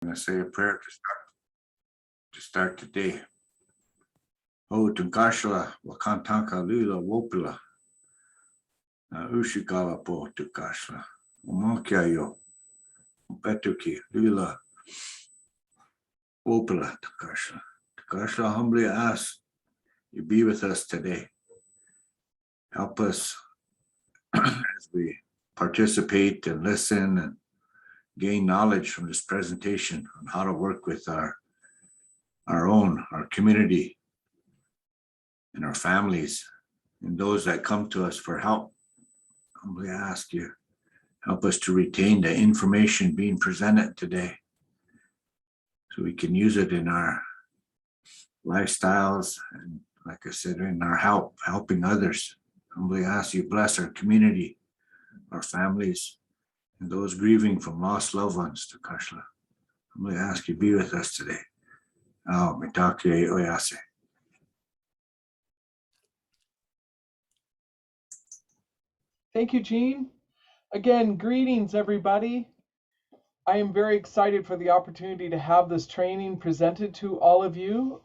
going to say a prayer to start the day. O Tunkashla, Wakantanka Lula Wopila, Ushikawa Po Tukashla, Umonkiayo, Petuki, Lula Wopila Tukashla. Tukashla, humbly ask you be with us today. Help us as we participate and listen and gain knowledge from this presentation on how to work with our community and our families and those that come to us for help. Humbly ask you, help us to retain the information being presented today so we can use it in our lifestyles and, like I said, in our helping others. Humbly ask you, bless our community, our families, and those grieving from lost loved ones to Kashla. Humbly ask you, be with us today. Oh, Mitake Oyase. Thank you, Gene. Again, greetings, everybody. I am very excited for the opportunity to have this training presented to all of you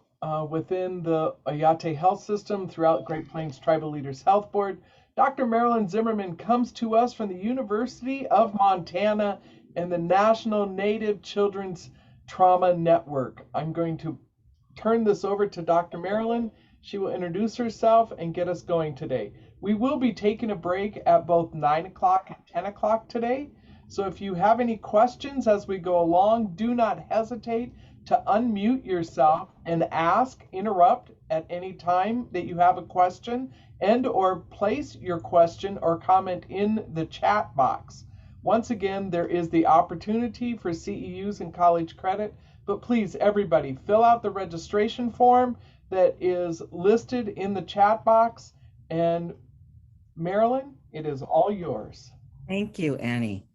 within the Oyate Health System throughout Great Plains Tribal Leaders Health Board. Dr. Marilyn Zimmerman comes to us from the University of Montana and the National Native Children's Trauma Network. I'm going to turn this over to Dr. Marilyn. She will introduce herself and get us going today. We will be taking a break at both 9 o'clock and 10 o'clock today. So if you have any questions as we go along, do not hesitate to unmute yourself and interrupt at any time that you have a question, and or place your question or comment in the chat box. Once again, there is the opportunity for CEUs and college credit, but please, everybody, fill out the registration form that is listed in the chat box. And Marilyn, it is all yours. Thank you, Annie.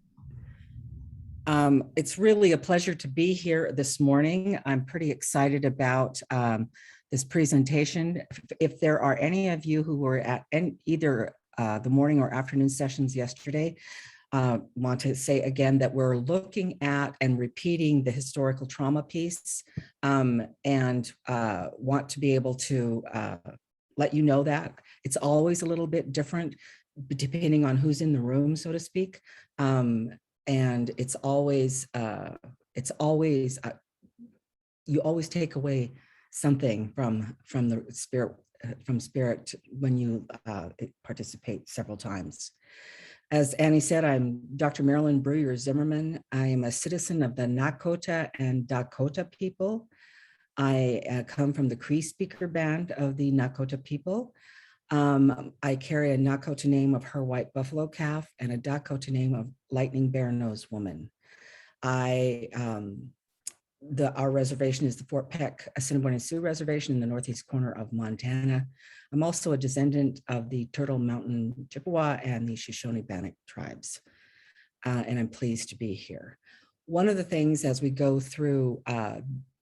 It's really a pleasure to be here this morning. I'm pretty excited about this presentation. If there are any of you who were at either the morning or afternoon sessions yesterday, want to say again that we're looking at and repeating the historical trauma piece, and want to be able to let you know that it's always a little bit different depending on who's in the room, so to speak. And it's always you always take away something from the spirit when you participate several times. As Annie said, I'm Dr. Marilyn Brewer Zimmerman. I am a citizen of the Nakota and Dakota people. I come from the Cree speaker band of the Nakota people. I carry a Nakota name of her white buffalo calf and a Dakota name of lightning bear-nosed woman. Our reservation is the Fort Peck Assiniboine Sioux Reservation in the northeast corner of Montana. I'm also a descendant of the Turtle Mountain Chippewa and the Shoshone-Bannock tribes, and I'm pleased to be here. One of the things as we go through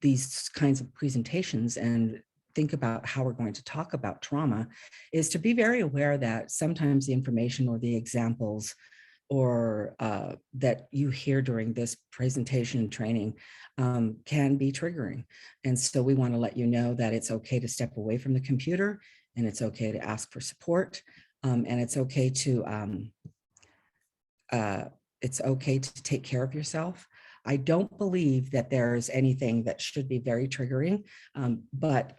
these kinds of presentations and think about how we're going to talk about trauma is to be very aware that sometimes the information or the examples or that you hear during this presentation and training can be triggering. And so we want to let you know that it's okay to step away from the computer, and it's okay to ask for support, and it's okay to take care of yourself. I don't believe that there's anything that should be very triggering, but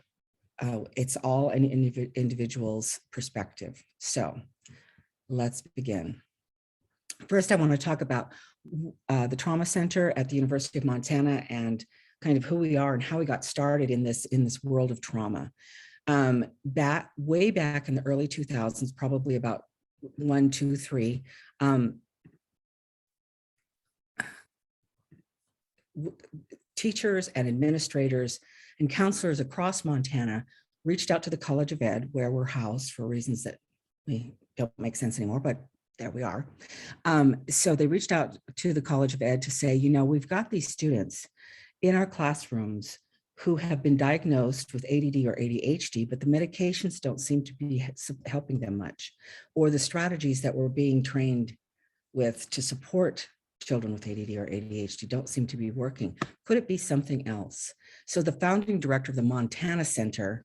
it's all an individual's perspective. So let's begin. First, I want to talk about the Trauma Center at the University of Montana and kind of who we are and how we got started in this world of trauma. Way back in the early 2000s, probably about 1, 2, 3, teachers and administrators and counselors across Montana reached out to the College of Ed, where we're housed for reasons that don't make sense anymore, but there we are. So they reached out to the College of Ed to say, you know, we've got these students in our classrooms who have been diagnosed with ADD or ADHD, but the medications don't seem to be helping them much, or the strategies that we're being trained with to support children with ADD or ADHD don't seem to be working. Could it be something else? So the founding director of the Montana Center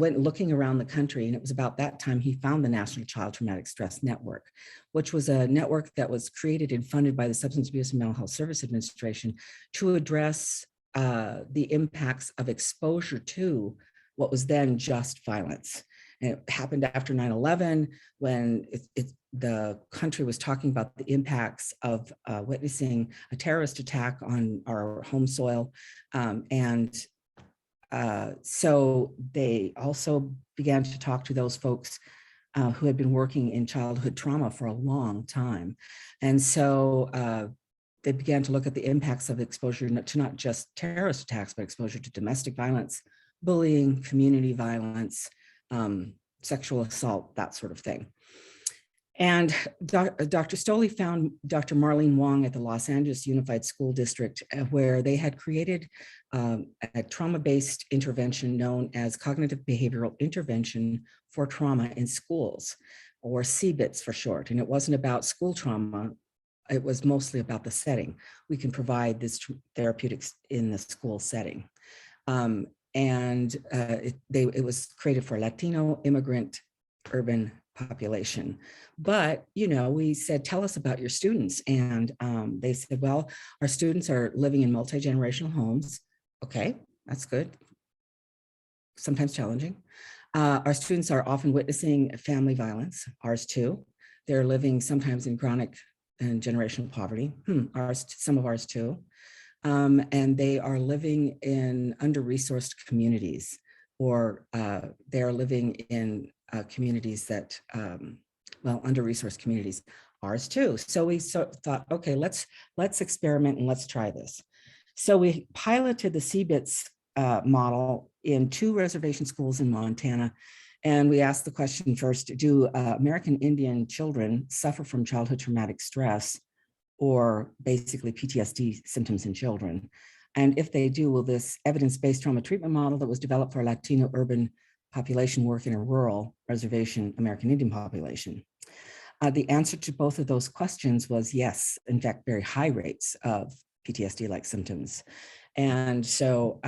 went looking around the country, and it was about that time he found the National Child Traumatic Stress Network, which was a network that was created and funded by the Substance Abuse and Mental Health Service Administration to address the impacts of exposure to what was then just violence. And it happened after 9/11, when the country was talking about the impacts of witnessing a terrorist attack on our home soil. So they also began to talk to those folks who had been working in childhood trauma for a long time. And so they began to look at the impacts of exposure to not just terrorist attacks, but exposure to domestic violence, bullying, community violence, sexual assault, that sort of thing. And Dr. Stoley found Dr. Marilyn Wong at the Los Angeles Unified School District, where they had created a trauma-based intervention known as Cognitive Behavioral Intervention for Trauma in Schools, or CBITS for short. And it wasn't about school trauma. It was mostly about the setting. We can provide this therapeutics in the school setting. It was created for Latino immigrant urban population. But, we said, tell us about your students. And they said, well, our students are living in multi-generational homes. Okay, that's good. Sometimes challenging. Our students are often witnessing family violence, ours too. They're living sometimes in chronic and generational poverty, some of ours too. And they are living in under-resourced communities, or they are living in communities that, under-resourced communities, ours too. So we thought, okay, let's experiment and let's try this. So we piloted the CBITS model in 2 reservation schools in Montana. And we asked the question first, do American Indian children suffer from childhood traumatic stress, or basically PTSD symptoms in children? And if they do, will this evidence-based trauma treatment model that was developed for Latino urban population work in a rural reservation American Indian population? The answer to both of those questions was yes, in fact, very high rates of PTSD-like symptoms. And so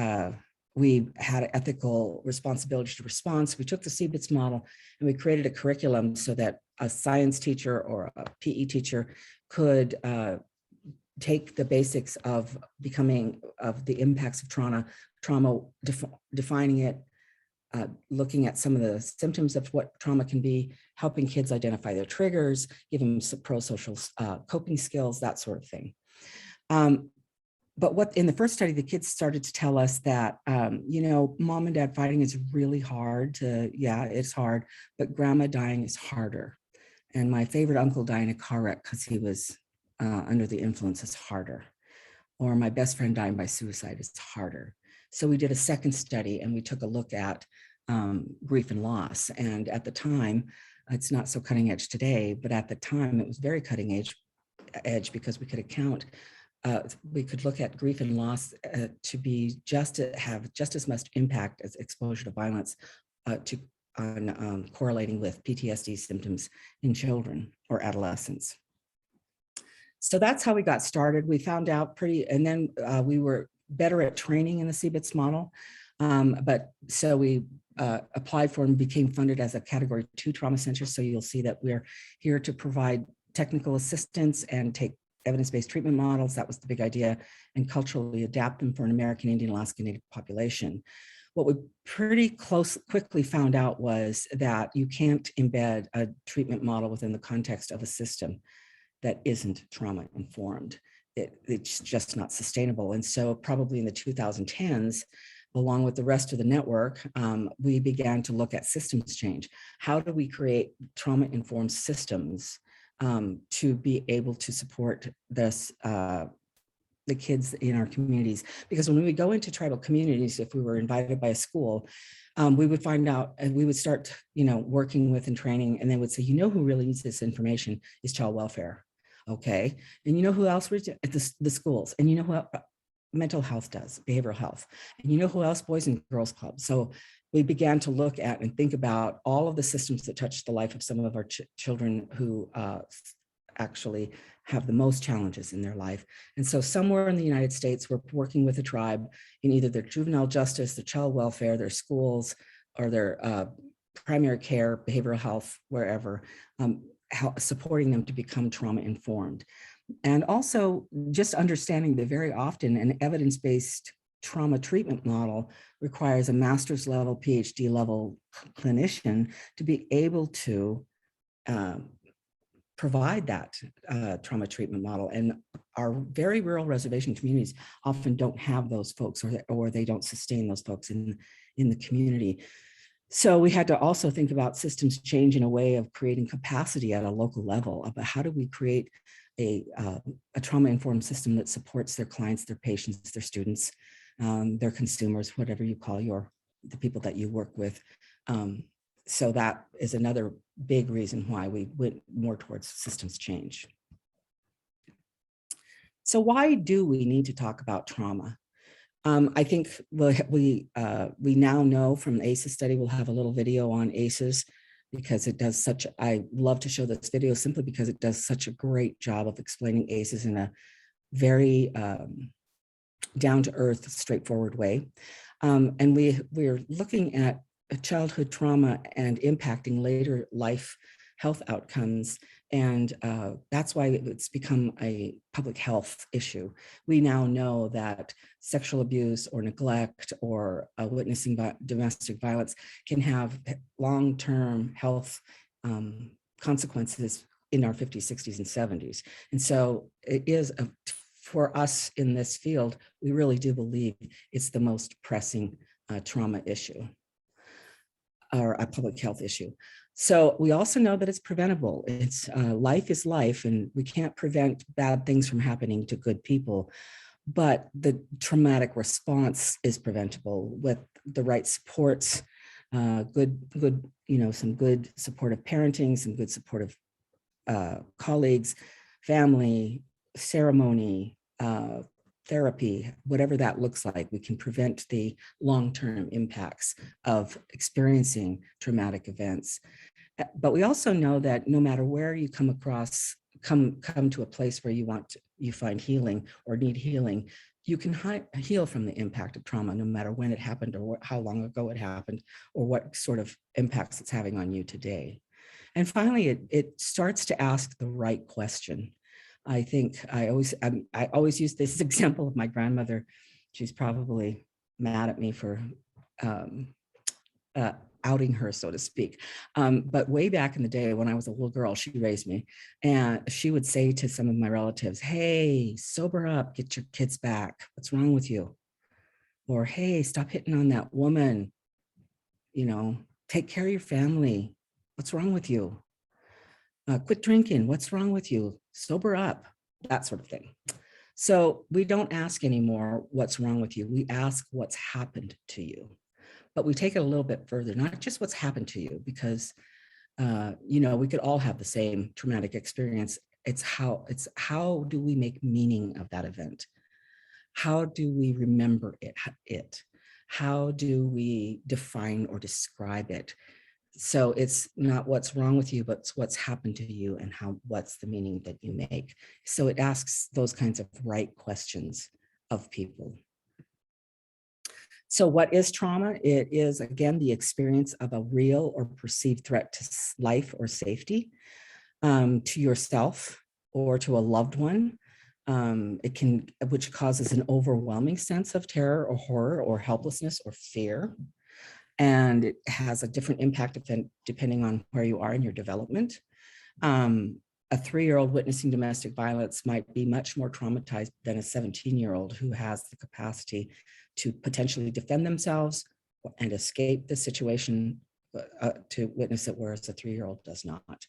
we had an ethical responsibility to response. We took the CBITS model and we created a curriculum so that a science teacher or a PE teacher could take the basics of the impacts of trauma, defining it, looking at some of the symptoms of what trauma can be, helping kids identify their triggers, give them some pro-social coping skills, that sort of thing. But in the first study, the kids started to tell us that, mom and dad fighting is really hard it's hard, but grandma dying is harder. And my favorite uncle dying in a car wreck because he was under the influence is harder. Or my best friend dying by suicide is harder. So we did a second study and we took a look at grief and loss. And at the time, it's not so cutting edge today, but at the time it was very cutting edge because we could look at grief and loss to be have just as much impact as exposure to violence on correlating with PTSD symptoms in children or adolescents. So that's how we got started. We found out and then we were better at training in the CBITS model. So we applied for and became funded as a Category 2 trauma center. So you'll see that we're here to provide technical assistance and take evidence-based treatment models. That was the big idea, and culturally adapt them for an American Indian Alaska Native population. What we quickly found out was that you can't embed a treatment model within the context of a system that isn't trauma-informed. It's just not sustainable. And so probably in the 2010s, along with the rest of the network, we began to look at systems change. How do we create trauma-informed systems to be able to support this, the kids in our communities? Because when we go into tribal communities, if we were invited by a school, we would find out and we would start, working with and training, and they would say, who really needs this information is child welfare. Okay. And who else at the schools, and who mental health does, behavioral health, and who else, Boys and Girls Club. So we began to look at and think about all of the systems that touch the life of some of our children who actually have the most challenges in their life. And so somewhere in the United States, we're working with a tribe in either their juvenile justice, their child welfare, their schools, or their primary care, behavioral health, wherever, supporting them to become trauma-informed. And also just understanding that very often an evidence-based trauma treatment model requires a master's level, PhD level clinician to be able to provide that trauma treatment model. And our very rural reservation communities often don't have those folks, or they don't sustain those folks in the community. So we had to also think about systems change in a way of creating capacity at a local level about how do we create a trauma-informed system that supports their clients, their patients, their students, their consumers, whatever you call the people that you work with. So that is another big reason why we went more towards systems change. So why do we need to talk about trauma? I think we now know from the ACEs study, we'll have a little video on ACEs because it does I love to show this video simply because it does such a great job of explaining ACEs in a very down-to-earth, straightforward way. And we're looking at childhood trauma and impacting later life health outcomes. And that's why it's become a public health issue. We now know that sexual abuse or neglect or witnessing domestic violence can have long-term health consequences in our 50s, 60s, and 70s. And so it is, for us in this field, we really do believe it's the most pressing trauma issue or a public health issue. So we also know that it's preventable. It's life is life, and we can't prevent bad things from happening to good people, but the traumatic response is preventable with the right supports, some good supportive parenting, some good supportive colleagues, family, ceremony, therapy, whatever that looks like. We can prevent the long-term impacts of experiencing traumatic events. But we also know that no matter where you come to a place where you find healing or need healing, you can heal from the impact of trauma, no matter when it happened or how long ago it happened, or what sort of impacts it's having on you today. And finally, it starts to ask the right question. I think I always use this example of my grandmother. She's probably mad at me for outing her, so to speak. But way back in the day when I was a little girl, she raised me, and she would say to some of my relatives, "Hey, sober up, get your kids back. What's wrong with you?" Or, "Hey, stop hitting on that woman. Take care of your family. What's wrong with you? Quit drinking. What's wrong with you? Sober up," that sort of thing. So we don't ask anymore, "What's wrong with you?" We ask, "What's happened to you?" But we take it a little bit further, not just what's happened to you, because, we could all have the same traumatic experience. It's how do we make meaning of that event? How do we remember it? How do we define or describe it? So it's not what's wrong with you, but it's what's happened to you and what's the meaning that you make. So it asks those kinds of right questions of people. So what is trauma? It is, again, the experience of a real or perceived threat to life or safety, to yourself or to a loved one. Which causes an overwhelming sense of terror or horror or helplessness or fear. And it has a different impact depending on where you are in your development. A 3-year-old witnessing domestic violence might be much more traumatized than a 17-year-old who has the capacity to potentially defend themselves and escape the situation to witness it, whereas a 3-year-old does not.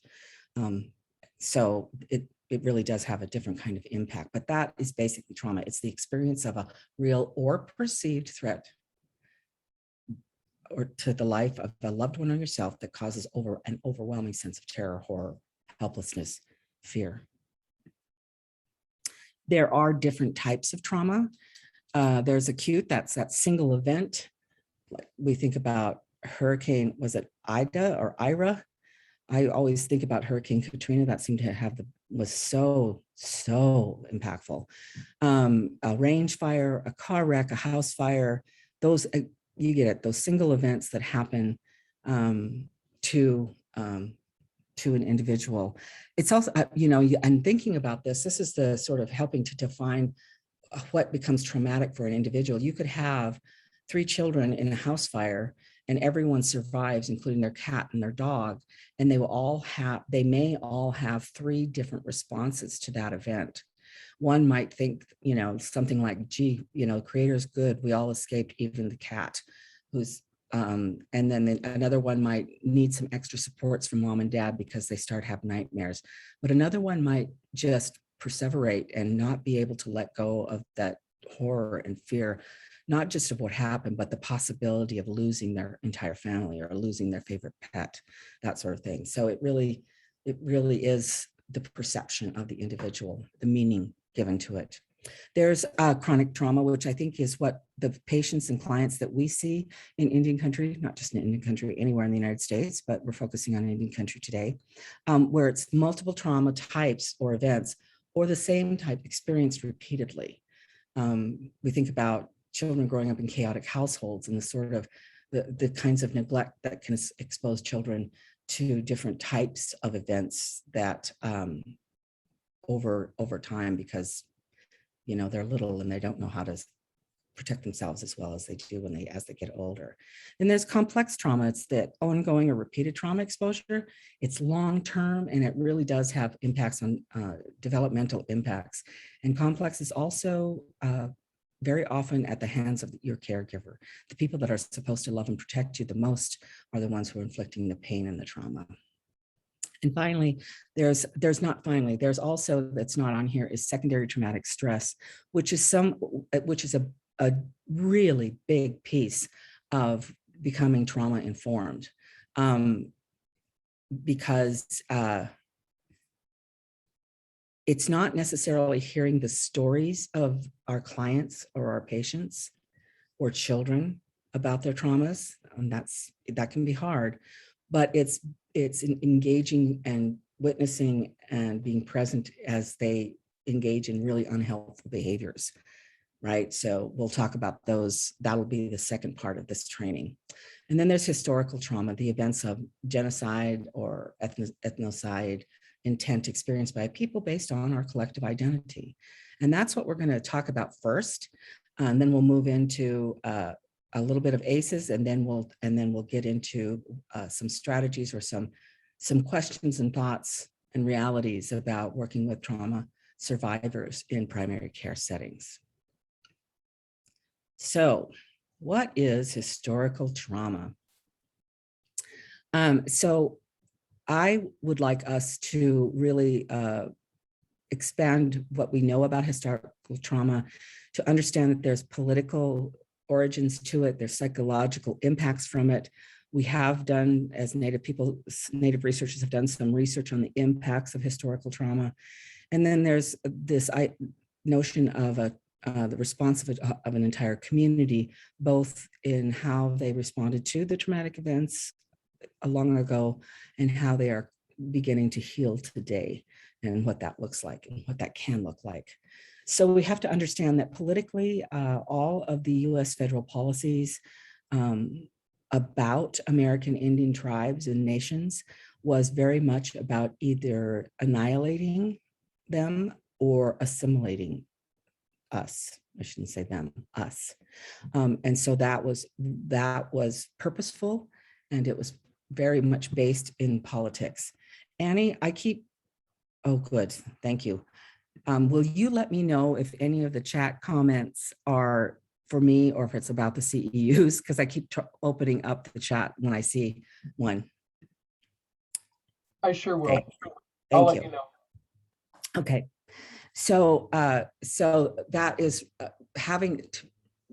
So it really does have a different kind of impact, but that is basically trauma. It's the experience of a real or perceived threat or to the life of a loved one or yourself that causes an overwhelming sense of terror, horror, helplessness, fear. There are different types of trauma. There's acute, that's that single event. Like we think about was it Ida or Ira? I always think about Hurricane Katrina. That seemed to have was so impactful. A range fire, a car wreck, a house fire, those, you get it, those single events that happen to an individual. It's also, and thinking about this is the sort of helping to define what becomes traumatic for an individual. You could have 3 children in a house fire and everyone survives, including their cat and their dog, and they may all have 3 different responses to that event. One might think, something like, gee, creator's good, we all escaped, even the cat, who's and then another one might need some extra supports from mom and dad because they start having nightmares. But another one might just perseverate and not be able to let go of that horror and fear, not just of what happened, but the possibility of losing their entire family or losing their favorite pet, that sort of thing. So it really is the perception of the individual, the meaning given to it. There's chronic trauma, which I think is what the patients and clients that we see in Indian country, not just in Indian country, anywhere in the United States, but we're focusing on Indian country today, where it's multiple trauma types or events, or the same type experienced repeatedly. We think about children growing up in chaotic households and the sort of the kinds of neglect that can expose children to different types of events that over time, because they're little and they don't know how to protect themselves as well as they do as they get older. And there's complex trauma. It's that ongoing or repeated trauma exposure. It's long-term, and it really does have impacts on developmental impacts. And complex is also very often at the hands of your caregiver. The people that are supposed to love and protect you the most are the ones who are inflicting the pain and the trauma. And finally, there's also, that's not on here, is secondary traumatic stress, which is a really big piece of becoming trauma informed, because it's not necessarily hearing the stories of our clients or our patients or children about their traumas, and that can be hard, but it's engaging and witnessing and being present as they engage in really unhelpful behaviors, right? So we'll talk about those. That'll be the second part of this training. And then there's historical trauma, the events of genocide or ethnocide intent experienced by people based on our collective identity. And that's what we're going to talk about first. And then we'll move into a little bit of ACEs, and then we'll get into some strategies or some questions and thoughts and realities about working with trauma survivors in primary care settings. So, what is historical trauma? So I would like us to really expand what we know about historical trauma, to understand that there's political origins to it, there's psychological impacts from it. We have done, as Native researchers have done some research on the impacts of historical trauma. And then there's this notion of the response of an entire community, both in how they responded to the traumatic events long ago and how they are beginning to heal today, and what that looks like and what that can look like. So we have to understand that politically, all of the US federal policies about American Indian tribes and nations was very much about either annihilating them or assimilating us. I shouldn't say them, us. And so that was purposeful, and it was very much based in politics. Annie, oh, good, thank you. Will you let me know if any of the chat comments are for me or if it's about the CEUs? Because I keep opening up the chat when I see one. I sure will. Thank I'll let you. you know. Okay. So, that is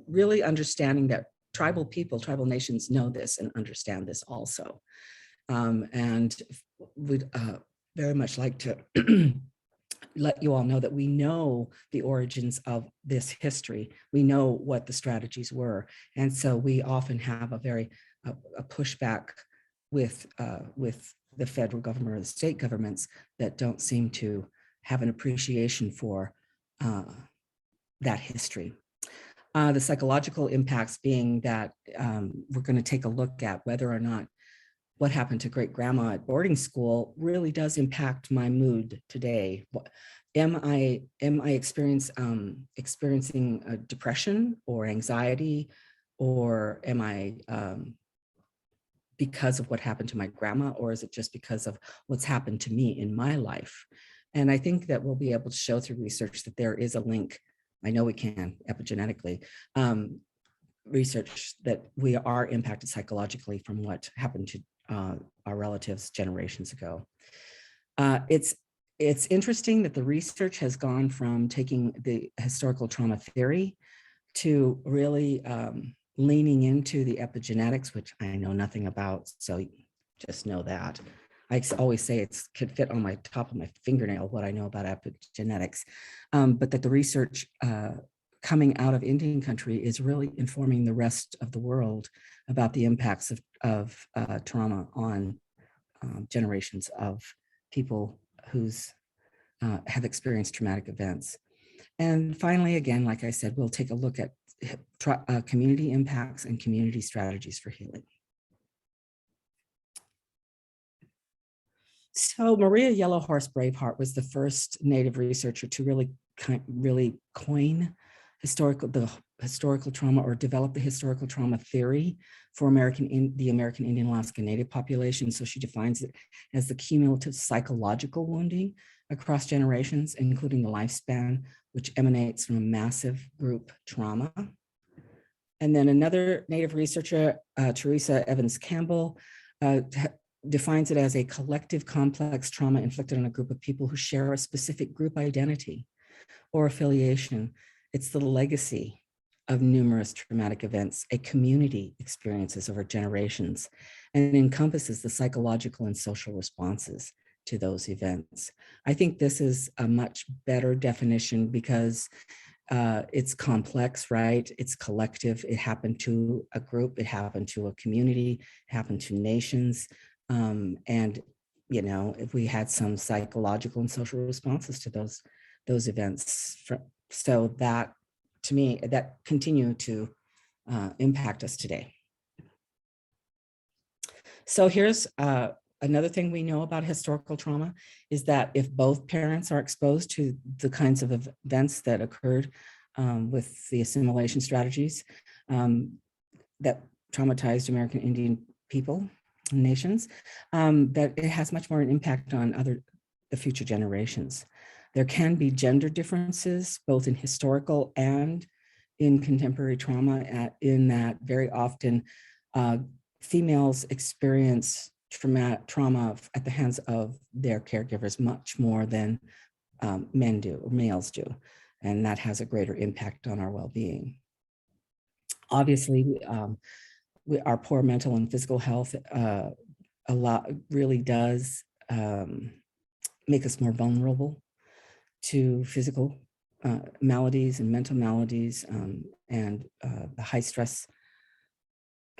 really understanding that tribal people, tribal nations know this and understand this also. And we'd very much like to let you all know that we know the origins of this history. We know what the strategies were. And so we often have a pushback with the federal government or the state governments that don't seem to have an appreciation for that history. The psychological impacts being that we're going to take a look at whether or not what happened to great grandma at boarding school really does impact my mood today. Am I experiencing depression or anxiety, or am I because of what happened to my grandma, or is it just because of what's happened to me in my life? And I think that we'll be able to show through research that there is a link. I know we can epigenetically, research that we are impacted psychologically from what happened to our relatives generations ago. It's interesting that the research has gone from taking the historical trauma theory to really leaning into the epigenetics, which I know nothing about, so just know that. I always say it could fit on my top of my fingernail what I know about epigenetics, but that the research coming out of Indian country is really informing the rest of the world about the impacts of trauma on generations of people who's have experienced traumatic events. And finally, again, like I said, we'll take a look at community impacts and community strategies for healing. So Maria Yellowhorse Braveheart was the first Native researcher to really coin the historical trauma, or develop the historical trauma theory for the American Indian Alaska Native population. So she defines it as the cumulative psychological wounding across generations, including the lifespan, which emanates from a massive group trauma. And then another Native researcher, Teresa Evans Campbell, defines it as a collective complex trauma inflicted on a group of people who share a specific group identity or affiliation. It's the legacy of numerous traumatic events a community experiences over generations, and encompasses the psychological and social responses to those events. I think this is a much better definition because it's complex, right? It's collective. It happened to a group, it happened to a community, it happened to nations. And, you know, if we had some psychological and social responses to those events. So that, to me, that continue to impact us today. So here's another thing we know about historical trauma is that if both parents are exposed to the kinds of events that occurred with the assimilation strategies that traumatized American Indian people, nations, that it has much more an impact on the future generations. There can be gender differences, both in historical and in contemporary trauma, in that very often females experience trauma at the hands of their caregivers much more than men do, or males do. And that has a greater impact on our well-being. Obviously, our poor mental and physical health really does make us more vulnerable to physical maladies and mental maladies, and the high stress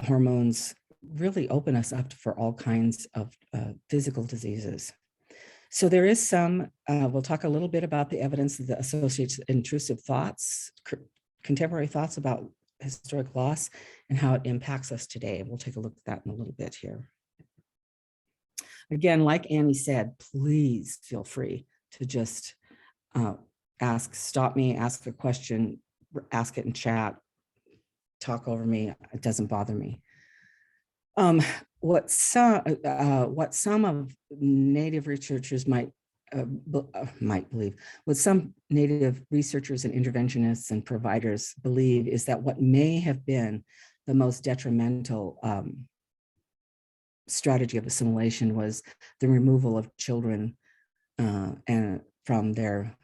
hormones really open us up for all kinds of physical diseases. So there is some, we'll talk a little bit about the evidence that associates intrusive thoughts, contemporary thoughts about historic loss and how it impacts us today. And we'll take a look at that in a little bit here. Again, like Annie said, please feel free to just stop me, ask a question, ask it in chat, talk over me. It doesn't bother me. What some of Native researchers might believe, what some Native researchers and interventionists and providers believe, is that what may have been the most detrimental strategy of assimilation was the removal of children and from their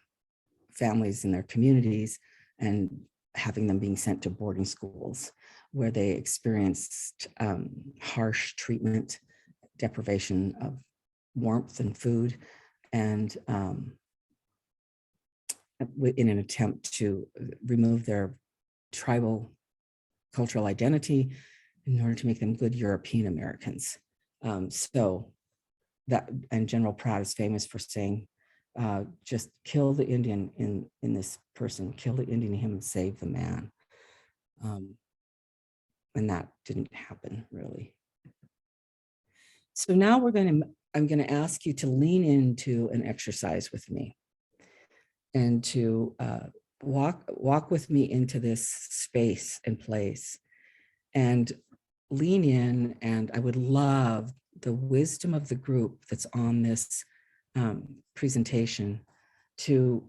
families and their communities, and having them being sent to boarding schools where they experienced harsh treatment, deprivation of warmth and food, and in an attempt to remove their tribal cultural identity in order to make them good European Americans. So that, and General Pratt is famous for saying, just kill the Indian in this person, kill the Indian in him and save the man. And that didn't happen really. So now I'm going to ask you to lean into an exercise with me and to walk with me into this space and place and lean in. And I would love the wisdom of the group that's on this presentation to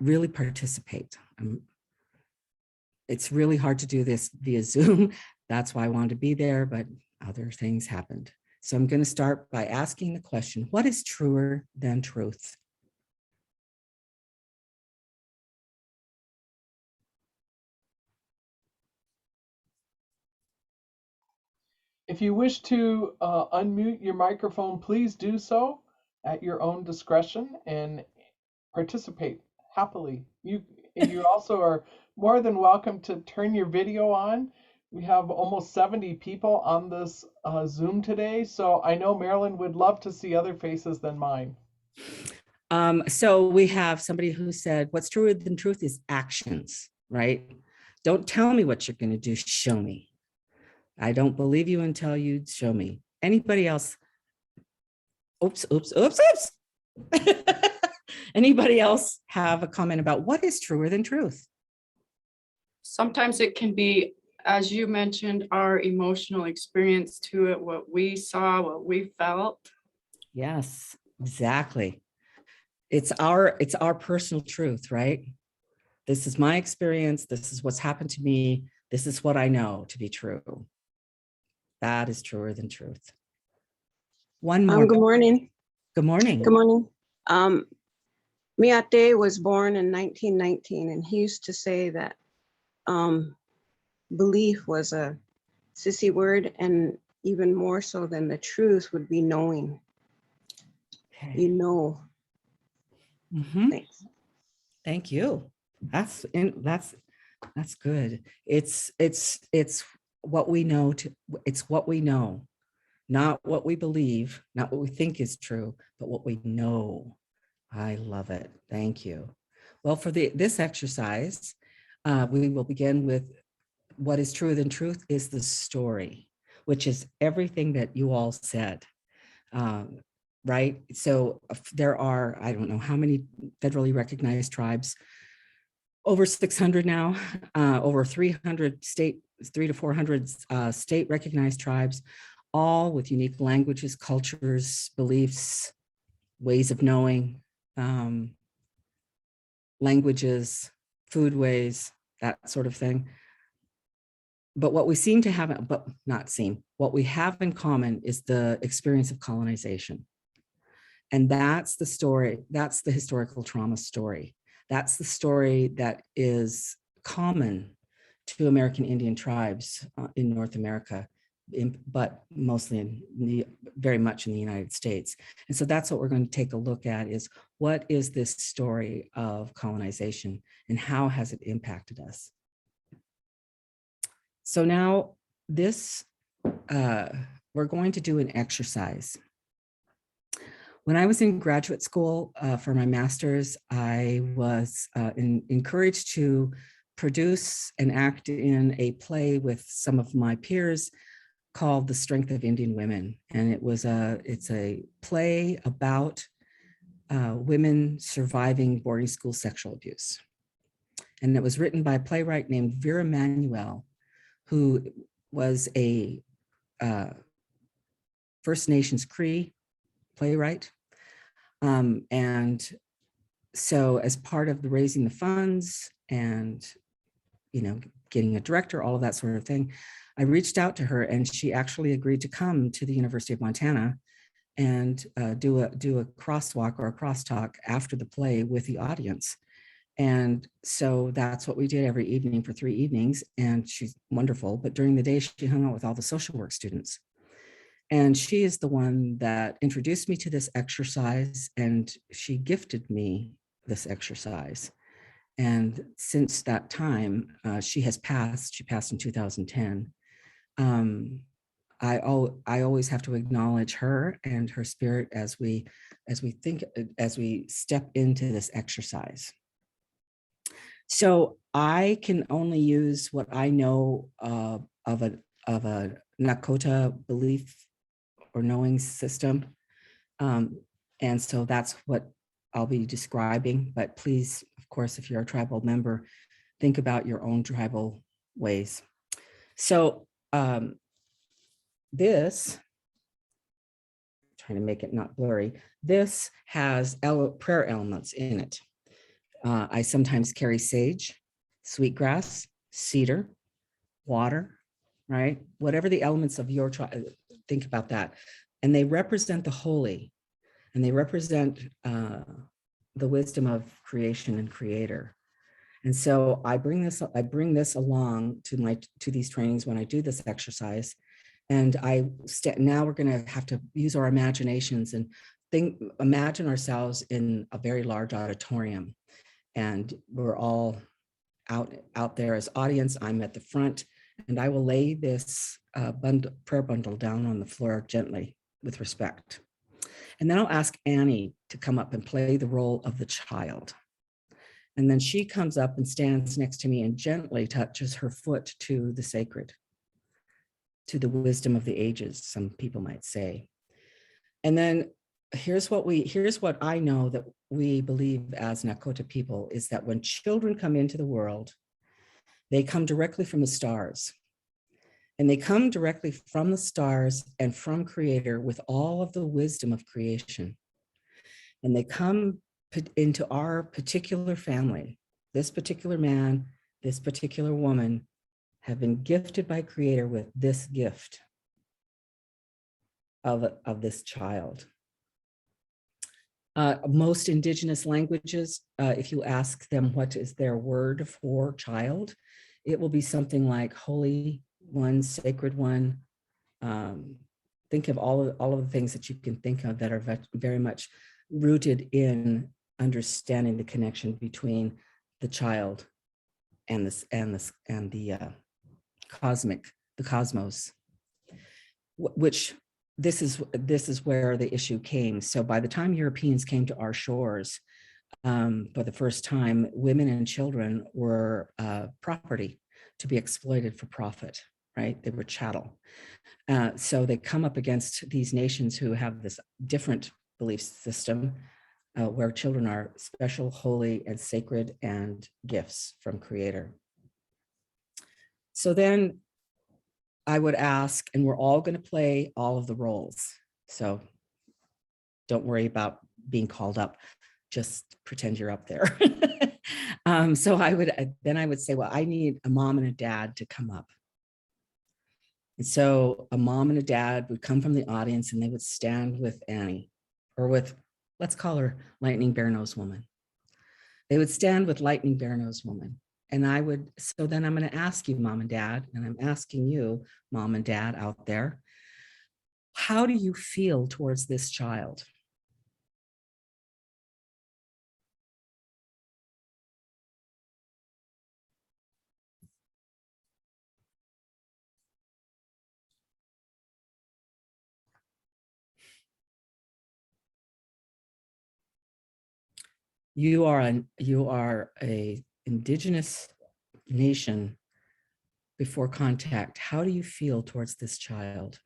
really participate. It's really hard to do this via Zoom. That's why I wanted to be there, but other things happened. So I'm going to start by asking the question, what is truer than truth? If you wish to unmute your microphone, please do so at your own discretion and participate happily. You also are more than welcome to turn your video on. We have almost 70 people on this Zoom today, so I know Marilyn would love to see other faces than mine. So we have somebody who said, what's truer than truth is actions, right? Don't tell me what you're going to do, show me. I don't believe you until you show me. Anybody else? Oops. Anybody else have a comment about what is truer than truth? Sometimes it can be, as you mentioned, our emotional experience to it, what we saw, what we felt. Yes, exactly. It's our personal truth, right? This is my experience. This is what's happened to me. This is what I know to be true. That is truer than truth. One more. Good morning. Good morning. Good morning. Miate was born in 1919, and he used to say that belief was a sissy word, and even more so than the truth would be knowing. Okay. You know. Mm-hmm. Thanks. Thank you. That's good. It's what we know. It's what we know, not what we believe, not what we think is true, but what we know. I love it. Thank you. Well, for this exercise, we will begin with what is truer than truth is the story, which is everything that you all said. Right? So there are, I don't know how many federally recognized tribes, over 600 now, over 300 300 to 400 state recognized tribes, all with unique languages, cultures, beliefs, ways of knowing, languages, foodways, that sort of thing. But what we seem to have, but not seem, what we have in common is the experience of colonization. And that's the story, that's the historical trauma story. That's the story that is common to American Indian tribes in North America, but mostly very much in the United States. And so that's what we're going to take a look at is what is this story of colonization and how has it impacted us? So now we're going to do an exercise. When I was in graduate school for my master's, I was encouraged to produce and act in a play with some of my peers called The Strength of Indian Women. And it's a play about women surviving boarding school sexual abuse. And it was written by a playwright named Vera Manuel, who was a First Nations Cree playwright. And so as part of the raising the funds and, getting a director, all of that sort of thing, I reached out to her and she actually agreed to come to the University of Montana and do a crosswalk or a crosstalk after the play with the audience. And so that's what we did every evening for 3 evenings. And she's wonderful. But during the day, she hung out with all the social work students. And she is the one that introduced me to this exercise, and she gifted me this exercise. And since that time, she passed in 2010. I always have to acknowledge her and her spirit as we step into this exercise. So I can only use what I know of a Nakota belief or knowing system. And so that's what I'll be describing. But please, of course, if you're a tribal member, think about your own tribal ways. So this, trying to make it not blurry, this has prayer elements in it. I sometimes carry sage, sweetgrass, cedar, water, right? Whatever the elements of your tribe, think about that. And they represent the holy, and they represent the wisdom of creation and creator. And so I bring this along to these trainings when I do this exercise. And now we're going to have to use our imaginations and imagine ourselves in a very large auditorium. And we're all out there as audience. I'm at the front, and I will lay this prayer bundle down on the floor gently with respect. And then I'll ask Annie to come up and play the role of the child. And then she comes up and stands next to me and gently touches her foot to the sacred, to the wisdom of the ages, some people might say. And then here's what I know that we believe as Nakota people is that when children come into the world, they come directly from the stars. And they come directly from the stars and from Creator with all of the wisdom of creation. And they come into our particular family. This particular man, this particular woman have been gifted by Creator with this gift of this child. Most indigenous languages, if you ask them what is their word for child, it will be something like holy one, sacred one. Think of all of the things that you can think of that are very much rooted in understanding the connection between the child and the cosmos, which this is where the issue came. So by the time Europeans came to our shores for the first time, women and children were property to be exploited for profit, right? They were chattel. So they come up against these nations who have this different belief system where children are special, holy, and sacred and gifts from Creator. So then I would ask, and we're all going to play all of the roles. So don't worry about being called up. Just pretend you're up there. So I would say, well, I need a mom and a dad to come up. And so a mom and a dad would come from the audience and they would stand with Annie, or with, let's call her Lightning Bear Nose Woman. They would stand with Lightning Bear Nose Woman. And so then I'm going to ask you, mom and dad, and I'm asking you, mom and dad out there, how do you feel towards this child? You are a indigenous nation before contact. How do you feel towards this child?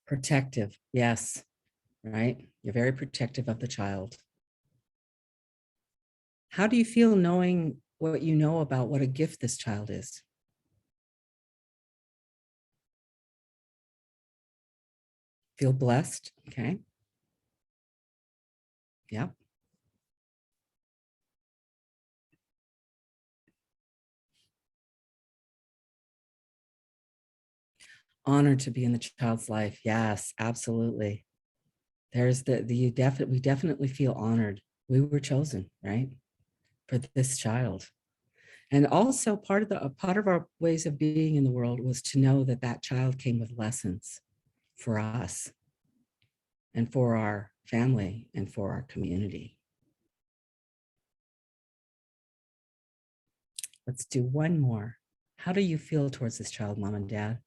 Protective, yes, right? You're very protective of the child. How do you feel knowing what you know about what a gift this child is? Feel blessed, okay? Yeah. Honored to be in the child's life. Yes, absolutely. There's we definitely feel honored. We were chosen, right? For this child. And also part of our ways of being in the world was to know that that child came with lessons for us and for our family and for our community. Let's do one more. How do you feel towards this child, mom and dad?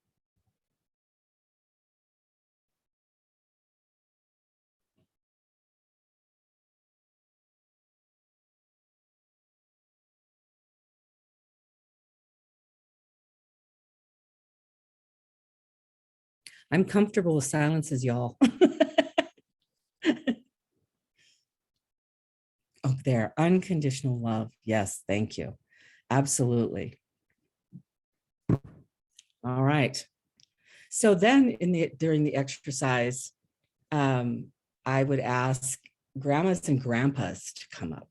I'm comfortable with silences, y'all. Oh, there, unconditional love. Yes, thank you. Absolutely. All right. So then during the exercise, I would ask grandmas and grandpas to come up.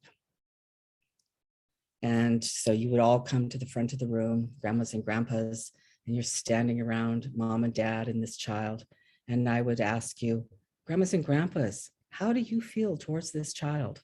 And so you would all come to the front of the room, grandmas and grandpas, and you're standing around mom and dad and this child. And I would ask you, grandmas and grandpas, how do you feel towards this child?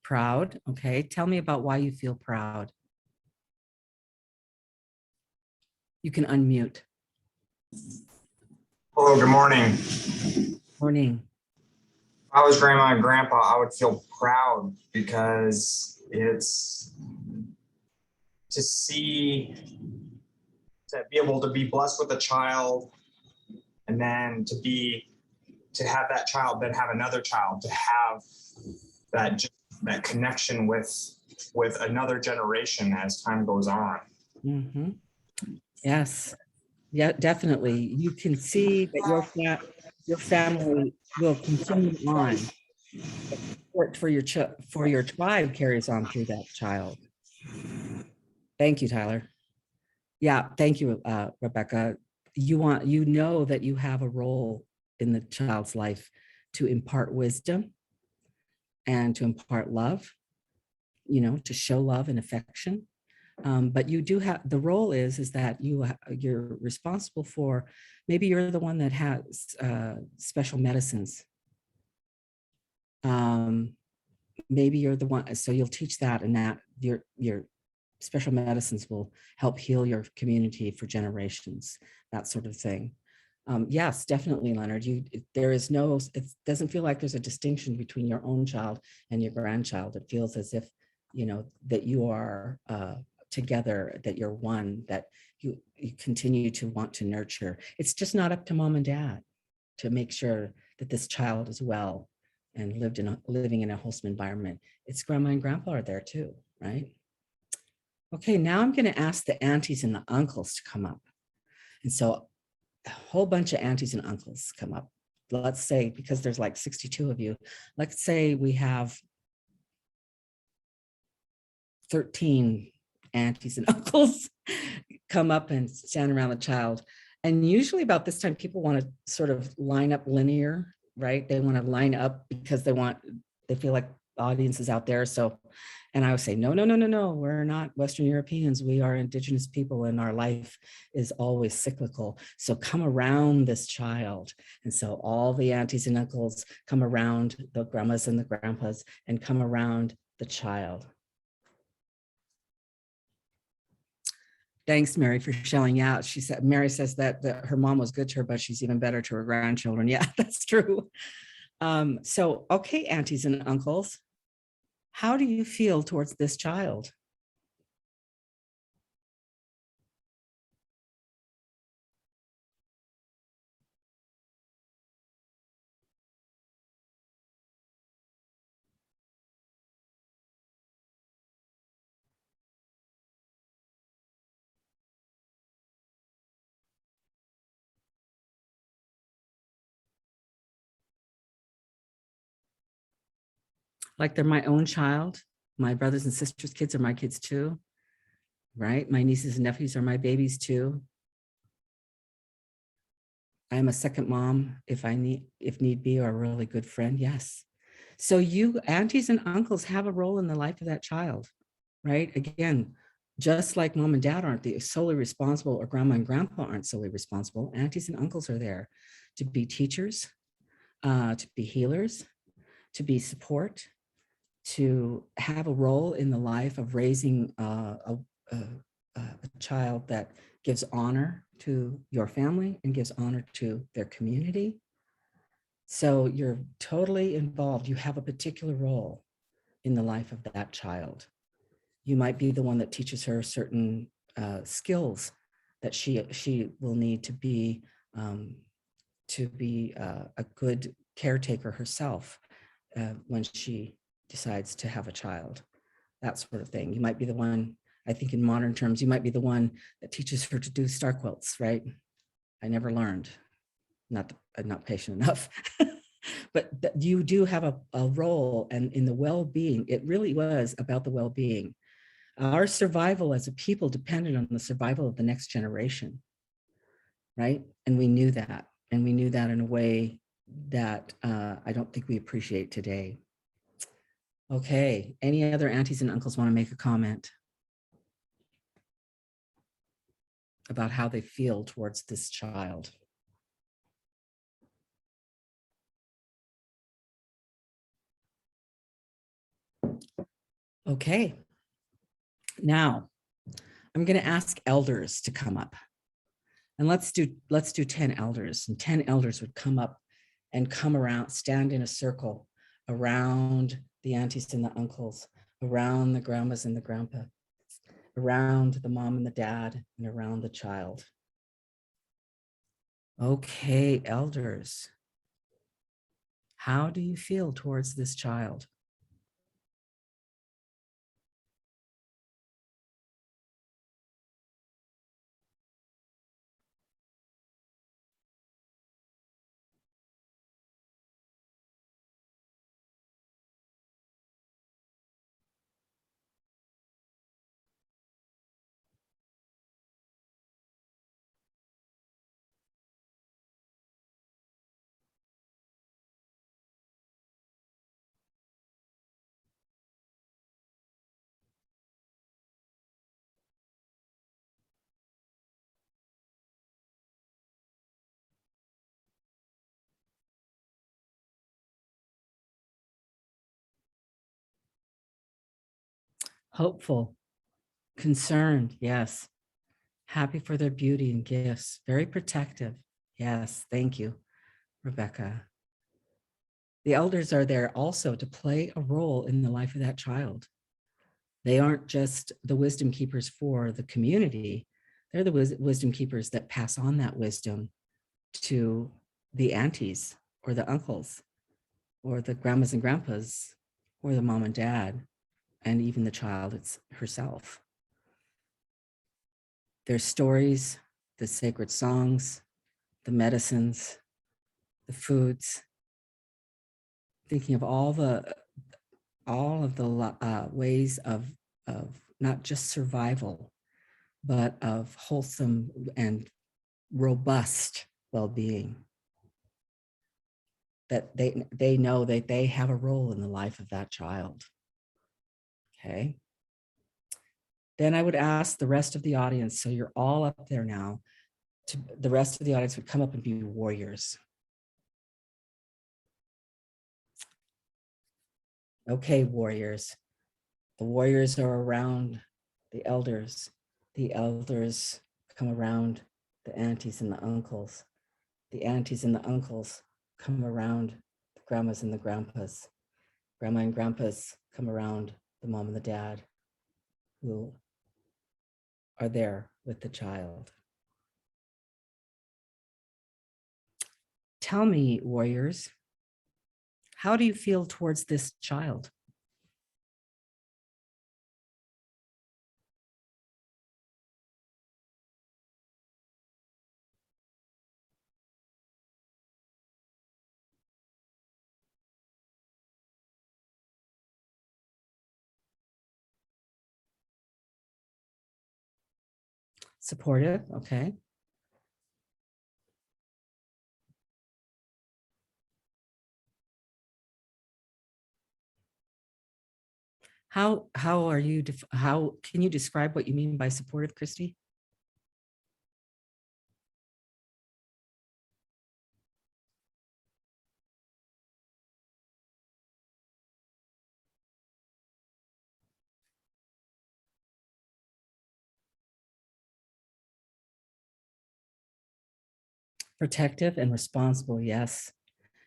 Proud. Okay. Tell me about why you feel proud. You can unmute. Hello, good morning. Morning. If I was grandma and grandpa, I would feel proud because it's to be able to be blessed with a child, and then to have that child then have another child, to have that connection with another generation as time goes on. Mm-hmm. Yes. Yeah, definitely. You can see that your family will continue on. Support for your tribe carries on through that child. Thank you, Tyler. Yeah, thank you, Rebecca. You know that you have a role in the child's life to impart wisdom and to impart love, to show love and affection. But you do have, the role is that you're responsible for, maybe you're the one that has special medicines. Maybe you're the one, so you'll teach that, and that your special medicines will help heal your community for generations, that sort of thing. Yes, definitely, Leonard. It doesn't feel like there's a distinction between your own child and your grandchild. It feels as if, that you are together, that you're one, that you continue to want to nurture. It's just not up to mom and dad to make sure that this child is well and living in a wholesome environment. It's grandma and grandpa are there too, right? Okay, now I'm going to ask the aunties and the uncles to come up. And so a whole bunch of aunties and uncles come up. Let's say, because there's like 62 of you, let's say we have 13 aunties and uncles come up and stand around the child. And usually about this time, people want to sort of line up linear, right? They want to line up because they feel like the audience is out there. So, and I would say, no, we're not Western Europeans. We are indigenous people, and our life is always cyclical. So come around this child. And so all the aunties and uncles come around the grandmas and the grandpas and come around the child. Thanks, Mary, for shelling out. Mary says that her mom was good to her, but she's even better to her grandchildren. Yeah, that's true. So, okay, aunties and uncles, how do you feel towards this child? Like they're my own child. My brothers and sisters' kids are my kids too, right? My nieces and nephews are my babies too. I am a second mom if need be, or a really good friend. Yes. So you aunties and uncles have a role in the life of that child, right? Again, just like mom and dad aren't solely responsible, or grandma and grandpa aren't solely responsible, aunties and uncles are there to be teachers, to be healers, to be support, to have a role in the life of raising a child that gives honor to your family and gives honor to their community. So you're totally involved. You have a particular role in the life of that child. You might be the one that teaches her certain skills that she will need to be a good caretaker herself when she decides to have a child, that sort of thing. You might be the one, I think in modern terms, you might be the one that teaches her to do star quilts, right? I never learned, I'm not patient enough. But you do have a role, and in the well-being, it really was about the well-being. Our survival as a people depended on the survival of the next generation, right? And we knew that. And we knew that in a way that I don't think we appreciate today. Okay, any other aunties and uncles want to make a comment about how they feel towards this child? Okay, now I'm going to ask elders to come up, and let's do 10 elders, and 10 elders would come up and come around, stand in a circle around the aunties and the uncles, around the grandmas and the grandpa, around the mom and the dad, and around the child. Okay, elders, how do you feel towards this child? Hopeful, concerned, yes. Happy for their beauty and gifts, very protective. Yes, thank you, Rebecca. The elders are there also to play a role in the life of that child. They aren't just the wisdom keepers for the community. They're the wisdom keepers that pass on that wisdom to the aunties or the uncles or the grandmas and grandpas or the mom and dad, and even the child herself. Their stories, the sacred songs, the medicines, the foods, thinking of all of the ways of not just survival, but of wholesome and robust well-being. That they know that they have a role in the life of that child. Okay. Then I would ask the rest of the audience, so you're all up there now, the rest of the audience would come up and be warriors. Okay, warriors. The warriors are around the elders. The elders come around the aunties and the uncles. The aunties and the uncles come around the grandmas and the grandpas. Grandma and grandpas come around the mom and the dad who are there with the child. Tell me, warriors, how do you feel towards this child? Supportive, okay. How are you, how can you describe what you mean by supportive, Christy? Protective and responsible, yes.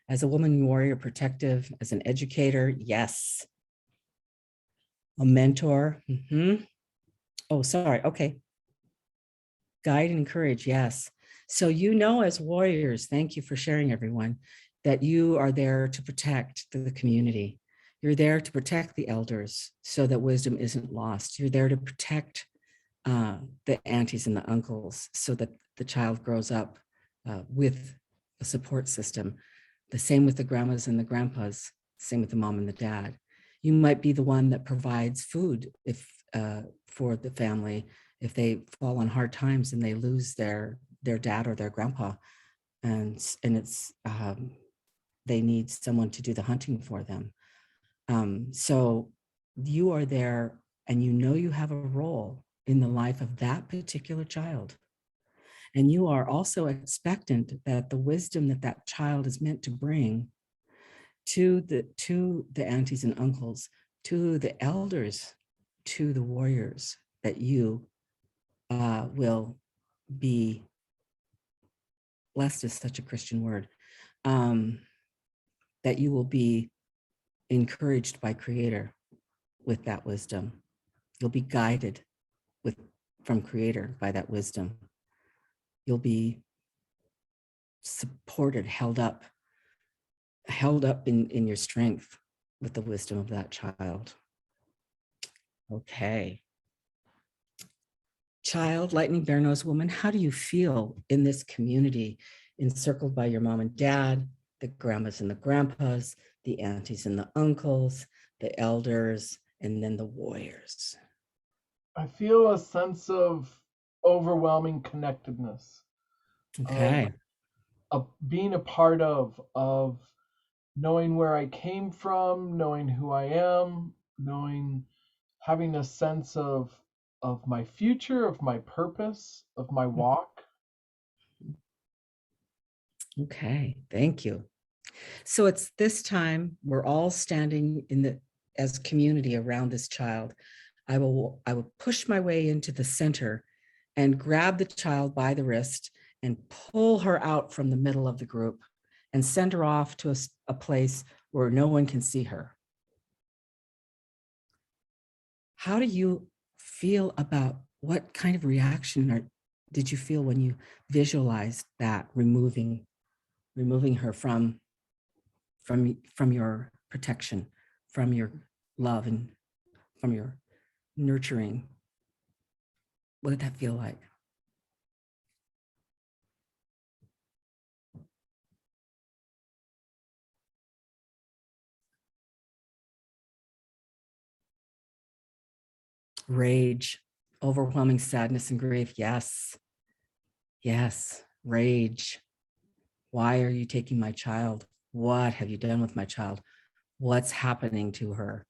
As a woman warrior, protective. As an educator, yes. A mentor. Oh, sorry. Okay. Guide and encourage, yes. So as warriors, thank you for sharing, everyone, that you are there to protect the community. You're there to protect the elders so that wisdom isn't lost. You're there to protect the aunties and the uncles so that the child grows up with a support system. The same with the grandmas and the grandpas, same with the mom and the dad. You might be the one that provides food if for the family if they fall on hard times and they lose their dad or their grandpa, and it's they need someone to do the hunting for them. So you are there, and you have a role in the life of that particular child. And you are also expectant that the wisdom that that child is meant to bring to the aunties and uncles, to the elders, to the warriors, that you will be, blessed is such a Christian word, that you will be encouraged by Creator with that wisdom. You'll be guided from Creator by that wisdom. You'll be supported, held up in your strength with the wisdom of that child. Okay. Child, lightning bear nose woman, how do you feel in this community, encircled by your mom and dad, the grandmas and the grandpas, the aunties and the uncles, the elders, and then the warriors? I feel a sense of overwhelming connectedness, Okay. of being a part of knowing where I came from, knowing who I am, having a sense of my future, of my purpose, of my walk. Okay, thank you. So it's this time we're all standing as community around this child. I will push my way into the center and grab the child by the wrist and pull her out from the middle of the group and send her off to a place where no one can see her. How do you feel about, what kind of reaction did you feel when you visualized that, removing her from your protection, from your love, and from your nurturing? What did that feel like? Rage, overwhelming sadness and grief. Yes. Yes. Rage. Why are you taking my child? What have you done with my child? What's happening to her?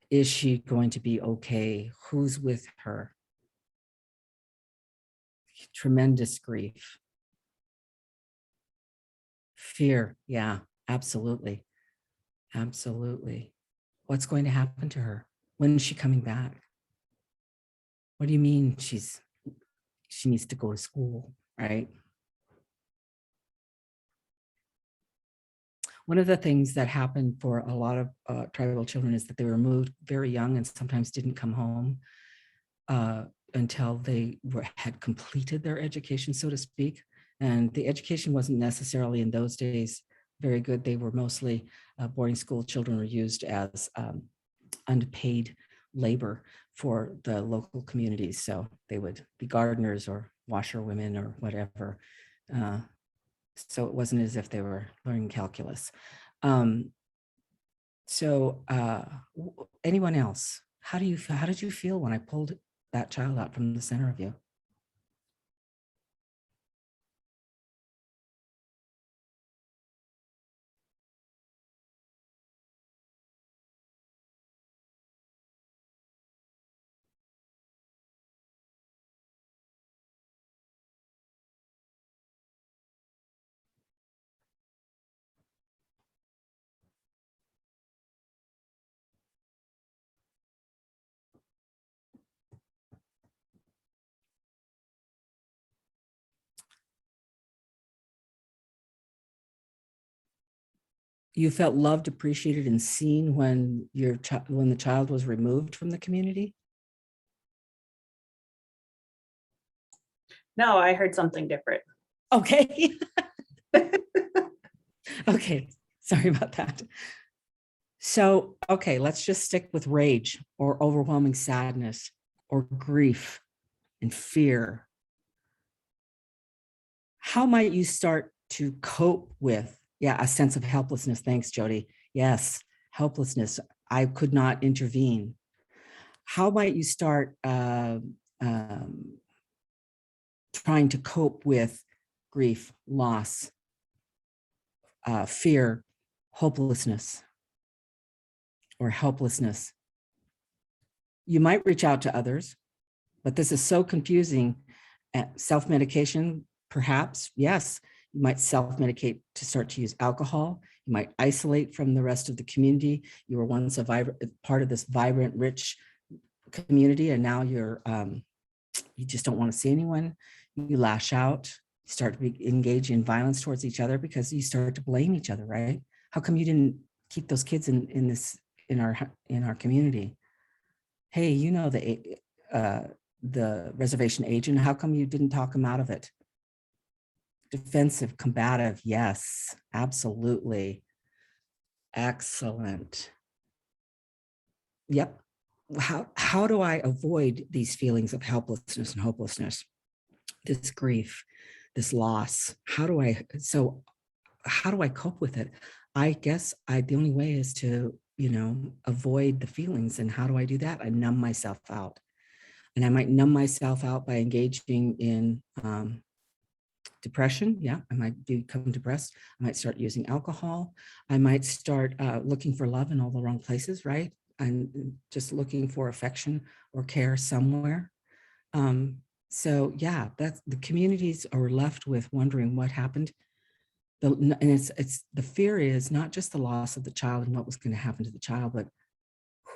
Is she going to be okay? Who's with her? Tremendous grief. Fear. Yeah, absolutely. Absolutely. What's going to happen to her? When is she coming back? What do you mean she needs to go to school, right? One of the things that happened for a lot of tribal children is that they were moved very young and sometimes didn't come home until they had completed their education, so to speak. And the education wasn't necessarily in those days very good. They were mostly boarding school children were used as unpaid labor for the local communities. So they would be gardeners or washerwomen or whatever. So it wasn't as if they were learning calculus. Anyone else? How did you feel when I pulled that child out from the center of you? You felt loved, appreciated, and seen when when the child was removed from the community? No, I heard something different. Okay. Okay, sorry about that. So, okay, let's just stick with rage or overwhelming sadness or grief and fear. How might you start to cope with, a sense of helplessness? Thanks, Jody. Yes, helplessness. I could not intervene. How might you start trying to cope with grief, loss, fear, hopelessness, or helplessness? You might reach out to others, but this is so confusing. Self-medication, perhaps, yes. You might self-medicate to start to use alcohol. You might isolate from the rest of the community. You were once a part of this vibrant, rich community, and now you're you just don't want to see anyone. You lash out, you start to engage in violence towards each other because you start to blame each other, right? How come you didn't keep those kids in our community? Hey, you know the reservation agent, how come you didn't talk him out of it? Defensive, combative, yes, absolutely. Excellent. Yep. How do I avoid these feelings of helplessness and hopelessness, this grief, this loss? How do I cope with it? I guess the only way is to, avoid the feelings. And how do I do that? I numb myself out. And I might numb myself out by engaging in depression. Yeah, I might become depressed. I might start using alcohol. I might start looking for love in all the wrong places, right? And just looking for affection or care somewhere. So yeah, that's the communities are left with wondering what happened. And it's the fear is not just the loss of the child and what was going to happen to the child, but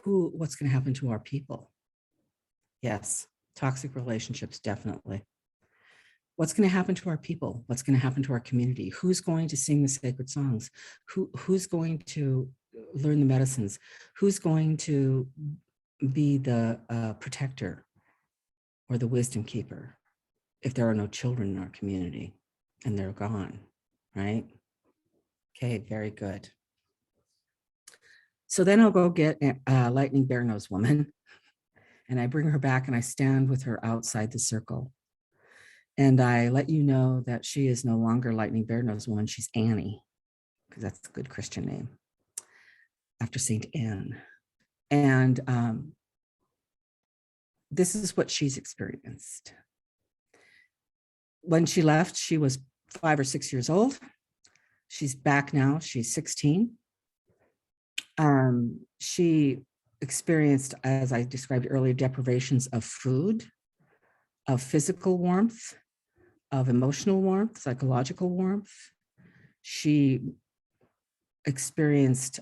what's going to happen to our people. Yes, toxic relationships, definitely. What's going to happen to our people? What's going to happen to our community? Who's going to sing the sacred songs? Who's going to learn the medicines? Who's going to be the protector or the wisdom keeper if there are no children in our community and they're gone, right? Okay, very good. So then I'll go get Lightning Bear Nose Woman, and I bring her back and I stand with her outside the circle. And I let you know that she is no longer Lightning Bear Nose Woman, she's Annie, because that's a good Christian name, after Saint Anne. And this is what she's experienced. When she left, she was 5 or 6 years old. She's back now, she's 16. She experienced, as I described earlier, deprivations of food, of physical warmth, of emotional warmth, psychological warmth. She experienced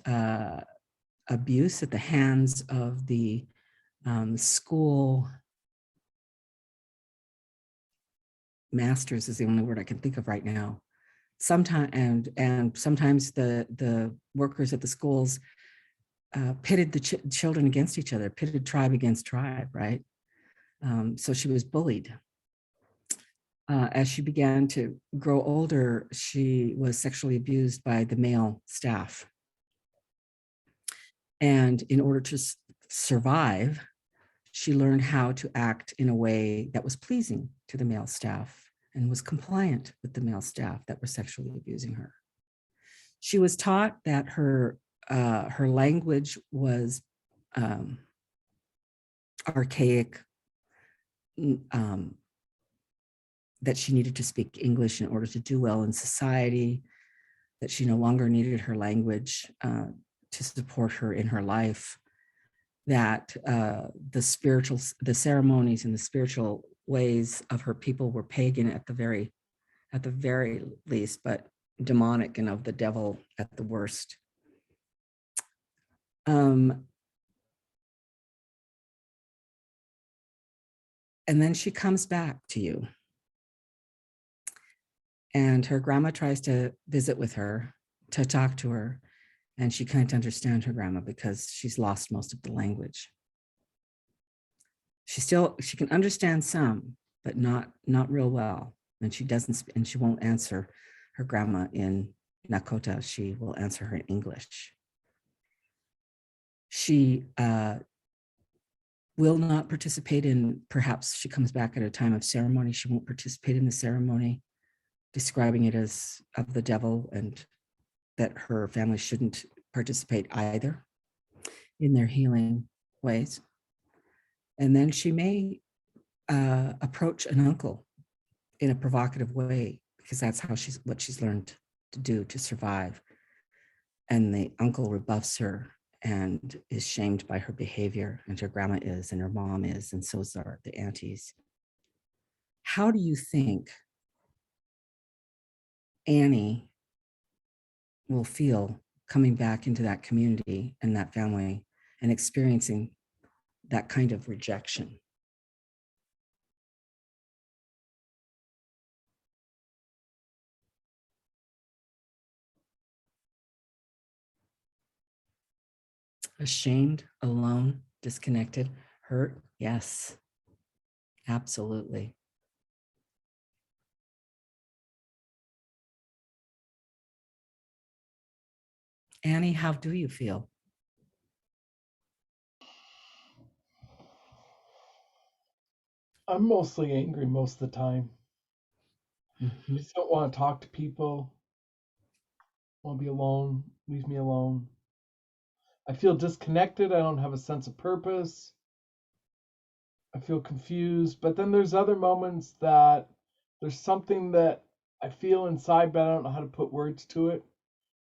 abuse at the hands of the school masters is the only word I can think of right now. Sometimes and sometimes the workers at the schools pitted the children against each other, pitted tribe against tribe, right? So she was bullied. As she began to grow older, she was sexually abused by the male staff. And in order to survive, she learned how to act in a way that was pleasing to the male staff and was compliant with the male staff that were sexually abusing her. She was taught that her language was archaic, that she needed to speak English in order to do well in society, that she no longer needed her language to support her in her life, that the ceremonies and the spiritual ways of her people were pagan at the very least, but demonic and of the devil at the worst. And then she comes back to you. And her grandma tries to visit with her, to talk to her. and she can't understand her grandma because she's lost most of the language. She can understand some, but not real well. And she won't answer her grandma in Nakota. She will answer her in English. She will not participate in, perhaps she comes back at a time of ceremony. She won't participate in the ceremony, describing it as of the devil and that her family shouldn't participate either in their healing ways. And then she may approach an uncle in a provocative way, because that's what she's learned to do to survive. And the uncle rebuffs her and is shamed by her behavior, and her grandma is, and her mom is, and so are the aunties. How do you think Annie will feel coming back into that community and that family and experiencing that kind of rejection? Ashamed, alone, disconnected, hurt? Yes, absolutely. Annie, how do you feel? I'm mostly angry most of the time. I Mhm. just don't want to talk to people. I want to be alone. Leave me alone. I feel disconnected. I don't have a sense of purpose. I feel confused. But then there's other moments that there's something that I feel inside, but I don't know how to put words to it.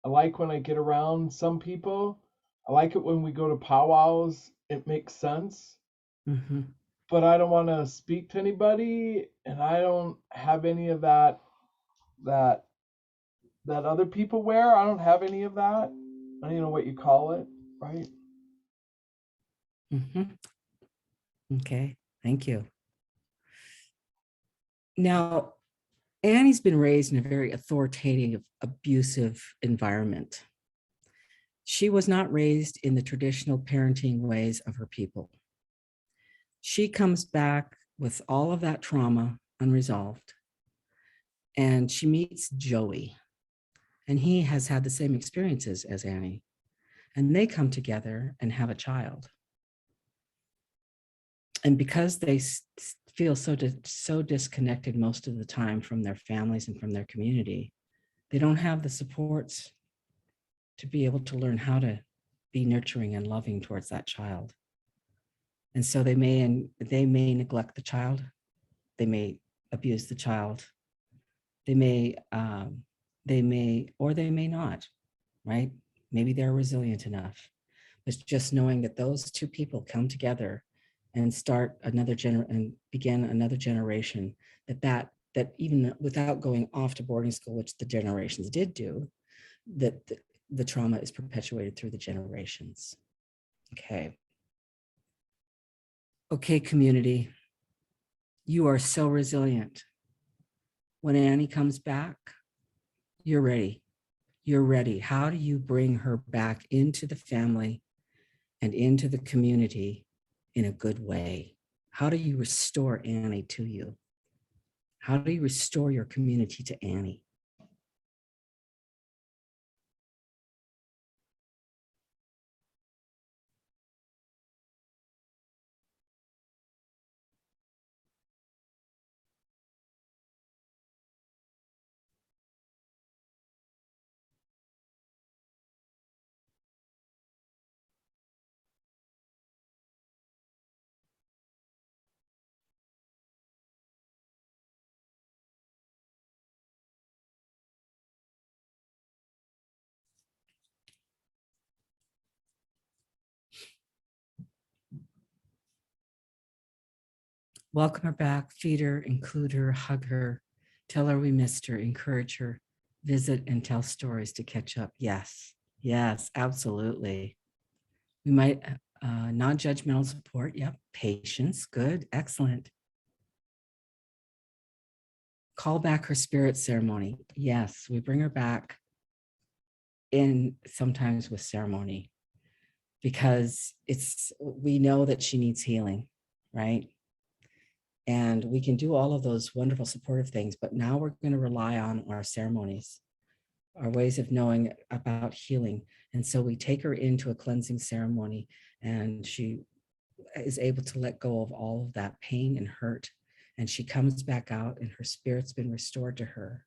I like when I get around some people. I like it when we go to powwows. It makes sense. Mhm. But I don't want to speak to anybody, and I don't have any of that other people wear. I don't have any of that. I don't know what you call it, right? Mhm. Okay, thank you. Now, Annie's been raised in a very authoritative, abusive environment. She was not raised in the traditional parenting ways of her people. She comes back with all of that trauma unresolved, and she meets Joey, and he has had the same experiences as Annie, and they come together and have a child. And because they feel so disconnected most of the time from their families and from their community, they don't have the supports to be able to learn how to be nurturing and loving towards that child. And so they may neglect the child. They may abuse the child. They may, or they may not, right? Maybe they're resilient enough. But just knowing that those two people come together and start and begin another generation, that even without going off to boarding school, which the generations did do, that the trauma is perpetuated through the generations. Okay. Okay, community. You are so resilient. When Annie comes back, you're ready. You're ready. How do you bring her back into the family and into the community in a good way? How do you restore Annie to you? How do you restore your community to Annie? Welcome her back, feed her, include her, hug her, tell her we missed her, encourage her, visit and tell stories to catch up. Yes, yes, absolutely. We might, non-judgmental support. Yep. Patience. Good. Excellent. Call back her spirit ceremony. Yes, we bring her back in sometimes with ceremony, because we know that she needs healing, right? And we can do all of those wonderful supportive things, but now we're going to rely on our ceremonies, our ways of knowing about healing. And so we take her into a cleansing ceremony, and she is able to let go of all of that pain and hurt. And she comes back out, and her spirit's been restored to her.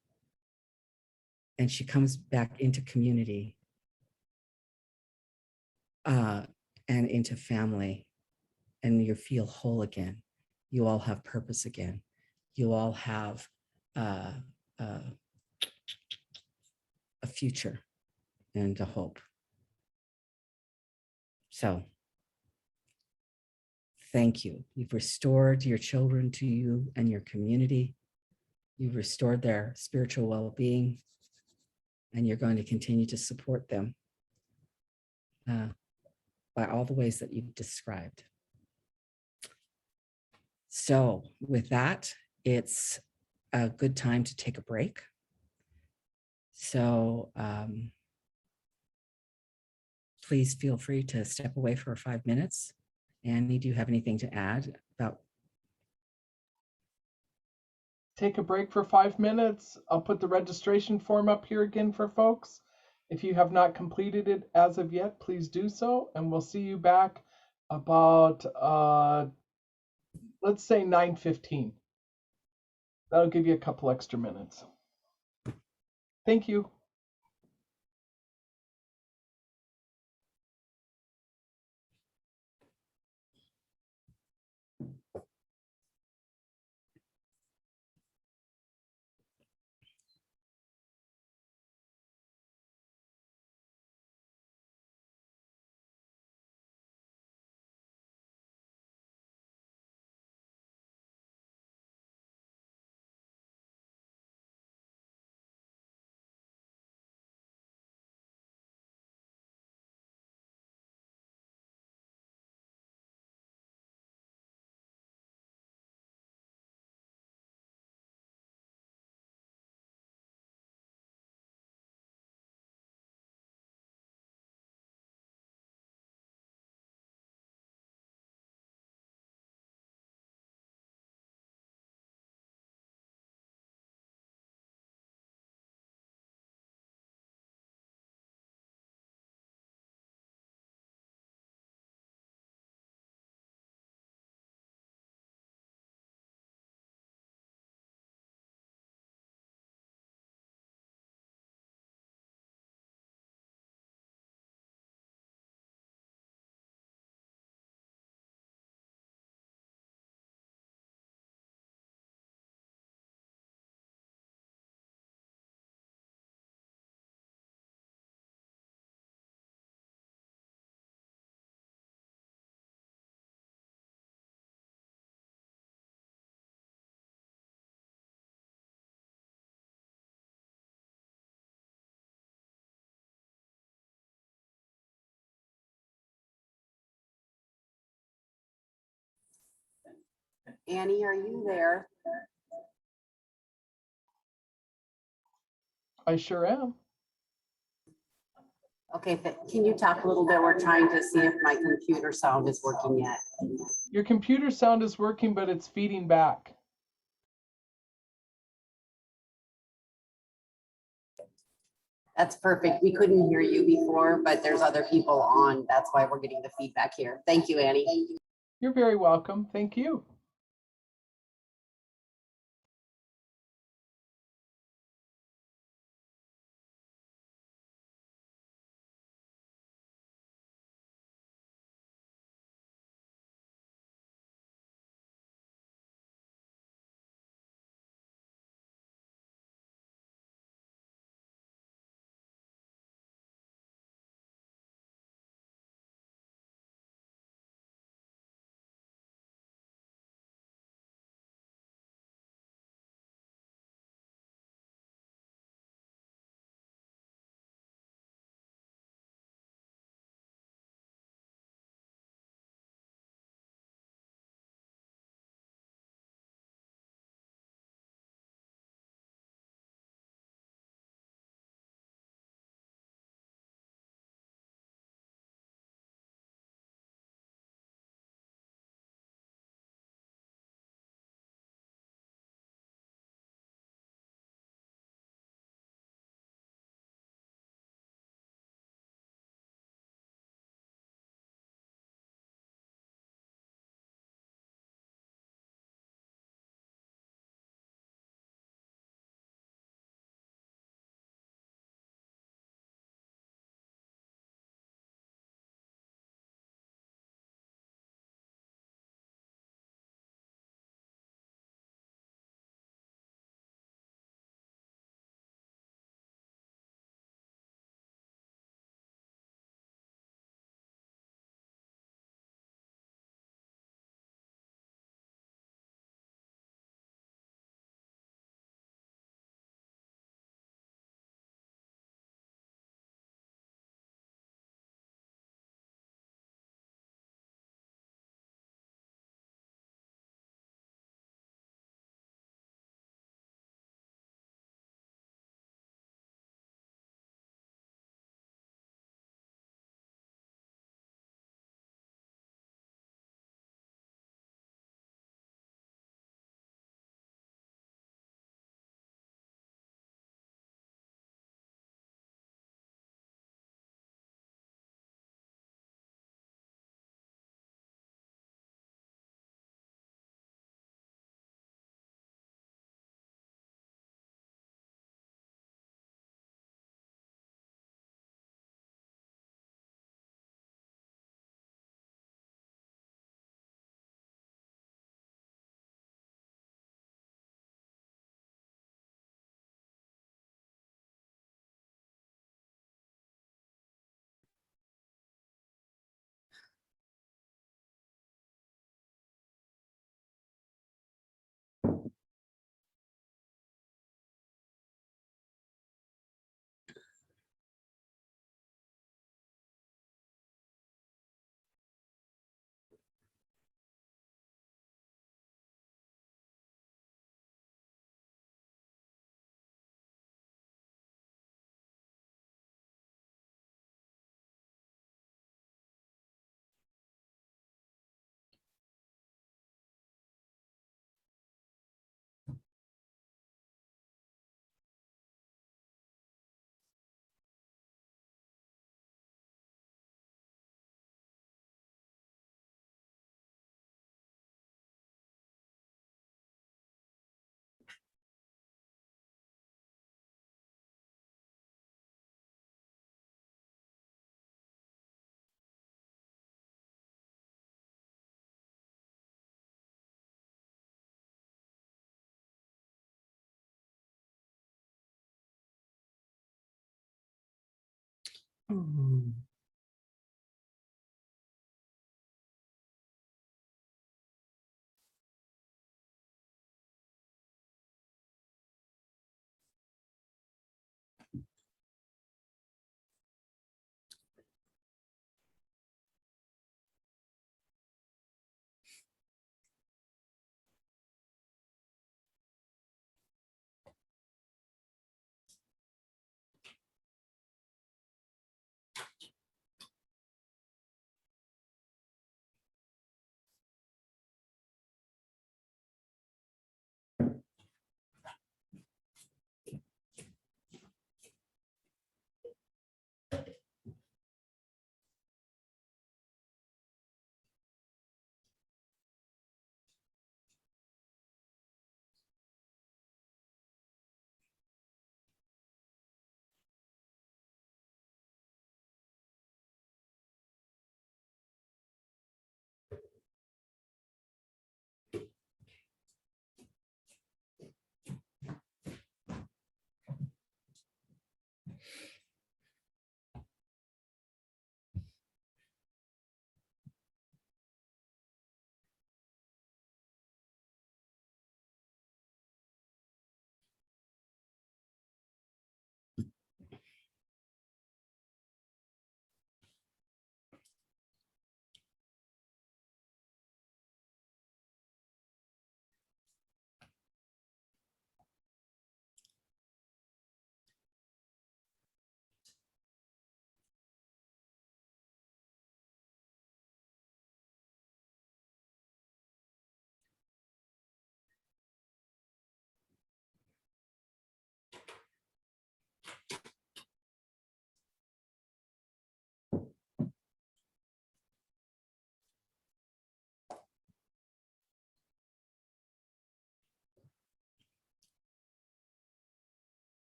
And she comes back into community and into family, and you feel whole again. You all have purpose again. You all have a future and a hope. So thank you. You've restored your children to you and your community. You've restored their spiritual well-being, and you're going to continue to support them by all the ways that you've described. So with that, it's a good time to take a break. So please feel free to step away for 5 minutes. Annie, do you have anything to add about? Take a break for 5 minutes. I'll put the registration form up here again for folks. If you have not completed it as of yet, please do so. And we'll see you back about, let's say 9:15. That'll give you a couple extra minutes. Thank you. Annie, are you there? I sure am. Okay, can you talk a little bit? We're trying to see if my computer sound is working yet. Your computer sound is working, but it's feeding back. That's perfect. We couldn't hear you before, but there's other people on. That's why we're getting the feedback here. Thank you, Annie. You're very welcome. Thank you.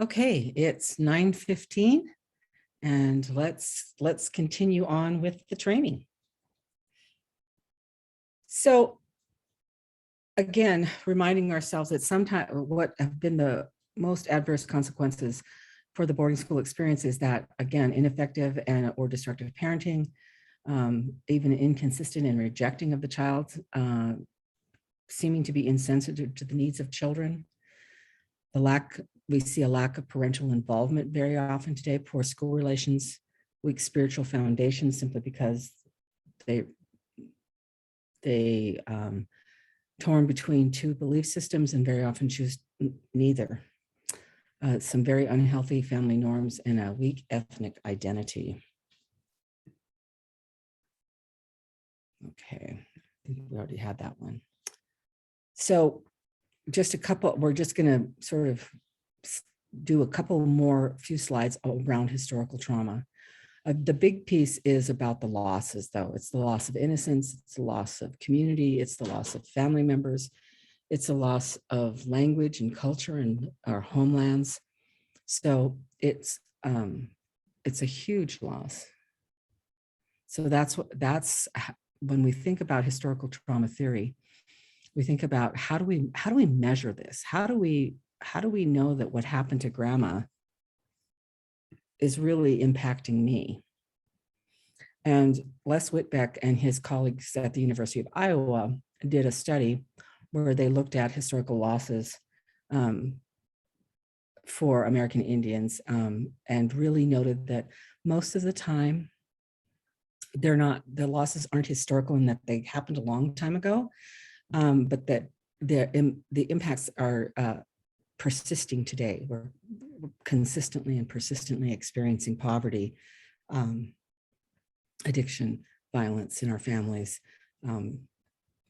Okay, it's 9:15 and let's continue on with the training. So again, reminding ourselves that sometimes what have been the most adverse consequences for the boarding school experience is that, again, ineffective and or destructive parenting, even inconsistent and rejecting of the child, seeming to be insensitive to the needs of children. We see a lack of parental involvement very often today, poor school relations, weak spiritual foundations simply because they torn between two belief systems and very often choose neither. Some very unhealthy family norms and a weak ethnic identity. Okay, I think we already had that one. So just a couple, we're just gonna sort of do a couple more few slides around historical trauma. The big piece is about the losses, though. It's the loss of innocence, it's the loss of community, it's the loss of family members, it's a loss of language and culture and our homelands. So it's a huge loss. So that's when we think about historical trauma theory, we think about how do we measure this? How do we know that what happened to grandma is really impacting me? And Les Whitbeck and his colleagues at the University of Iowa did a study where they looked at historical losses for American Indians and really noted that most of the time the losses aren't historical in that they happened a long time ago, but that the impacts are persisting today. We're consistently and persistently experiencing poverty, addiction, violence in our families.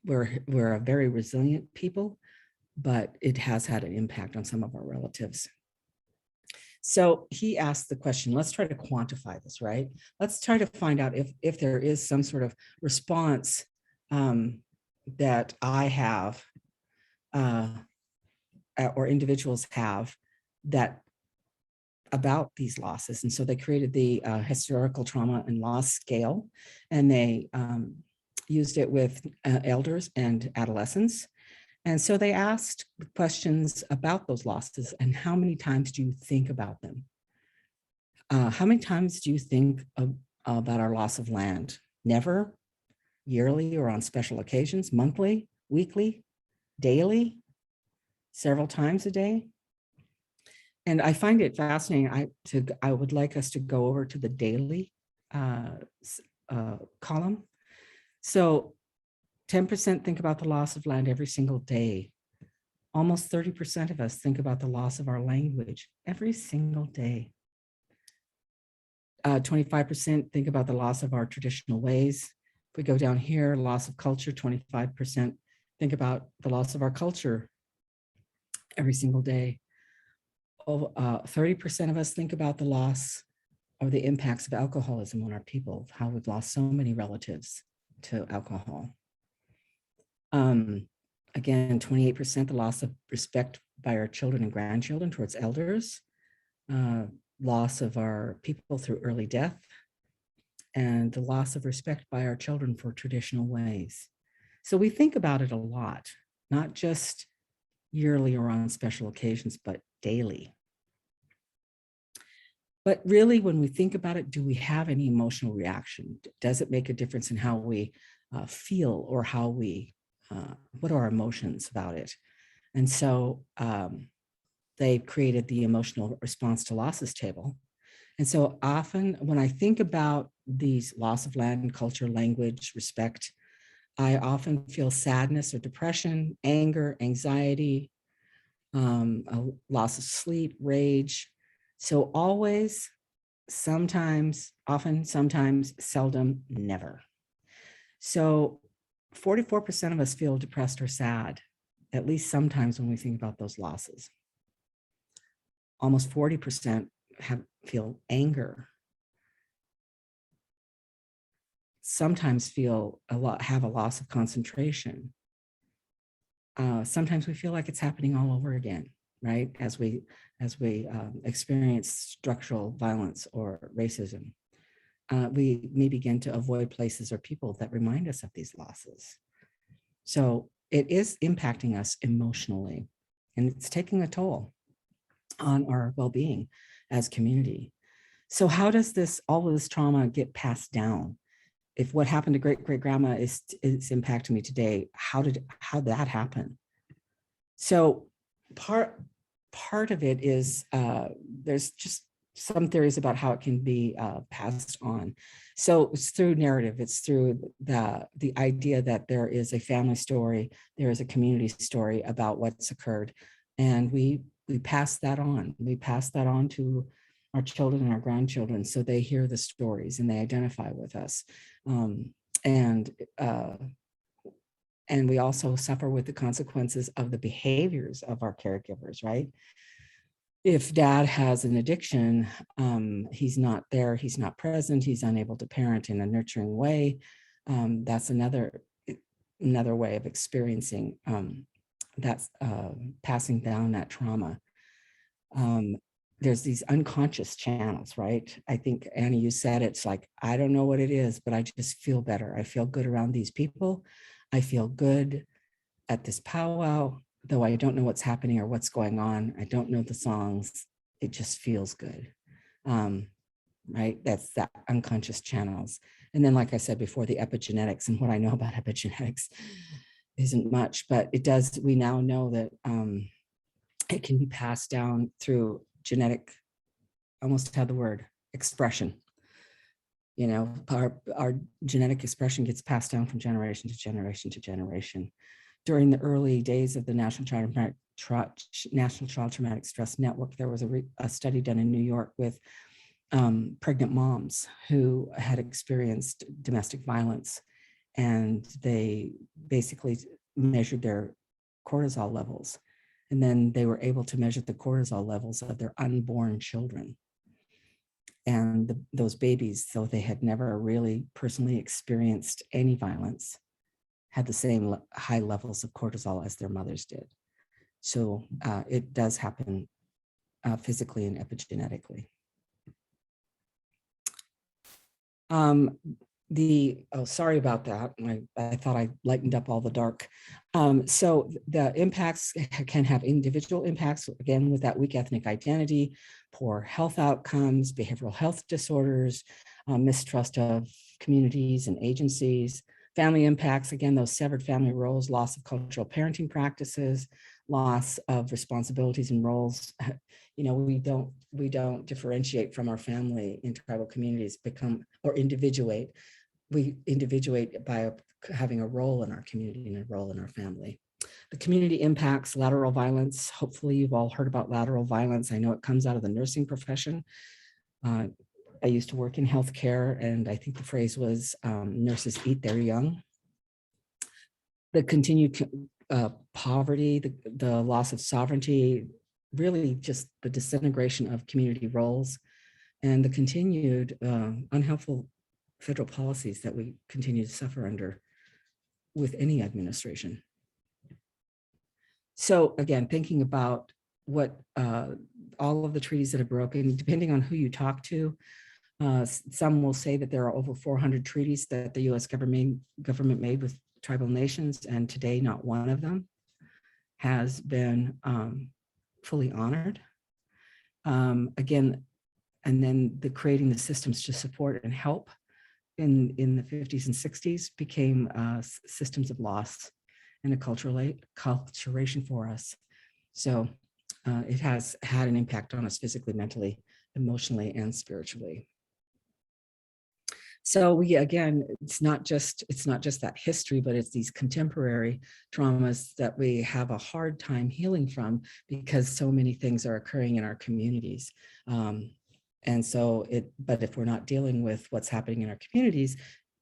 We're a very resilient people, but it has had an impact on some of our relatives. So he asked the question, let's try to quantify this, right? Let's try to find out if there is some sort of response that I have or individuals have that about these losses. And so they created the historical trauma and loss scale, and they used it with elders and adolescents. And so they asked questions about those losses and how many times do you think about them? How many times do you think about our loss of land? Never, yearly or on special occasions, monthly, weekly, daily, several times a day? And I find it fascinating. I would like us to go over to the daily column. So 10% think about the loss of land every single day. Almost 30% of us think about the loss of our language every single day. 25% think about the loss of our traditional ways. If we go down here, loss of culture, 25% think about the loss of our culture every single day. 30% of us think about the loss or the impacts of alcoholism on our people, how we've lost so many relatives to alcohol. Again, 28% the loss of respect by our children and grandchildren towards elders, loss of our people through early death, and the loss of respect by our children for traditional ways. So we think about it a lot, not just yearly or on special occasions, but daily. But really, when we think about it, do we have any emotional reaction? Does it make a difference in how we feel or how we, what are our emotions about it? And so they created the emotional response to losses table. And so often when I think about these loss of land, culture, language, respect, I often feel sadness or depression, anger, anxiety, a loss of sleep, rage. So always, sometimes, often, sometimes, seldom, never. So 44% of us feel depressed or sad, at least sometimes when we think about those losses. Almost 40% feel anger. Sometimes have a loss of concentration. Sometimes we feel like it's happening all over again, right? As we experience structural violence or racism, we may begin to avoid places or people that remind us of these losses. So it is impacting us emotionally, and it's taking a toll on our well-being as community. So how does all of this trauma get passed down? If what happened to great-great-grandma is impacting me today, how'd that happen? So part of it is there's just some theories about how it can be passed on. So it's through narrative. It's through the idea that there is a family story, there is a community story about what's occurred, and we pass that on. We pass that on to our children and our grandchildren, so they hear the stories and they identify with us. And we also suffer with the consequences of the behaviors of our caregivers, right? If dad has an addiction, he's not there, he's not present, he's unable to parent in a nurturing way. That's another way of experiencing that's passing down that trauma. There's these unconscious channels, right? I think, Annie, you said it's like, I don't know what it is, but I just feel better. I feel good around these people. I feel good at this powwow, though I don't know what's happening or what's going on. I don't know the songs. It just feels good, right? That's that unconscious channels. And then, like I said before, the epigenetics, and what I know about epigenetics isn't much, but it does, we now know that it can be passed down through genetic, almost had the word, expression. You know, our genetic expression gets passed down from generation to generation to generation. During the early days of the National Child Traumatic Stress Network, there was a study done in New York with pregnant moms who had experienced domestic violence, and they basically measured their cortisol levels. And then they were able to measure the cortisol levels of their unborn children. And those babies, though they had never really personally experienced any violence, had the same high levels of cortisol as their mothers did. So it does happen physically and epigenetically. Oh, sorry about that. I thought I lightened up all the dark. So the impacts can have individual impacts, again, with that weak ethnic identity, poor health outcomes, behavioral health disorders, mistrust of communities and agencies, family impacts, again, those severed family roles, loss of cultural parenting practices, loss of responsibilities and roles. You know, we don't differentiate from our family in tribal communities, individuate. We individuate by having a role in our community and a role in our family. The community impacts, lateral violence. Hopefully you've all heard about lateral violence. I know it comes out of the nursing profession. I used to work in healthcare, and I think the phrase was nurses eat their young. The continued poverty, the loss of sovereignty, really just the disintegration of community roles, and the continued unhelpful federal policies that we continue to suffer under with any administration. So again, thinking about what all of the treaties that are broken, depending on who you talk to, some will say that there are over 400 treaties that the US government made with tribal nations, and today not one of them has been fully honored. Again, and then creating the systems to support and help in the 50s and 60s became systems of loss and a acculturation for us. So it has had an impact on us physically, mentally, emotionally, and spiritually. So again, it's not just that history, but it's these contemporary traumas that we have a hard time healing from because so many things are occurring in our communities. And so but if we're not dealing with what's happening in our communities,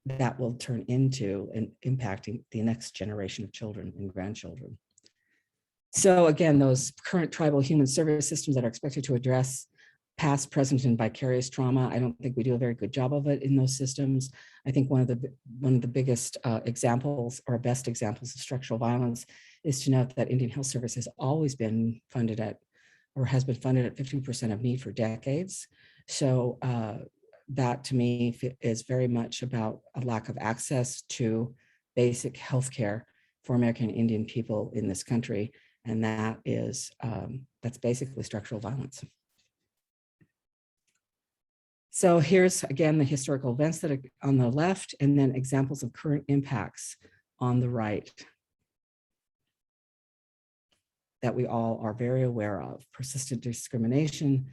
that will turn into and impacting the next generation of children and grandchildren. So again, those current tribal human service systems that are expected to address past, present, and vicarious trauma, I don't think we do a very good job of it in those systems. I think one of the biggest examples or best examples of structural violence is to note that Indian Health Service has always been funded at, or has been funded at 50% of need for decades. So that to me is very much about a lack of access to basic healthcare for American Indian people in this country. And that is, that's basically structural violence. So here's again, the historical events that are on the left, and then examples of current impacts on the right that we all are very aware of: persistent discrimination,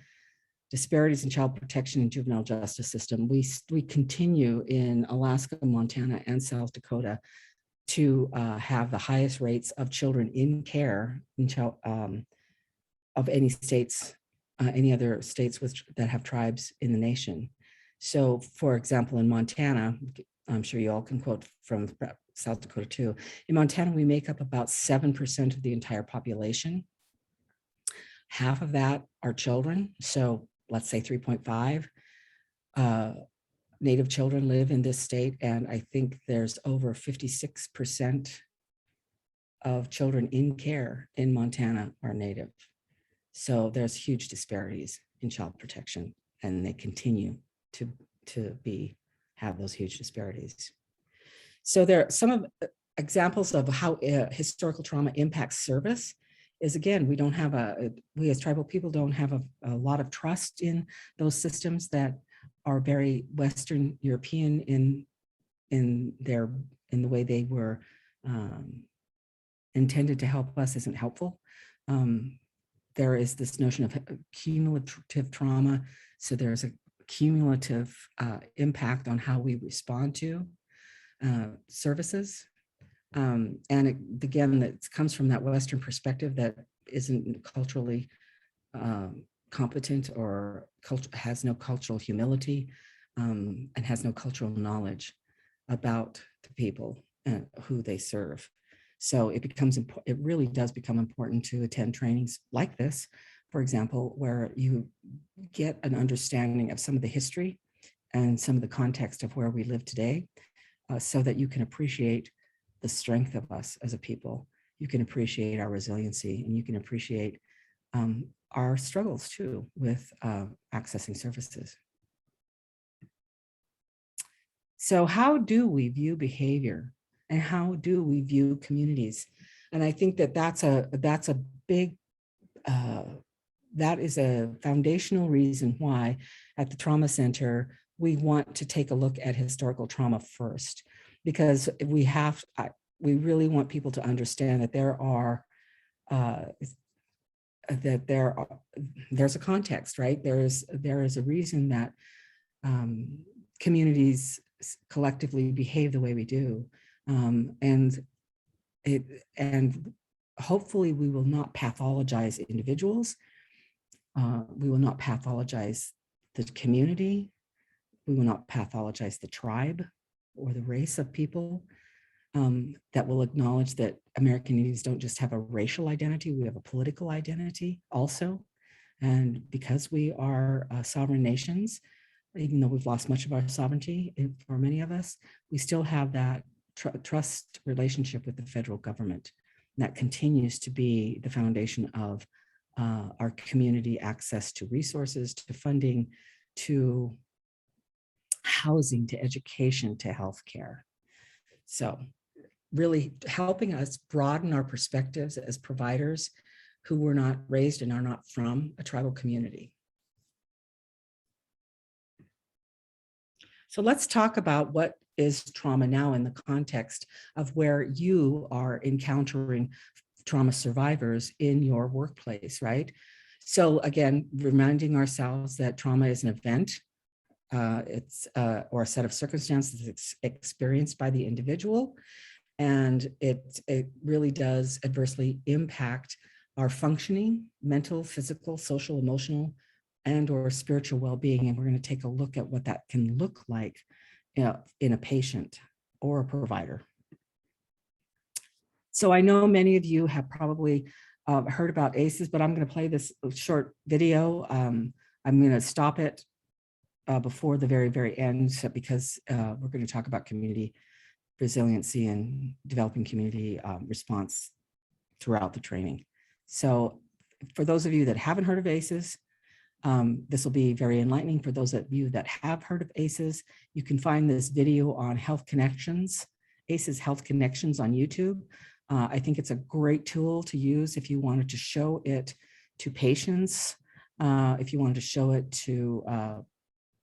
disparities in child protection and juvenile justice system. We continue in Alaska, Montana, and South Dakota to have the highest rates of children in care of any states, any other states that have tribes in the nation. So for example, in Montana, I'm sure you all can quote from South Dakota too. In Montana, we make up about 7% of the entire population. Half of that are children. So let's say 3.5 Native children live in this state. And I think there's over 56% of children in care in Montana are Native. So there's huge disparities in child protection, and they continue to have those huge disparities. So there are some of the examples of how historical trauma impacts service is, again, we as tribal people don't have a lot of trust in those systems that are very Western European in the way they were intended to help us isn't helpful. There is this notion of cumulative trauma. So there's a cumulative impact on how we respond to services. And again, that comes from that Western perspective that isn't culturally competent or has no cultural humility and has no cultural knowledge about the people who they serve. So it really does become important to attend trainings like this, for example, where you get an understanding of some of the history and some of the context of where we live today, so that you can appreciate the strength of us as a people. You can appreciate our resiliency, and you can appreciate our struggles too with accessing services. So how do we view behavior and how do we view communities? And I think that that's a big, that is a foundational reason why at the Trauma Center, we want to take a look at historical trauma first, because we really want people to understand that there's a context, right? There is a reason that communities collectively behave the way we do. And hopefully we will not pathologize individuals. We will not pathologize the community. We will not pathologize the tribe or the race of people. That will acknowledge that American Indians don't just have a racial identity, we have a political identity also. And because we are sovereign nations, even though we've lost much of our sovereignty for many of us, we still have that trust relationship with the federal government. And that continues to be the foundation of our community access to resources, to funding, to housing, to education, to healthcare. So really helping us broaden our perspectives as providers who were not raised and are not from a tribal community. So let's talk about what is trauma now in the context of where you are encountering trauma survivors in your workplace, right? So again, reminding ourselves that trauma is an event, or a set of circumstances experienced by the individual, and it really does adversely impact our functioning, mental, physical, social, emotional, and or spiritual well-being. And we're going to take a look at what that can look like in a patient or a provider. So I know many of you have probably heard about ACEs, but I'm going to play this short video. I'm going to stop it before the very, very end, because we're going to talk about community resiliency and developing community response throughout the training. So for those of you that haven't heard of ACEs, this will be very enlightening. For those of you that have heard of ACEs, you can find this video on Health Connections, ACEs Health Connections on YouTube. I think it's a great tool to use if you wanted to show it to patients, if you wanted to show it to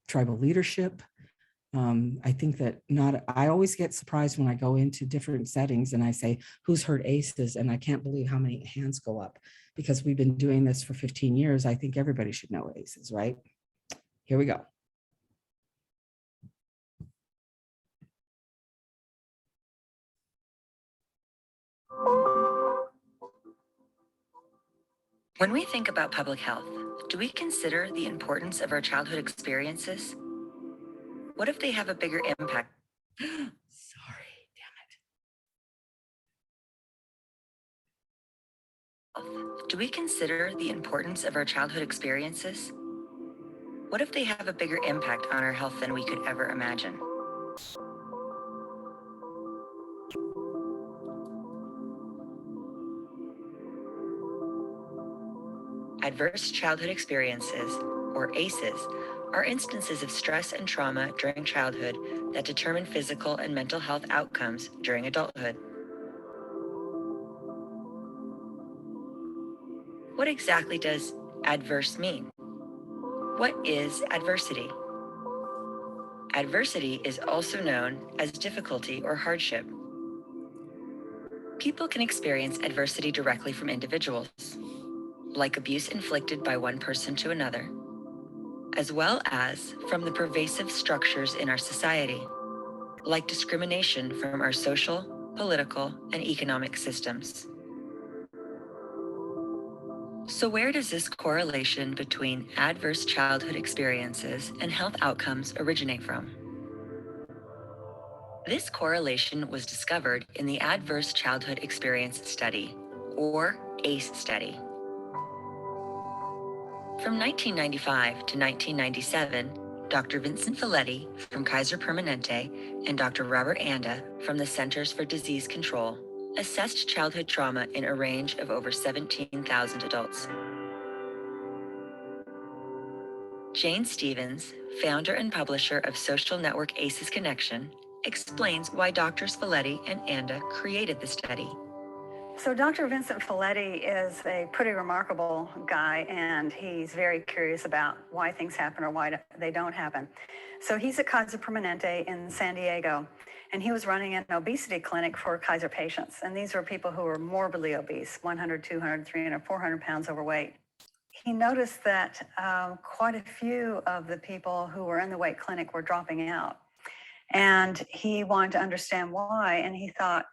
tribal leadership. I think that I always get surprised when I go into different settings and I say, who's heard ACEs? And I can't believe how many hands go up, because we've been doing this for 15 years. I think everybody should know ACEs, right? Here we go. When we think about public health, do we consider the importance of our childhood experiences? What if they have a bigger impact? Sorry, damn it. Do we consider the importance of our childhood experiences? What if they have a bigger impact on our health than we could ever imagine? Adverse childhood experiences, or ACEs, are instances of stress and trauma during childhood that determine physical and mental health outcomes during adulthood. What exactly does adverse mean? What is adversity? Adversity is also known as difficulty or hardship. People can experience adversity directly from individuals, like abuse inflicted by one person to another, as well as from the pervasive structures in our society, like discrimination from our social, political, and economic systems. So where does this correlation between adverse childhood experiences and health outcomes originate from? This correlation was discovered in the Adverse Childhood Experience Study, or ACE study. From 1995 to 1997, Dr. Vincent Folletti from Kaiser Permanente and Dr. Robert Anda from the Centers for Disease Control assessed childhood trauma in a range of over 17,000 adults. Jane Stevens, founder and publisher of social network ACEs Connection, explains why Drs. Folletti and Anda created the study. So Dr. Vincent Folletti is a pretty remarkable guy, and he's very curious about why things happen or why they don't happen. So he's at Kaiser Permanente in San Diego, and he was running an obesity clinic for Kaiser patients. And these were people who were morbidly obese, 100, 200, 300, 400 pounds overweight. He noticed that quite a few of the people who were in the weight clinic were dropping out. And he wanted to understand why, and he thought,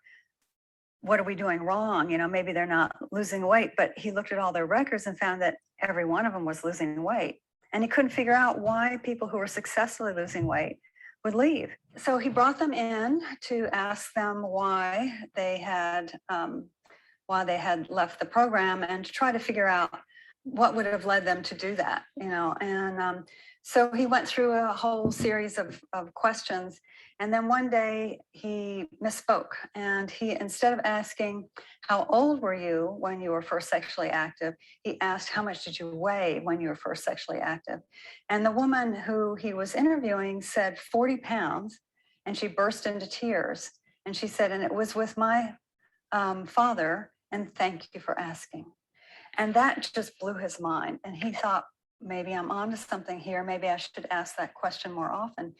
what are we doing wrong? You know, maybe they're not losing weight, but he looked at all their records and found that every one of them was losing weight. And he couldn't figure out why people who were successfully losing weight would leave. So he brought them in to ask them why they had left the program and to try to figure out what would have led them to do that, you know. And so he went through a whole series of questions. And then one day he misspoke, and he, instead of asking, how old were you when you were first sexually active, he asked, how much did you weigh when you were first sexually active? And the woman who he was interviewing said 40 pounds, and she burst into tears. And she said, and it was with my father, and thank you for asking. And that just blew his mind. And he thought, maybe I'm onto something here. Maybe I should ask that question more often.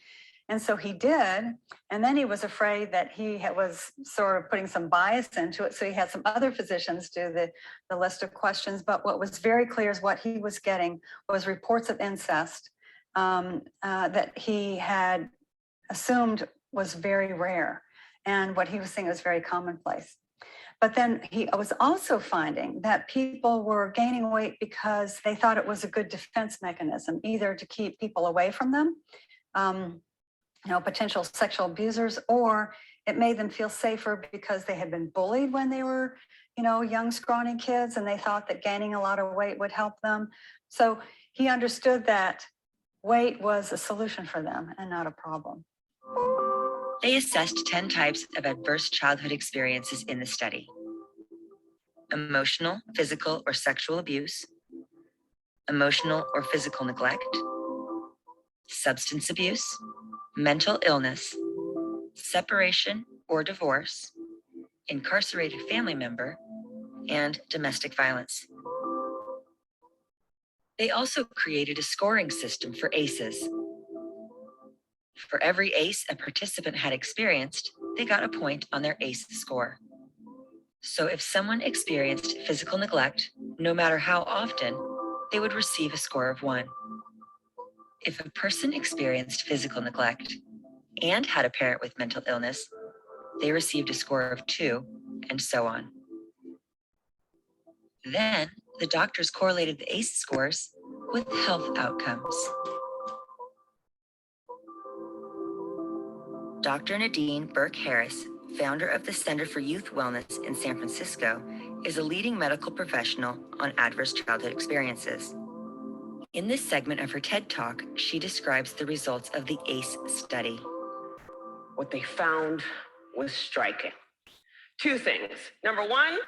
And so he did. And then he was afraid that he was sort of putting some bias into it. So he had some other physicians do the list of questions. But what was very clear is what he was getting was reports of incest that he had assumed was very rare. And what he was saying was very commonplace. But then he was also finding that people were gaining weight because they thought it was a good defense mechanism, either to keep people away from them, potential sexual abusers, or it made them feel safer because they had been bullied when they were, young, scrawny kids, and they thought that gaining a lot of weight would help them. So he understood that weight was a solution for them and not a problem. They assessed 10 types of adverse childhood experiences in the study: emotional, physical, or sexual abuse, emotional or physical neglect, substance abuse, mental illness, separation or divorce, incarcerated family member, and domestic violence. They also created a scoring system for ACEs. For every ACE a participant had experienced, they got a point on their ACE score. So if someone experienced physical neglect, no matter how often, they would receive a score of 1. If a person experienced physical neglect and had a parent with mental illness, they received a score of 2, and so on. Then, the doctors correlated the ACE scores with health outcomes. Dr. Nadine Burke-Harris, founder of the Center for Youth Wellness in San Francisco, is a leading medical professional on adverse childhood experiences. In this segment of her TED Talk, she describes the results of the ACE study. What they found was striking. 2 things. Number 1,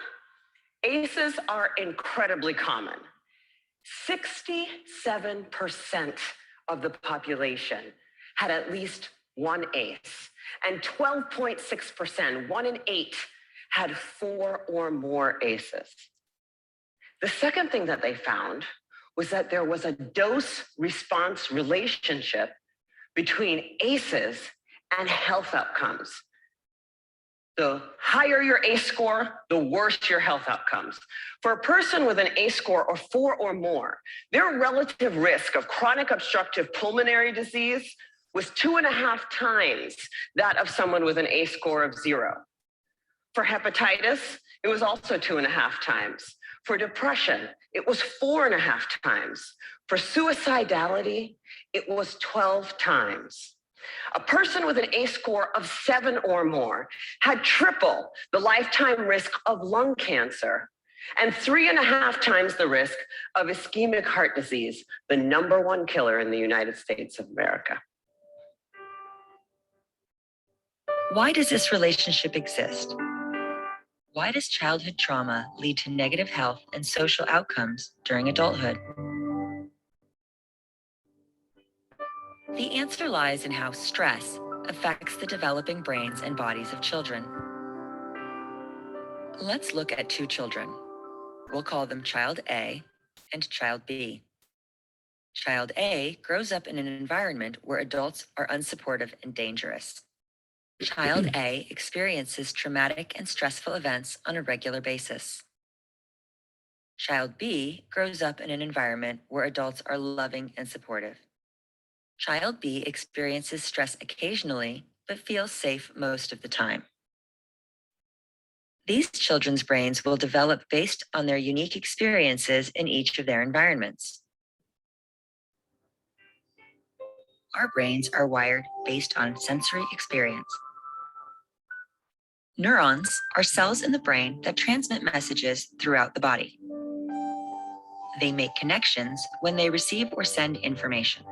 ACEs are incredibly common. 67% of the population had at least 1 ACE, and 12.6%, 1 in 8, had 4 or more ACEs. The second thing that they found was that there was a dose-response relationship between ACEs and health outcomes. The higher your ACE score, the worse your health outcomes. For a person with an ACE score of 4 or more, their relative risk of chronic obstructive pulmonary disease was 2.5 times that of someone with an ACE score of 0. For hepatitis, it was also 2.5 times. For depression, it was 4.5 times. For suicidality, it was 12 times. A person with an ACE score of 7 or more had triple the lifetime risk of lung cancer and 3.5 times the risk of ischemic heart disease, the #1 killer in the United States of America. Why does this relationship exist? Why does childhood trauma lead to negative health and social outcomes during adulthood? The answer lies in how stress affects the developing brains and bodies of children. Let's look at two children. We'll call them Child A and Child B. Child A grows up in an environment where adults are unsupportive and dangerous. Child A experiences traumatic and stressful events on a regular basis. Child B grows up in an environment where adults are loving and supportive. Child B experiences stress occasionally, but feels safe most of the time. These children's brains will develop based on their unique experiences in each of their environments. Our brains are wired based on sensory experience. Neurons are cells in the brain that transmit messages throughout the body. They make connections when they receive or send information.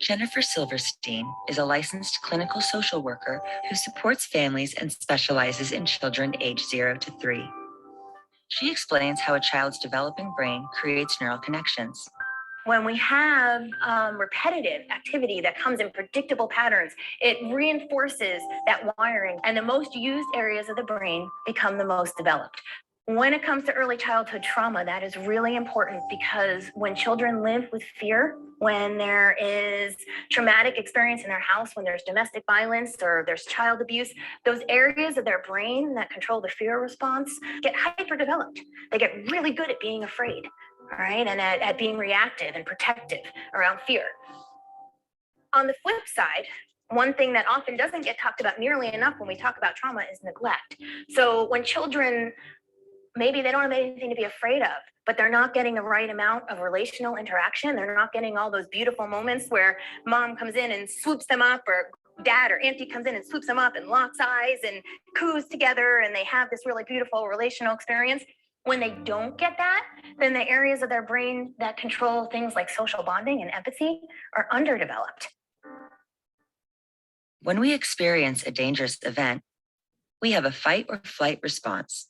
Jennifer Silverstein is a licensed clinical social worker who supports families and specializes in children aged 0 to 3. She explains how a child's developing brain creates neural connections. When we have repetitive activity that comes in predictable patterns, it reinforces that wiring, and the most used areas of the brain become the most developed. When it comes to early childhood trauma, that is really important because when children live with fear, when there is traumatic experience in their house, when there's domestic violence or there's child abuse, those areas of their brain that control the fear response get hyperdeveloped. They get really good at being afraid, all right, and at being reactive and protective around fear. On the flip side, one thing that often doesn't get talked about nearly enough when we talk about trauma is neglect. So when children, maybe they don't have anything to be afraid of, but they're not getting the right amount of relational interaction. They're not getting all those beautiful moments where mom comes in and swoops them up, or dad or auntie comes in and swoops them up and locks eyes and coos together, and they have this really beautiful relational experience. When they don't get that, then the areas of their brain that control things like social bonding and empathy are underdeveloped. When we experience a dangerous event, we have a fight or flight response.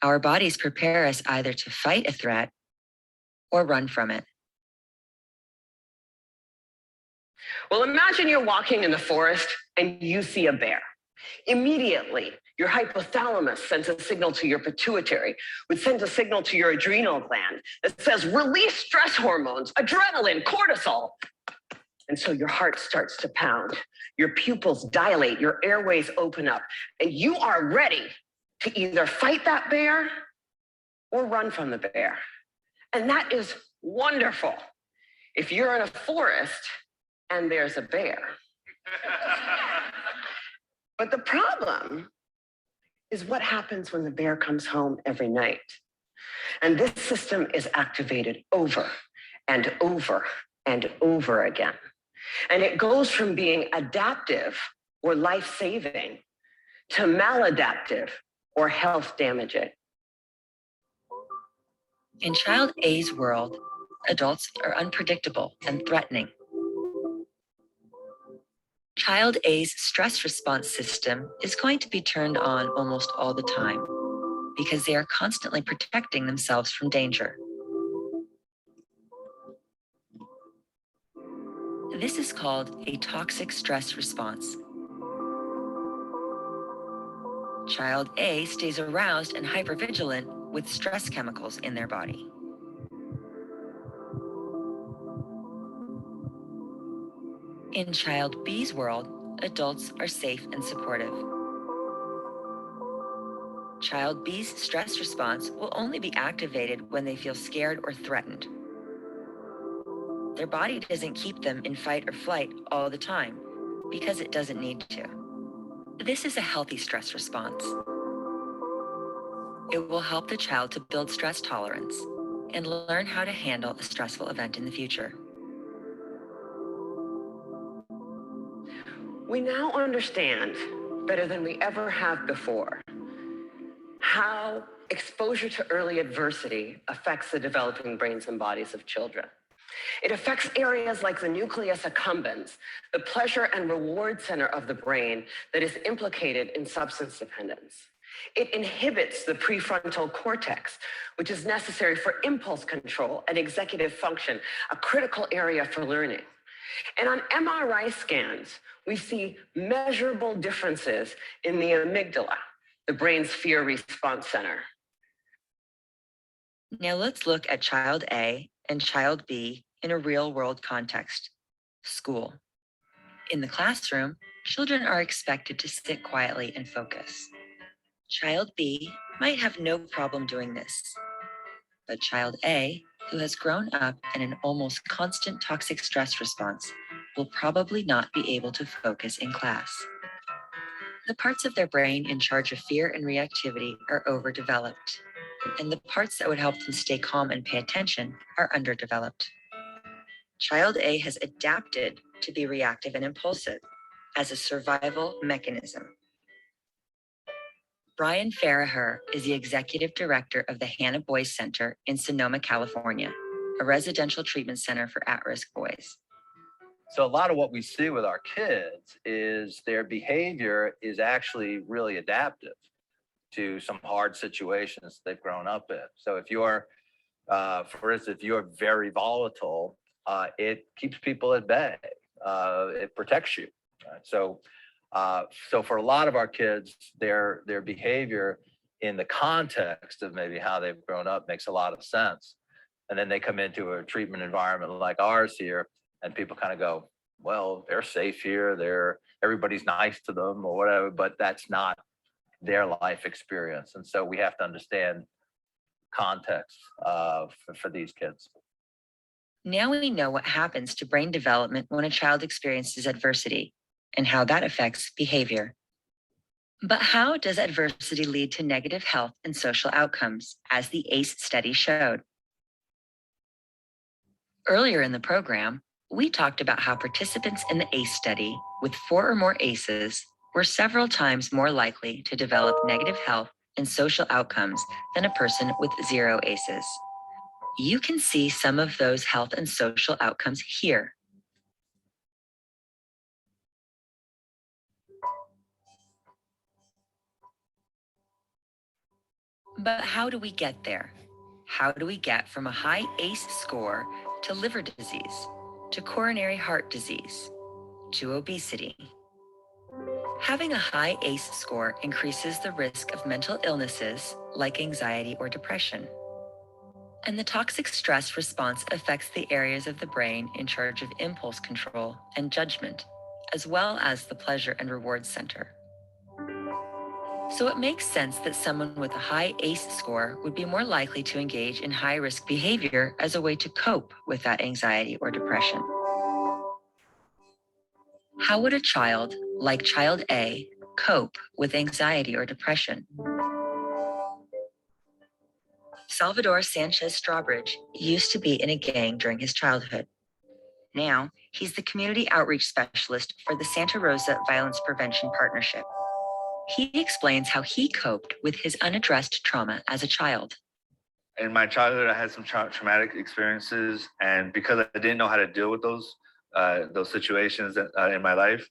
Our bodies prepare us either to fight a threat or run from it. Well, imagine you're walking in the forest and you see a bear. Immediately, your hypothalamus sends a signal to your pituitary, which sends a signal to your adrenal gland that says, release stress hormones, adrenaline, cortisol. And so your heart starts to pound, your pupils dilate, your airways open up, and you are ready to either fight that bear or run from the bear. And that is wonderful if you're in a forest and there's a bear. But the problem is what happens when the bear comes home every night. And this system is activated over and over and over again. And it goes from being adaptive or life-saving to maladaptive or health damaging. In Child A's world, adults are unpredictable and threatening. Child A's stress response system is going to be turned on almost all the time because they are constantly protecting themselves from danger. This is called a toxic stress response. Child A stays aroused and hypervigilant with stress chemicals in their body. In Child B's world, adults are safe and supportive. Child B's stress response will only be activated when they feel scared or threatened. Their body doesn't keep them in fight or flight all the time because it doesn't need to. This is a healthy stress response. It will help the child to build stress tolerance and learn how to handle a stressful event in the future. We now understand better than we ever have before how exposure to early adversity affects the developing brains and bodies of children. It affects areas like the nucleus accumbens, the pleasure and reward center of the brain that is implicated in substance dependence. It inhibits the prefrontal cortex, which is necessary for impulse control and executive function, a critical area for learning. And on MRI scans, we see measurable differences in the amygdala, the brain's fear response center. Now let's look at child A and child B in a real-world context, school. In the classroom, children are expected to sit quietly and focus. Child B might have no problem doing this, but child A, who has grown up in an almost constant toxic stress response, will probably not be able to focus in class. The parts of their brain in charge of fear and reactivity are overdeveloped, and the parts that would help them stay calm and pay attention are underdeveloped. Child A has adapted to be reactive and impulsive as a survival mechanism. Brian Farraher is the executive director of the Hannah Boys Center in Sonoma, California, a residential treatment center for at-risk boys. So a lot of what we see with our kids is their behavior is actually really adaptive to some hard situations they've grown up in. So if you're, for instance, if you're very volatile, it keeps people at bay. It protects you. Right? So for a lot of our kids, their behavior in the context of maybe how they've grown up makes a lot of sense. And then they come into a treatment environment like ours here, and people kind of go, well, they're safe here. Everybody's nice to them or whatever, but that's not their life experience. And so we have to understand context for these kids. Now we know what happens to brain development when a child experiences adversity and how that affects behavior. But how does adversity lead to negative health and social outcomes, as the ACE study showed? Earlier in the program, we talked about how participants in the ACE study with 4 or more ACEs were several times more likely to develop negative health and social outcomes than a person with 0 ACEs. You can see some of those health and social outcomes here. But how do we get there? How do we get from a high ACE score to liver disease, to coronary heart disease, to obesity? Having a high ACE score increases the risk of mental illnesses like anxiety or depression. And the toxic stress response affects the areas of the brain in charge of impulse control and judgment, as well as the pleasure and reward center. So it makes sense that someone with a high ACE score would be more likely to engage in high-risk behavior as a way to cope with that anxiety or depression. How would a child, like child A, cope with anxiety or depression? Salvador Sanchez Strawbridge used to be in a gang during his childhood. Now, he's the community outreach specialist for the Santa Rosa Violence Prevention Partnership. He explains how he coped with his unaddressed trauma as a child. In my childhood, I had some traumatic experiences, and because I didn't know how to deal with those situations in my life,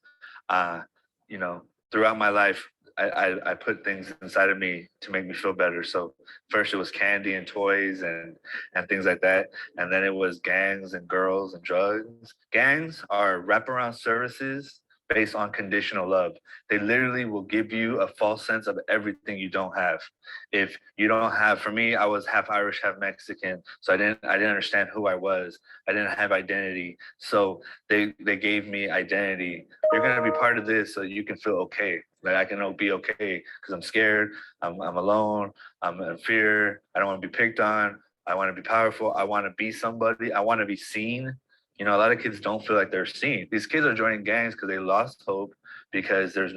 throughout my life, I put things inside of me to make me feel better. So first it was candy and toys and things like that. And then it was gangs and girls and drugs. Gangs are wraparound services based on conditional love. They literally will give you a false sense of everything you don't have. If you don't have, for me, I was half Irish, half Mexican. So I didn't understand who I was. I didn't have identity. So they gave me identity. You're gonna be part of this so you can feel okay. Like I can be okay because I'm scared, I'm alone, I'm in fear, I don't want to be picked on, I want to be powerful, I want to be somebody, I want to be seen. A lot of kids don't feel like they're seen. These kids are joining gangs because they lost hope, because there's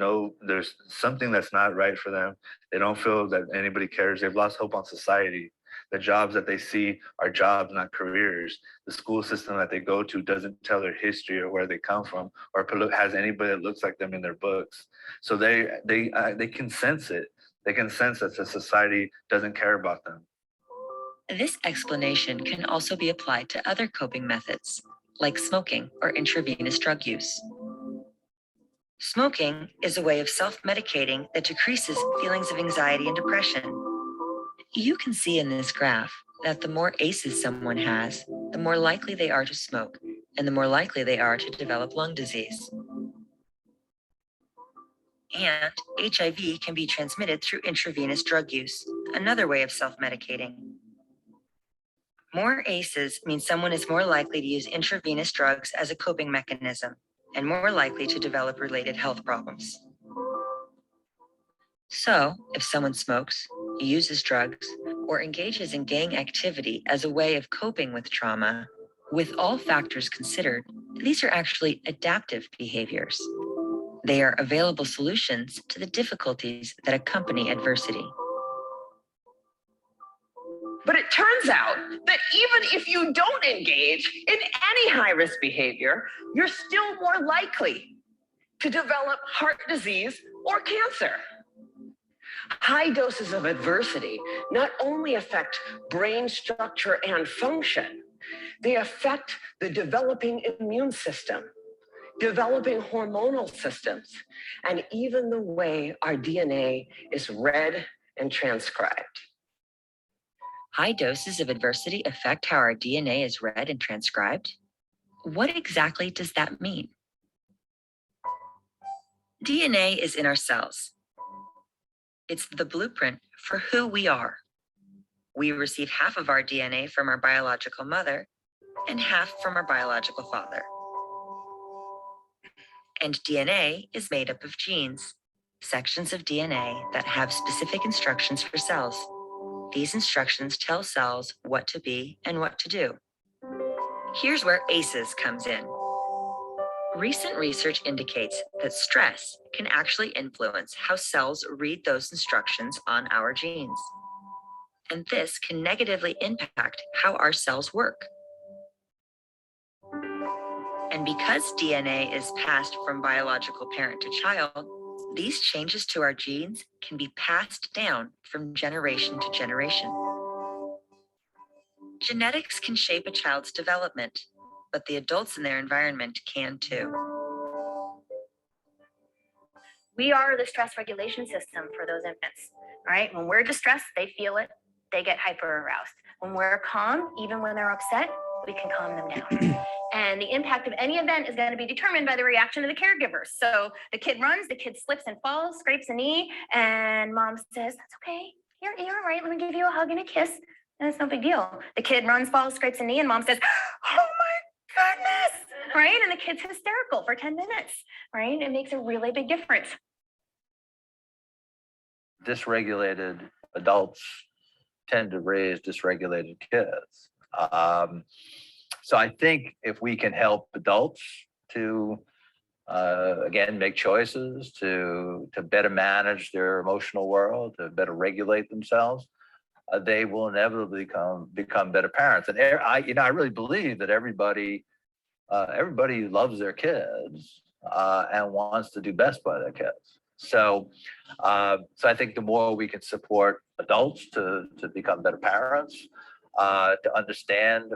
something that's not right for them. They don't feel that anybody cares. They've lost hope on society. The jobs that they see are jobs, not careers. The school system that they go to doesn't tell their history or where they come from, or has anybody that looks like them in their books. So they can sense it. They can sense that the society doesn't care about them. This explanation can also be applied to other coping methods, like smoking or intravenous drug use. Smoking is a way of self-medicating that decreases feelings of anxiety and depression. You can see in this graph that the more ACEs someone has, the more likely they are to smoke, and the more likely they are to develop lung disease. And HIV can be transmitted through intravenous drug use, another way of self-medicating. More ACEs means someone is more likely to use intravenous drugs as a coping mechanism and more likely to develop related health problems. So, if someone smokes, uses drugs, or engages in gang activity as a way of coping with trauma, with all factors considered, these are actually adaptive behaviors. They are available solutions to the difficulties that accompany adversity. But it turns out that even if you don't engage in any high-risk behavior, you're still more likely to develop heart disease or cancer. High doses of adversity not only affect brain structure and function, they affect the developing immune system, developing hormonal systems, and even the way our DNA is read and transcribed. High doses of adversity affect how our DNA is read and transcribed? What exactly does that mean? DNA is in our cells. It's the blueprint for who we are. We receive half of our DNA from our biological mother and half from our biological father. And DNA is made up of genes, sections of DNA that have specific instructions for cells. These instructions tell cells what to be and what to do. Here's where ACEs comes in. Recent research indicates that stress can actually influence how cells read those instructions on our genes. And this can negatively impact how our cells work. And because DNA is passed from biological parent to child, these changes to our genes can be passed down from generation to generation. Genetics can shape a child's development, but the adults in their environment can too. We are the stress regulation system for those infants, all right? When we're distressed, they feel it, they get hyper aroused. When we're calm, even when they're upset, we can calm them down. And the impact of any event is going to be determined by the reaction of the caregivers. So the kid runs, the kid slips and falls, scrapes a knee, and mom says, "That's okay, you're all right, let me give you a hug and a kiss." And it's no big deal. The kid runs, falls, scrapes a knee, and mom says, "Oh my goodness," right? And the kid's hysterical for 10 minutes, right? It makes a really big difference. Dysregulated adults tend to raise dysregulated kids. So I think if we can help adults to, again, make choices to better manage their emotional world, to better regulate themselves, they will inevitably become better parents. And I really believe that everybody loves their kids and wants to do best by their kids. So I think the more we can support adults to become better parents, to understand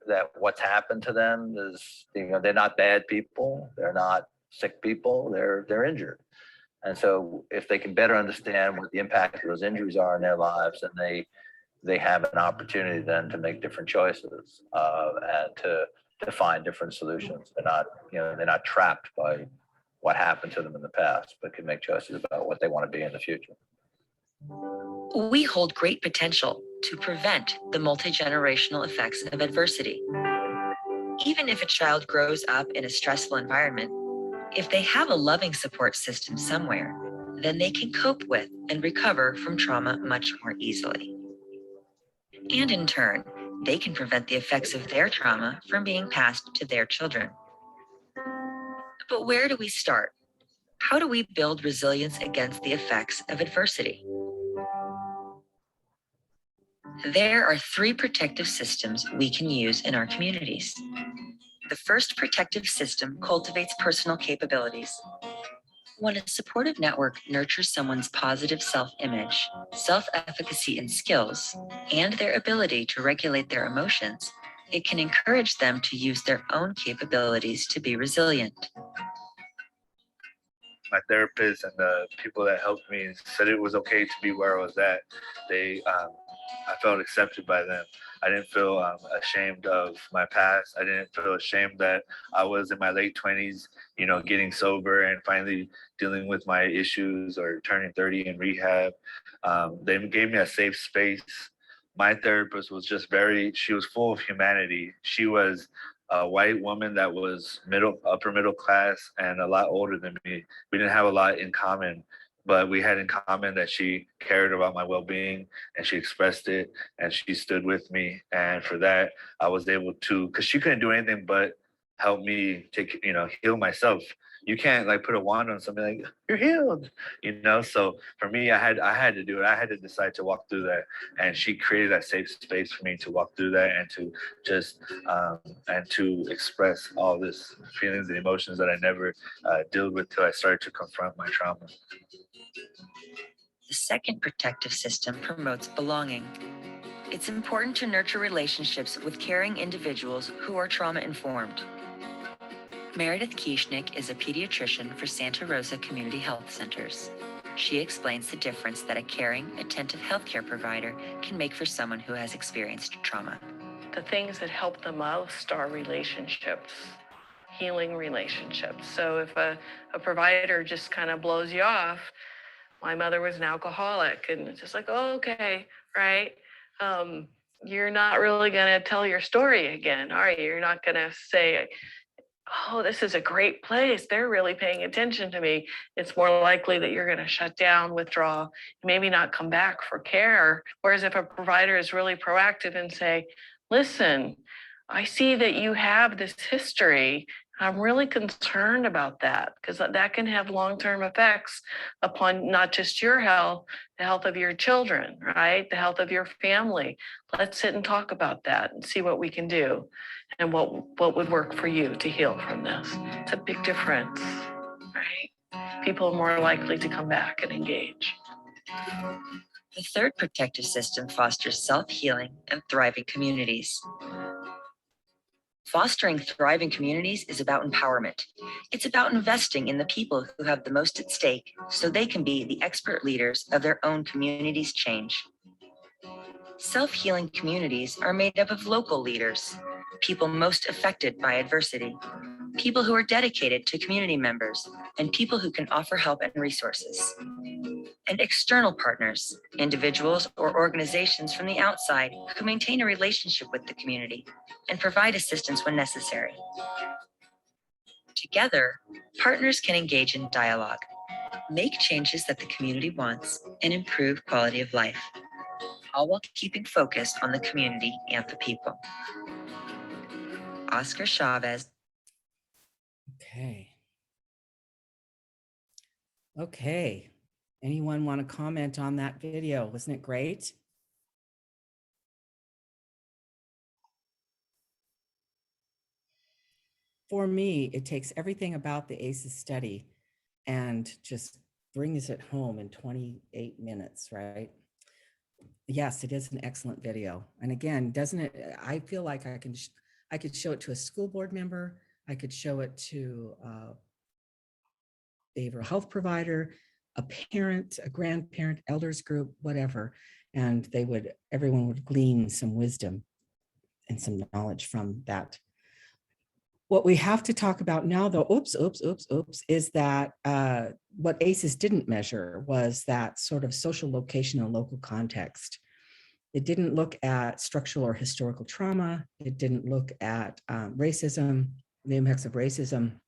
that what's happened to them is, they're not bad people, they're not sick people, they're injured. And so if they can better understand what the impact of those injuries are in their lives, and they have an opportunity then to make different choices and to find different solutions. They're not trapped by what happened to them in the past, but can make choices about what they want to be in the future. We hold great potential to prevent the multi-generational effects of adversity. Even if a child grows up in a stressful environment, if they have a loving support system somewhere, then they can cope with and recover from trauma much more easily. And in turn, they can prevent the effects of their trauma from being passed to their children. But where do we start? How do we build resilience against the effects of adversity? There are 3 protective systems we can use in our communities. The first protective system cultivates personal capabilities. When a supportive network nurtures someone's positive self-image, self-efficacy and skills, and their ability to regulate their emotions, it can encourage them to use their own capabilities to be resilient. my therapist and the people that helped me said it was okay to be where I was at. I felt accepted by them. I didn't feel ashamed of my past. I didn't feel ashamed that I was in my late 20s, getting sober and finally dealing with my issues, or turning 30 in rehab. They gave me a safe space. My therapist was she was full of humanity. She was a white woman that was upper middle class and a lot older than me. We didn't have a lot in common, but we had in common that she cared about my well-being, and she expressed it, and she stood with me. And for that, I was able to, because she couldn't do anything but help me heal myself. You can't put a wand on something you're healed, So for me, I had to do it. I had to decide to walk through that, and she created that safe space for me to walk through that and to just and to express all this feelings and emotions that I never dealt with till I started to confront my trauma. The second protective system promotes belonging. It's important to nurture relationships with caring individuals who are trauma-informed. Meredith Kieschnick is a pediatrician for Santa Rosa Community Health Centers. She explains the difference that a caring, attentive healthcare provider can make for someone who has experienced trauma. The things that help the most are relationships, healing relationships. So if a provider just kind of blows you off, my mother was an alcoholic, and it's just oh, okay, right? You're not really gonna tell your story again, are you? You're not gonna say, oh, this is a great place, they're really paying attention to me. It's more likely that you're gonna shut down, withdraw, maybe not come back for care. Whereas if a provider is really proactive and say, listen, I see that you have this history. I'm really concerned about that, because that can have long-term effects upon not just your health, the health of your children, right? The health of your family. Let's sit and talk about that and see what we can do and what would work for you to heal from this. It's a big difference, right? People are more likely to come back and engage. The third protective system fosters self-healing and thriving communities. Fostering thriving communities is about empowerment. It's about investing in the people who have the most at stake so they can be the expert leaders of their own community's change. Self-healing communities are made up of local leaders, people most affected by adversity, people who are dedicated to community members, and people who can offer help and resources. And external partners, individuals or organizations from the outside who maintain a relationship with the community and provide assistance when necessary. Together, partners can engage in dialogue, make changes that the community wants, and improve quality of life, all while keeping focused on the community and the people. Oscar Chavez. Okay. Anyone want to comment on that video? Wasn't it great? For me, it takes everything about the ACEs study and just brings it home in 28 minutes, right? Yes, it is an excellent video. And again, doesn't it, I feel like I could show it to a school board member. I could show it to a behavioral health provider, a parent, a grandparent, elders group, whatever. And everyone would glean some wisdom and some knowledge from that. What we have to talk about now, though, is that what ACEs didn't measure was that sort of social location and local context. It didn't look at structural or historical trauma. It didn't look at racism, the impacts of racism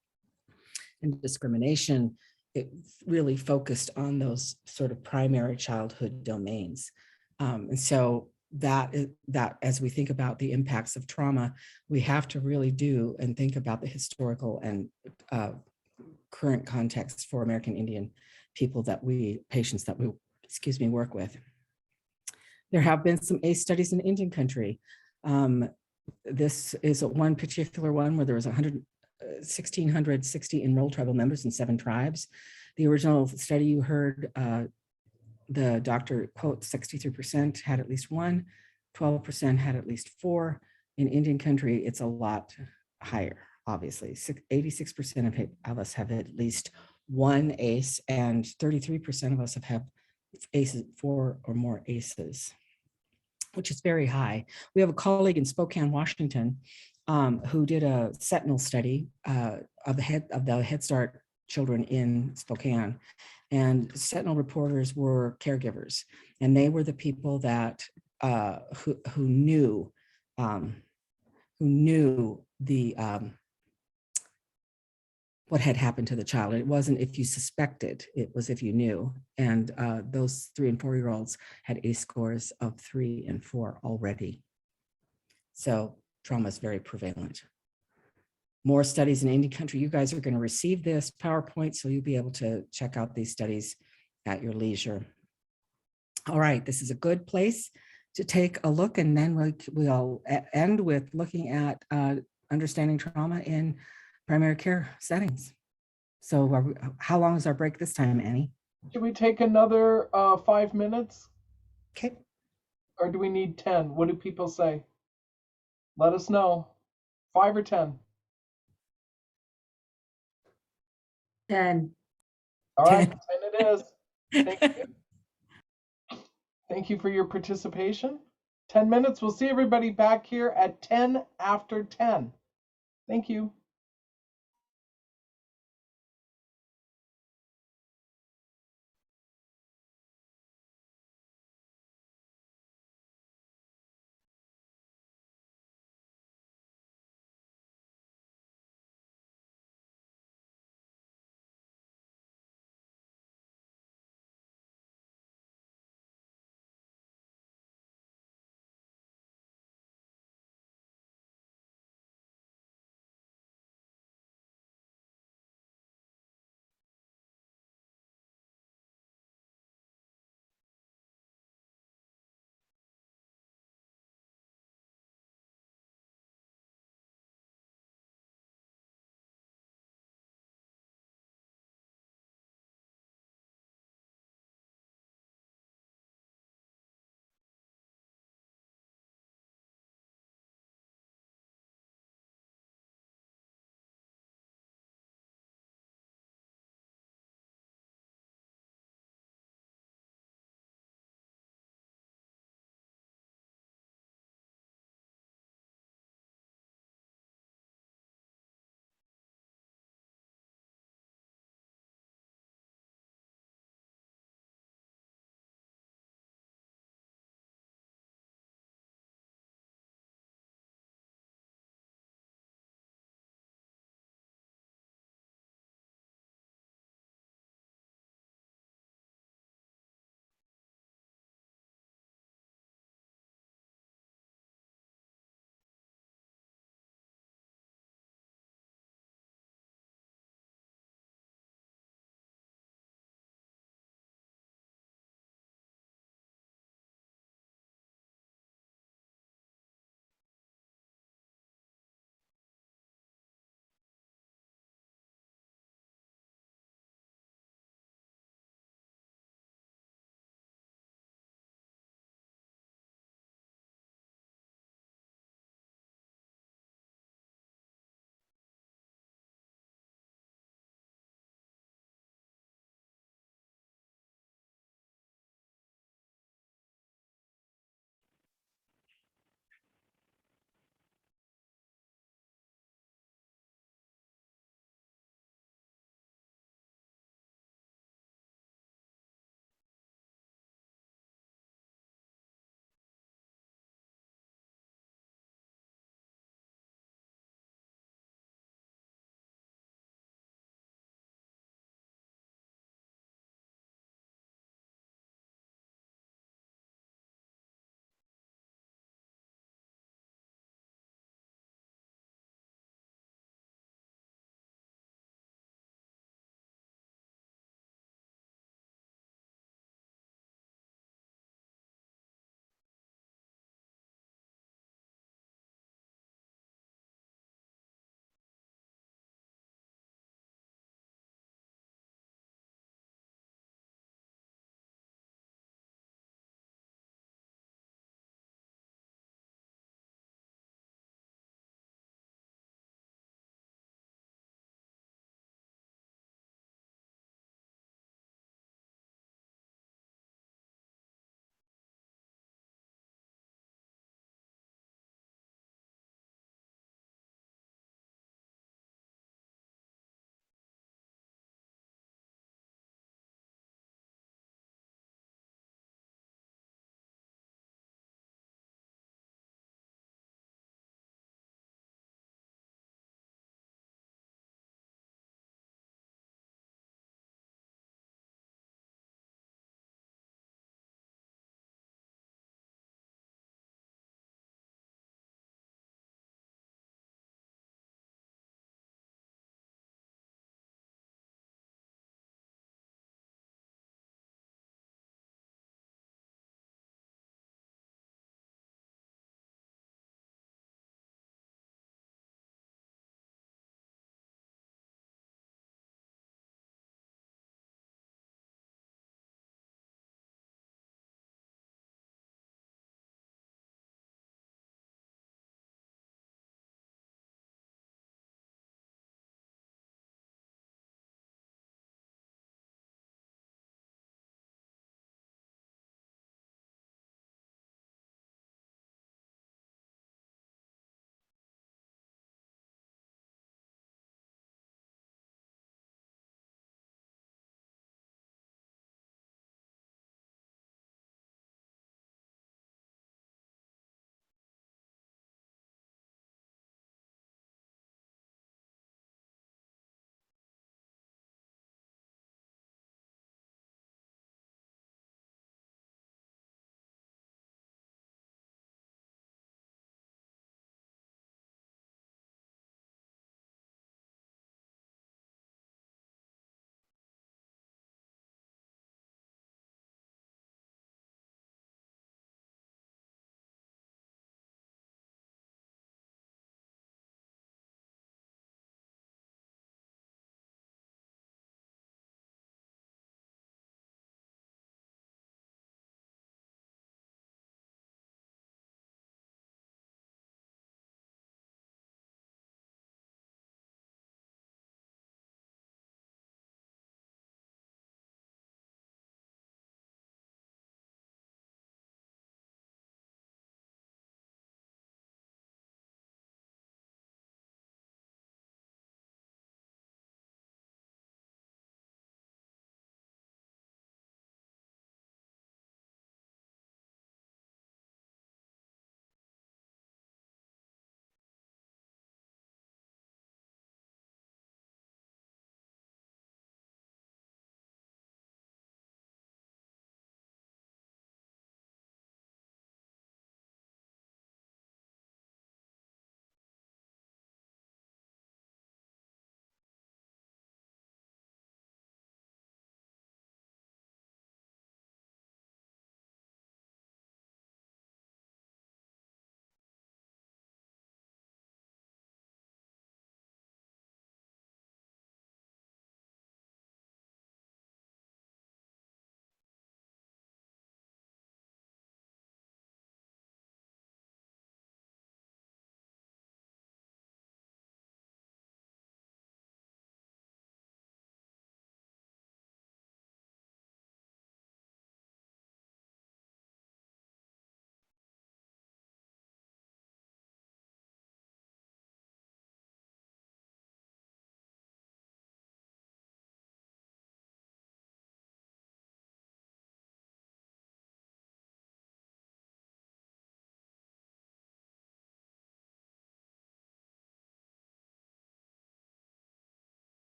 and discrimination. It really focused on those sort of primary childhood domains. And so that as we think about the impacts of trauma, we have to really do and think about the historical and current context for American Indian people patients that we work with. There have been some ACE studies in Indian country. This is one particular one where there was 1,660 enrolled tribal members in 7 tribes. The original study you heard, the doctor quotes 63% had at least 1, 12% had at least 4. In Indian country, it's a lot higher, obviously. 86% of us have at least one ACE, and 33% of us have had ACEs, 4 or more ACEs, which is very high. We have a colleague in Spokane, Washington, who did a Sentinel study of the Head Start children in Spokane, and Sentinel reporters were caregivers, and they were the people that who knew the what had happened to the child. It wasn't if you suspected, it was if you knew. And those 3 and 4-year-olds had ACE scores of 3 and 4 already. So trauma is very prevalent. More studies in any country. You guys are going to receive this PowerPoint, so you'll be able to check out these studies at your leisure. All right, this is a good place to take a look, and then we'll end with looking at understanding trauma in primary care settings. So how long is our break this time, Annie? Should we take another 5 minutes? Okay. Or do we need 10? What do people say? Let us know. 5 or 10? 10. All right, 10 it is. Thank you. Thank you for your participation. 10 minutes. We'll see everybody back here at 10 after 10. Thank you.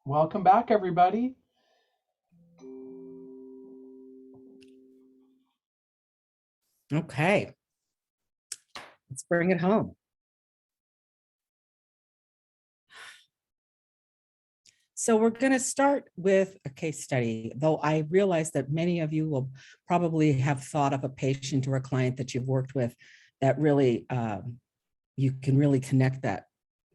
Welcome back, everybody. Okay, let's bring it home. So we're going to start with a case study, though I realize that many of you will probably have thought of a patient or a client that you've worked with that really, you can really connect that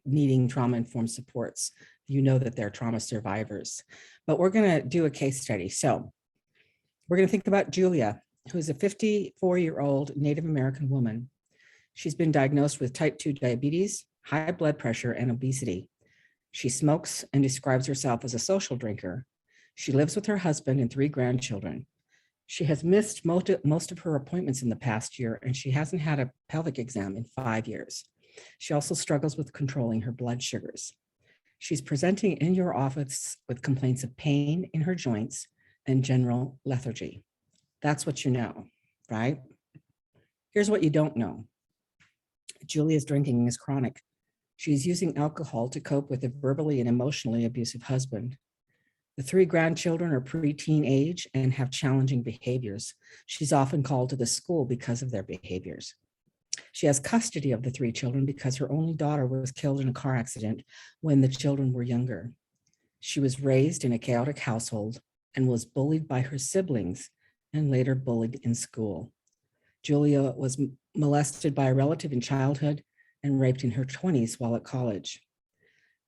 needing trauma-informed supports. You know that they're trauma survivors, but we're going to do a case study. So we're going to think about Julia, who's a 54-year-old Native American woman. She's been diagnosed with type 2 diabetes, high blood pressure, and obesity. She smokes and describes herself as a social drinker. She lives with her husband and 3 grandchildren. She has missed most of her appointments in the past year, and she hasn't had a pelvic exam in 5 years. She also struggles with controlling her blood sugars. She's presenting in your office with complaints of pain in her joints and general lethargy. That's what you know, right? Here's what you don't know. Julia's drinking is chronic. She's using alcohol to cope with a verbally and emotionally abusive husband. The 3 grandchildren are preteen age and have challenging behaviors. She's often called to the school because of their behaviors. She has custody of the 3 children because her only daughter was killed in a car accident when the children were younger. She was raised in a chaotic household and was bullied by her siblings and later bullied in school. Julia was molested by a relative in childhood and raped in her 20s while at college.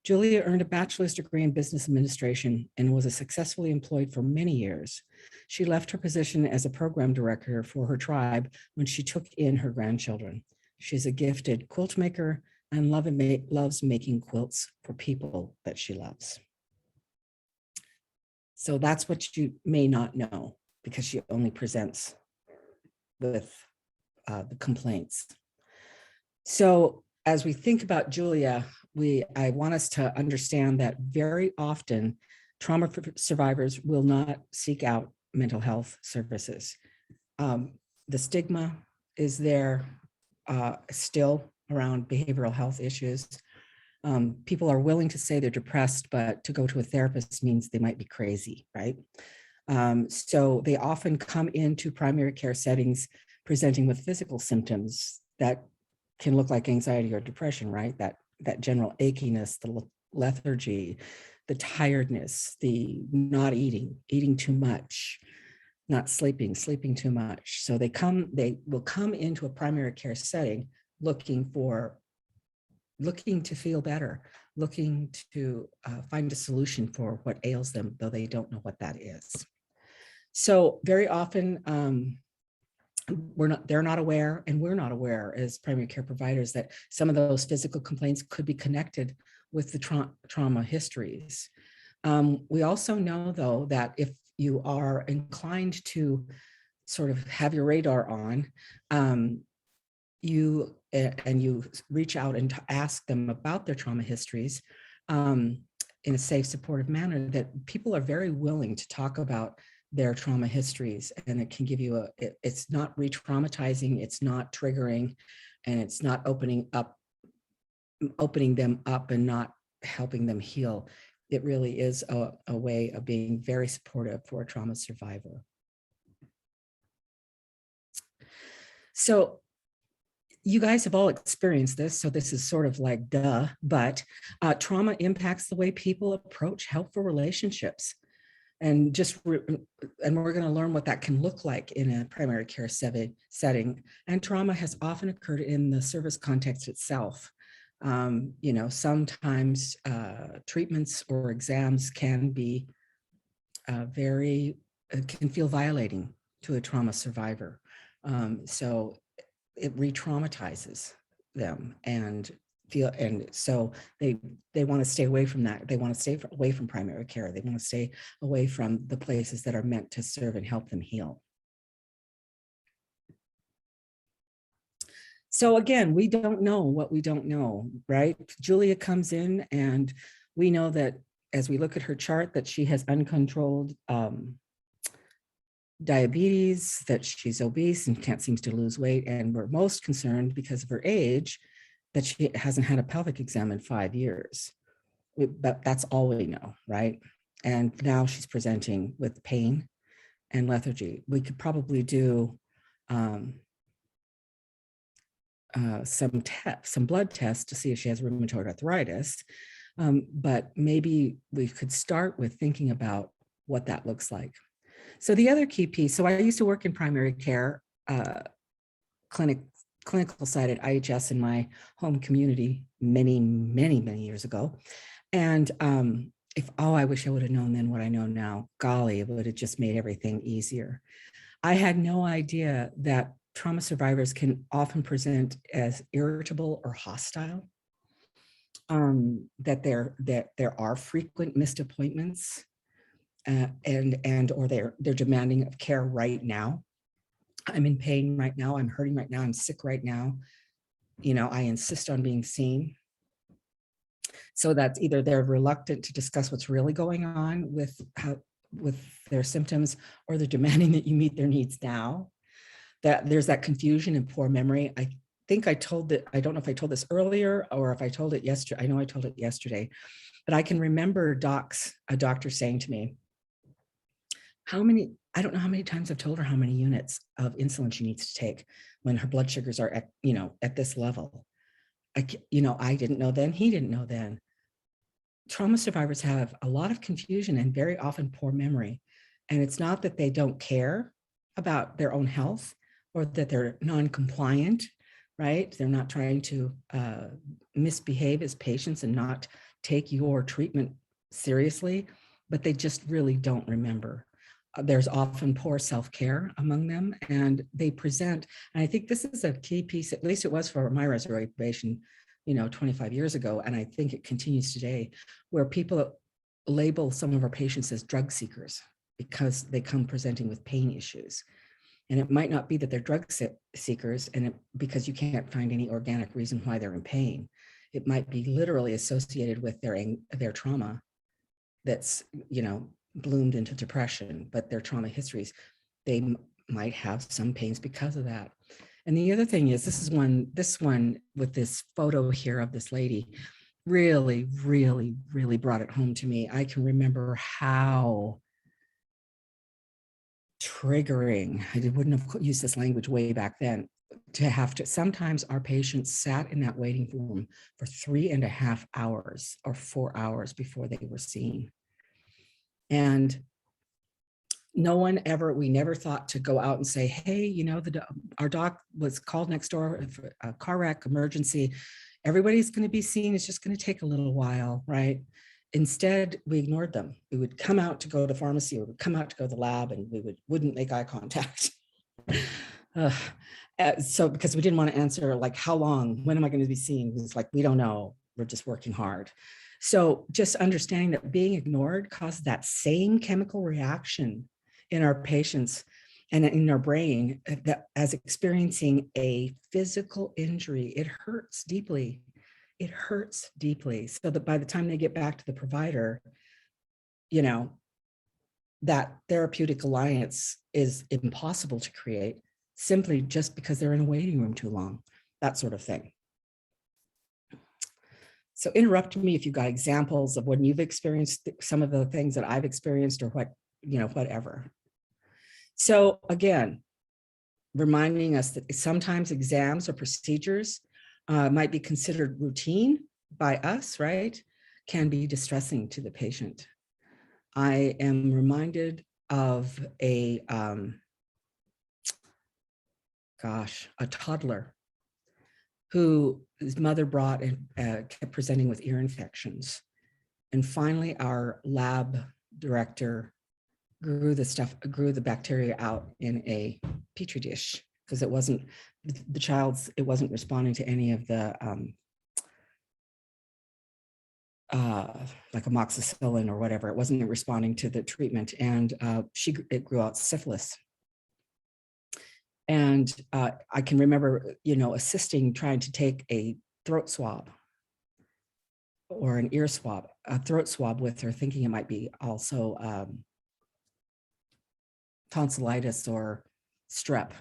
Julia earned a bachelor's degree in business administration and was successfully employed for many years. She left her position as a program director for her tribe when she took in her grandchildren. She's a gifted quilt maker and loves making quilts for people that she loves. So that's what you may not know because she only presents with the complaints. So as we think about Julia, I want us to understand that very often trauma survivors will not seek out mental health services. The stigma is there still around behavioral health issues. People are willing to say they're depressed, but to go to a therapist means they might be crazy, right? So they often come into primary care settings presenting with physical symptoms that can look like anxiety or depression, right? That general achiness, the lethargy, the tiredness, the not eating too much, not sleeping too much. So they will come into a primary care setting looking to feel better, looking to find a solution for what ails them, though they don't know what that is. So very often, they're not aware, and we're not aware as primary care providers that some of those physical complaints could be connected with the trauma histories. We also know, though, that if you are inclined to sort of have your radar on, you reach out and ask them about their trauma histories in a safe, supportive manner, that people are very willing to talk about their trauma histories, and it can give you it's not re-traumatizing, it's not triggering, and it's not opening them up and not helping them heal. It really is a way of being very supportive for a trauma survivor. So you guys have all experienced this, so this is sort of like duh, but trauma impacts the way people approach helpful relationships. And we're going to learn what that can look like in a primary care setting. And trauma has often occurred in the service context itself. Sometimes treatments or exams can be can feel violating to a trauma survivor. So it re-traumatizes them and so they want to stay away from that. They want to stay away from primary care. They want to stay away from the places that are meant to serve and help them heal. So again, we don't know what we don't know, right? Julia comes in and we know that as we look at her chart that she has uncontrolled diabetes, that she's obese and can't seem to lose weight. And we're most concerned because of her age that she hasn't had a pelvic exam in 5 years. But that's all we know, right? And now she's presenting with pain and lethargy. We could probably do some blood tests to see if she has rheumatoid arthritis. But maybe we could start with thinking about what that looks like. So the other key piece, so I used to work in primary care, clinical side at IHS in my home community many years ago. And I wish I would have known then what I know now. Golly, it would have just made everything easier. I had no idea that trauma survivors can often present as irritable or hostile. That there are frequent missed appointments, or they're demanding of care right now. I'm in pain right now. I'm hurting right now. I'm sick right now. I insist on being seen. So that's either they're reluctant to discuss what's really going on with their symptoms, or they're demanding that you meet their needs now. That there's that confusion and poor memory. I think I told that, I don't know if I told this earlier or if I told it yesterday. I know I told it yesterday, but I can remember a doctor saying to me, I don't know how many times I've told her how many units of insulin she needs to take when her blood sugars are at this level. I didn't know then, he didn't know then. Trauma survivors have a lot of confusion and very often poor memory. And it's not that they don't care about their own health or that they're non-compliant, right? They're not trying to misbehave as patients and not take your treatment seriously, but they just really don't remember. There's often poor self-care among them, and they present, and I think this is a key piece, at least it was for my reservation, 25 years ago, and I think it continues today, where people label some of our patients as drug seekers because they come presenting with pain issues. And it might not be that they're drug seekers because you can't find any organic reason why they're in pain. It might be literally associated with their trauma that's, bloomed into depression, but their trauma histories, they might have some pains because of that. And the other thing is, this one with this photo here of this lady really, really, really brought it home to me. I can remember how triggering, I wouldn't have used this language way back then, sometimes our patients sat in that waiting room for 3.5 hours or 4 hours before they were seen. And we never thought to go out and say, hey, our doc was called next door for a car wreck, emergency. Everybody's going to be seen. It's just going to take a little while, right? Instead, we ignored them. We would come out to go to the pharmacy, or we would come out to go to the lab, and we wouldn't make eye contact. So because we didn't want to answer, like, how long, when am I going to be seen? It was like, we don't know. We're just working hard. So just understanding that being ignored causes that same chemical reaction in our patients and in our brain that as experiencing a physical injury. It hurts deeply. It hurts deeply. So that by the time they get back to the provider, that therapeutic alliance is impossible to create simply just because they're in a waiting room too long, that sort of thing. So interrupt me if you've got examples of when you've experienced some of the things that I've experienced, or whatever. So again, reminding us that sometimes exams or procedures might be considered routine by us, right? Can be distressing to the patient. I am reminded of a toddler whose mother brought and kept presenting with ear infections. And finally, our lab director grew the bacteria out in a petri dish because it wasn't responding to any of the like amoxicillin or whatever. It wasn't responding to the treatment, and it grew out syphilis. And I can remember, assisting, trying to take a throat swab or an ear swab, a throat swab with her, thinking it might be also tonsillitis or strep.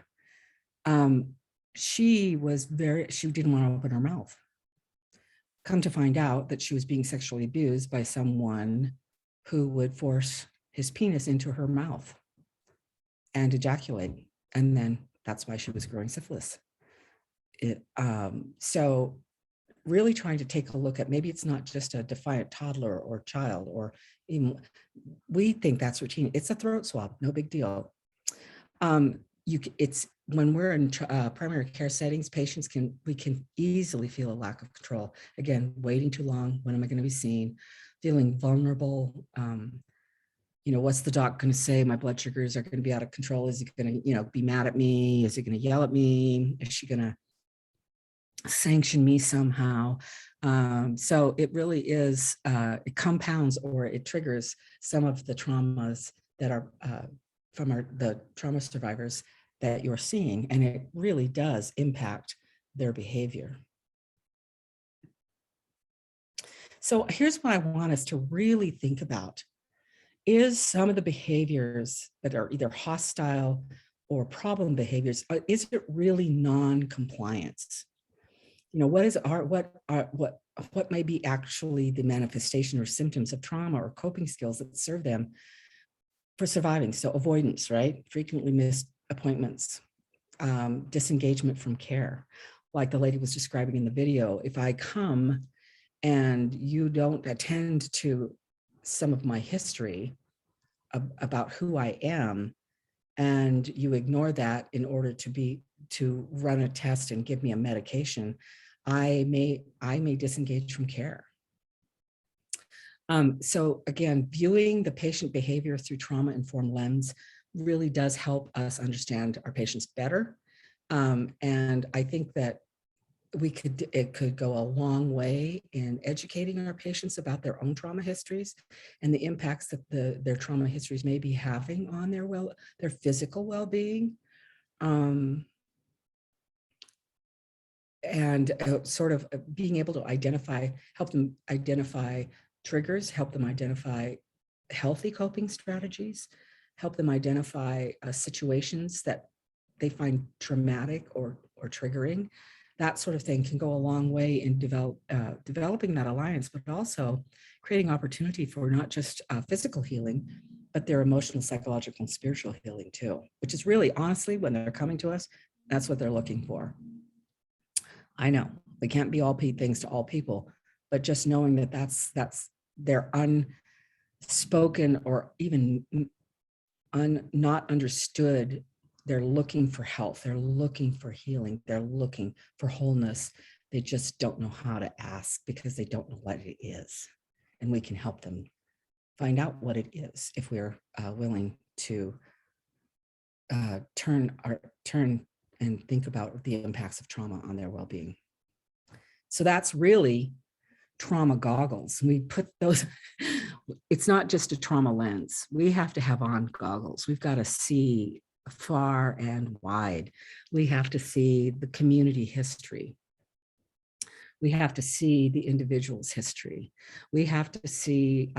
She didn't want to open her mouth come to find out that she was being sexually abused by someone who would force his penis into her mouth and ejaculate. And then that's why she was growing syphilis. So really trying to take a look at, maybe it's not just a defiant toddler or child, or even, we think that's routine. It's a throat swab, no big deal. It's when we're in primary care settings, we can easily feel a lack of control. Again, waiting too long. When am I going to be seen? Feeling vulnerable. What's the doc going to say? My blood sugars are going to be out of control. Is he going to, be mad at me? Is he going to yell at me? Is she going to sanction me somehow? So it really is, it compounds or it triggers some of the traumas that are from the trauma survivors that you're seeing, and it really does impact their behavior. So here's what I want us to really think about. Is some of the behaviors that are either hostile or problem behaviors, is it really non-compliance? What may be actually the manifestation or symptoms of trauma or coping skills that serve them for surviving? So avoidance, right? Frequently missed appointments, disengagement from care. Like the lady was describing in the video, if I come and you don't attend to some of my history about who I am, and you ignore that in order to run a test and give me a medication, I may disengage from care. So again, viewing the patient behavior through trauma-informed lens really does help us understand our patients better. And I think that it could go a long way in educating our patients about their own trauma histories and the impacts that their trauma histories may be having on their physical well-being. And sort of being able to help them identify triggers, help them identify healthy coping strategies, help them identify situations that they find traumatic or triggering. That sort of thing can go a long way in developing that alliance, but also creating opportunity for not just physical healing, but their emotional, psychological, and spiritual healing too, which is really, honestly, when they're coming to us, that's what they're looking for. I know they can't be all things to all people, but just knowing that that's their unspoken or even not understood. They're looking for health. They're looking for healing. They're looking for wholeness. They just don't know how to ask because they don't know what it is. And we can help them find out what it is if we're willing to turn and think about the impacts of trauma on their well-being. So that's really trauma goggles. We put those, it's not just a trauma lens. We have to have on goggles. We've got to see far and wide. We have to see the community history. We have to see the individual's history. We have to see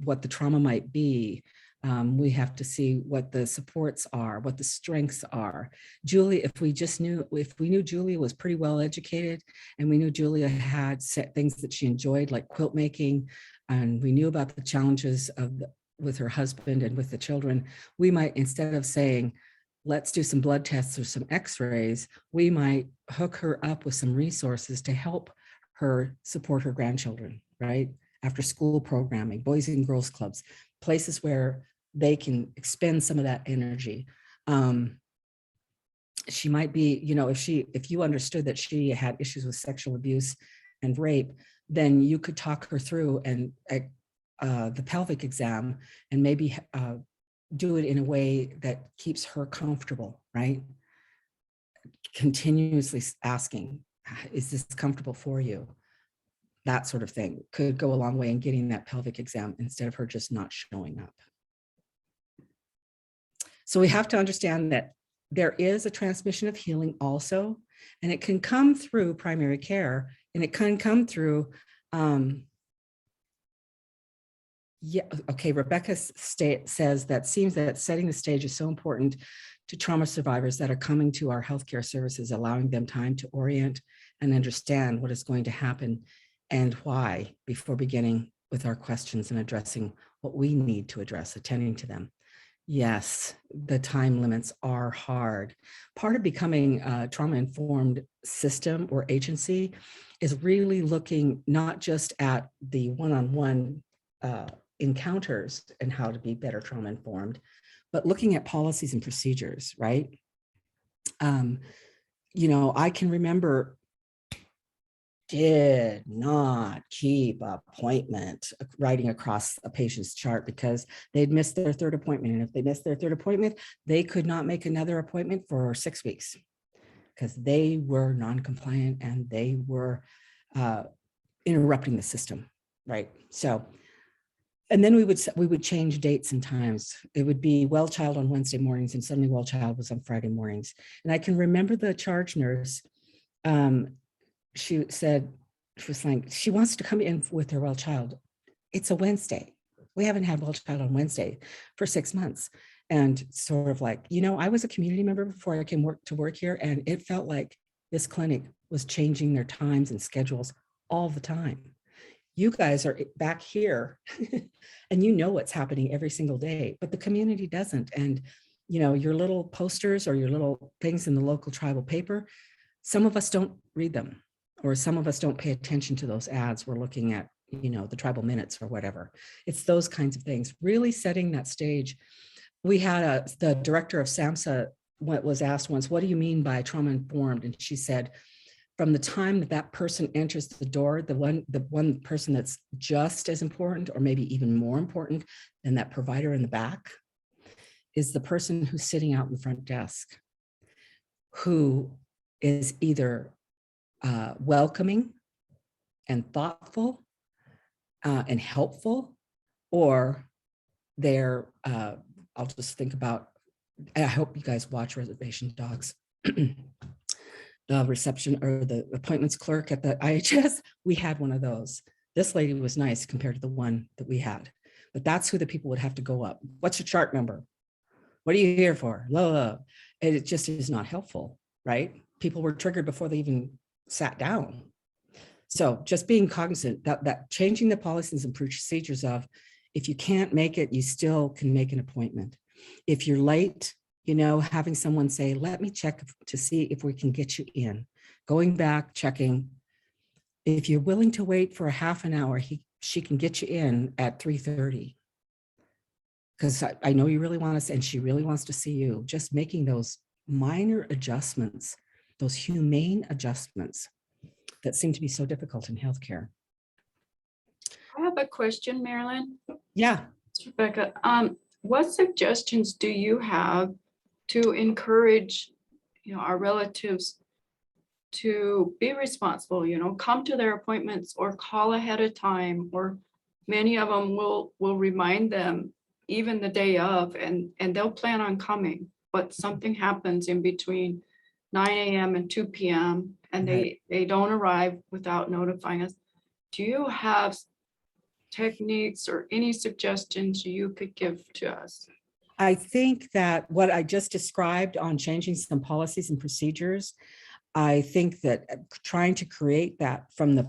what the trauma might be. We have to see what the supports are, what the strengths are. Julie, if we knew Julia was pretty well educated, and we knew Julia had set things that she enjoyed, like quilt making, and we knew about the challenges with her husband and with the children, we might, instead of saying, let's do some blood tests or some x-rays, we might hook her up with some resources to help her support her grandchildren, right? After school programming, boys and girls clubs, places where they can expend some of that energy. She might be, if you understood that she had issues with sexual abuse and rape, then you could talk her through and the pelvic exam and maybe do it in a way that keeps her comfortable, right? Continuously asking, is this comfortable for you? That sort of thing could go a long way in getting that pelvic exam instead of her just not showing up. So we have to understand that there is a transmission of healing also, and it can come through primary care, and it can come through, Rebecca says that seems that setting the stage is so important to trauma survivors that are coming to our healthcare services, allowing them time to orient and understand what is going to happen and why before beginning with our questions and addressing what we need to address, attending to them. Yes, the time limits are hard. Part of becoming a trauma-informed system or agency is really looking not just at the one-on-one encounters and how to be better trauma-informed, but looking at policies and procedures, right? You know, I can remember did not keep appointment writing across a patient's chart because they'd missed their third appointment. And if they missed their third appointment, they could not make another appointment for 6 weeks because they were non-compliant and they were interrupting the system, right? So, and then we would change dates and times. It would be well child on Wednesday mornings and suddenly well child was on Friday mornings. And I can remember the charge nurse, she said, she was like, she wants to come in with her well child. It's a Wednesday. We haven't had well child on Wednesday for 6 months. And sort of like, you know, I was a community member before I came to work here, and it felt like this clinic was changing their times and schedules all the time. You guys are back here and you know what's happening every single day, but the community doesn't. And, you know, your little posters or your little things in the local tribal paper, some of us don't read them, or some of us don't pay attention to those ads. We're looking at, you know, the tribal minutes or whatever. It's those kinds of things, really setting that stage. We had the director of SAMHSA was asked once, what do you mean by trauma-informed? And she said, from the time that person enters the door, the one person that's just as important or maybe even more important than that provider in the back is the person who's sitting out in the front desk, who is either welcoming and thoughtful and helpful, or they're, I'll just think about, I hope you guys watch Reservation Dogs. The reception or the appointments clerk at the IHS, we had one of those. This lady was nice compared to the one that we had, but that's who the people would have to go up. What's your chart number? What are you here for? And it just is not helpful, right? People were triggered before they even sat down. So just being cognizant that changing the policies and procedures of, if you can't make it, you still can make an appointment. If you're late, you know, having someone say, let me check to see if we can get you in. Going back, checking. If you're willing to wait for a half an hour, she can get you in at 3:30. Because I know you really want us, and she really wants to see you. Just making those minor adjustments, those humane adjustments that seem to be so difficult in healthcare. I have a question, Marilyn. Yeah. Rebecca, what suggestions do you have to encourage, you know, our relatives to be responsible, you know, come to their appointments or call ahead of time, or many of them will remind them even the day of, and they'll plan on coming, but something happens in between 9 a.m. and 2 p.m. and they don't arrive without notifying us. Do you have techniques or any suggestions you could give to us? I think that what I just described on changing some policies and procedures, I think that trying to create that from the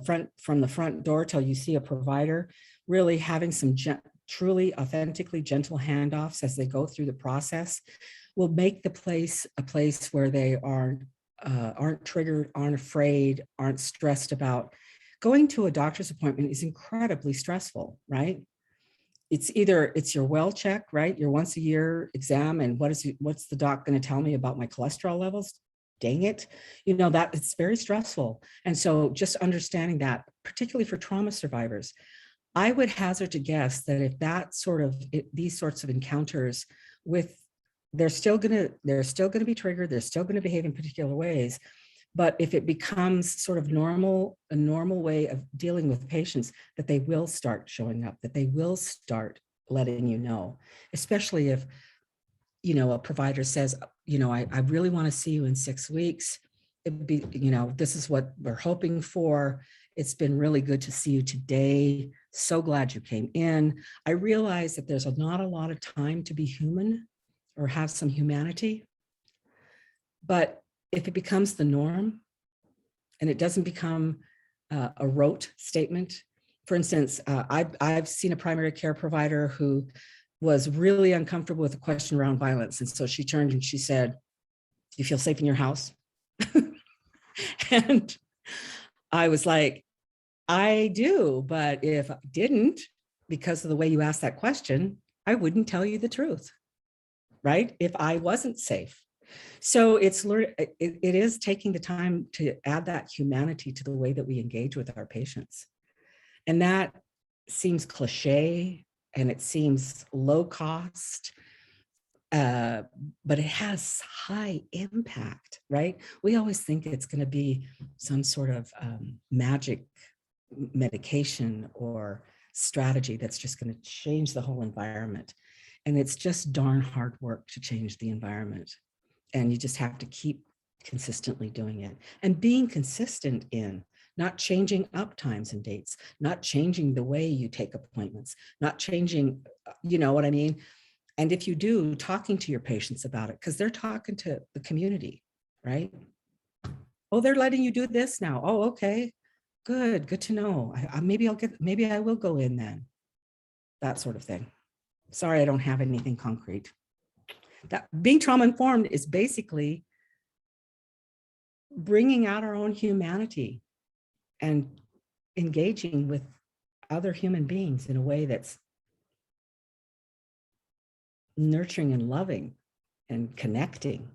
front door till you see a provider, really having some truly authentically gentle handoffs as they go through the process will make the place a place where they aren't triggered, aren't afraid, aren't stressed about. Going to a doctor's appointment is incredibly stressful, right? It's your well check, right? Your once a year exam, and what's the doc going to tell me about my cholesterol levels? Dang it, you know, that it's very stressful. And so just understanding that, particularly for trauma survivors, I would hazard to guess that if that these sorts of encounters they're still going to be triggered, they're still going to behave in particular ways. But if it becomes sort of a normal way of dealing with patients, that they will start showing up, that they will start letting you know, especially if, you know, a provider says, you know, I really want to see you in 6 weeks. It would be, you know, this is what we're hoping for. It's been really good to see you today. So glad you came in. I realize that there's not a lot of time to be human or have some humanity, but if it becomes the norm and it doesn't become a rote statement. For instance, I've seen a primary care provider who was really uncomfortable with a question around violence. And so she turned and she said, "Do you feel safe in your house?" And I was like, "I do, but if I didn't, because of the way you asked that question, I wouldn't tell you the truth, right? If I wasn't safe." So it is taking the time to add that humanity to the way that we engage with our patients. And that seems cliche and it seems low cost, but it has high impact, right? We always think it's going to be some sort of magic medication or strategy that's just going to change the whole environment. And it's just darn hard work to change the environment. And you just have to keep consistently doing it and being consistent in not changing up times and dates, not changing the way you take appointments, not changing, you know what I mean? And if you do, talking to your patients about it, because they're talking to the community, right? Oh, they're letting you do this now. Oh, okay, good to know. Maybe I will go in then. That sort of thing. Sorry, I don't have anything concrete. That being trauma informed is basically bringing out our own humanity and engaging with other human beings in a way that's nurturing and loving and connecting.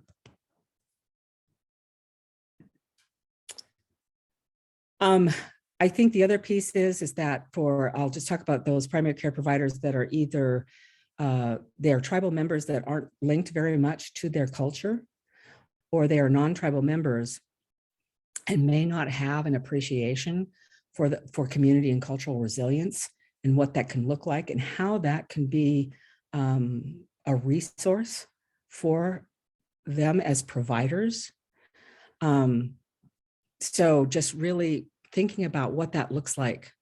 I think the other piece is that I'll just talk about those primary care providers that are either they are tribal members that aren't linked very much to their culture, or they are non-tribal members and may not have an appreciation for community and cultural resilience and what that can look like and how that can be a resource for them as providers. So just really thinking about what that looks like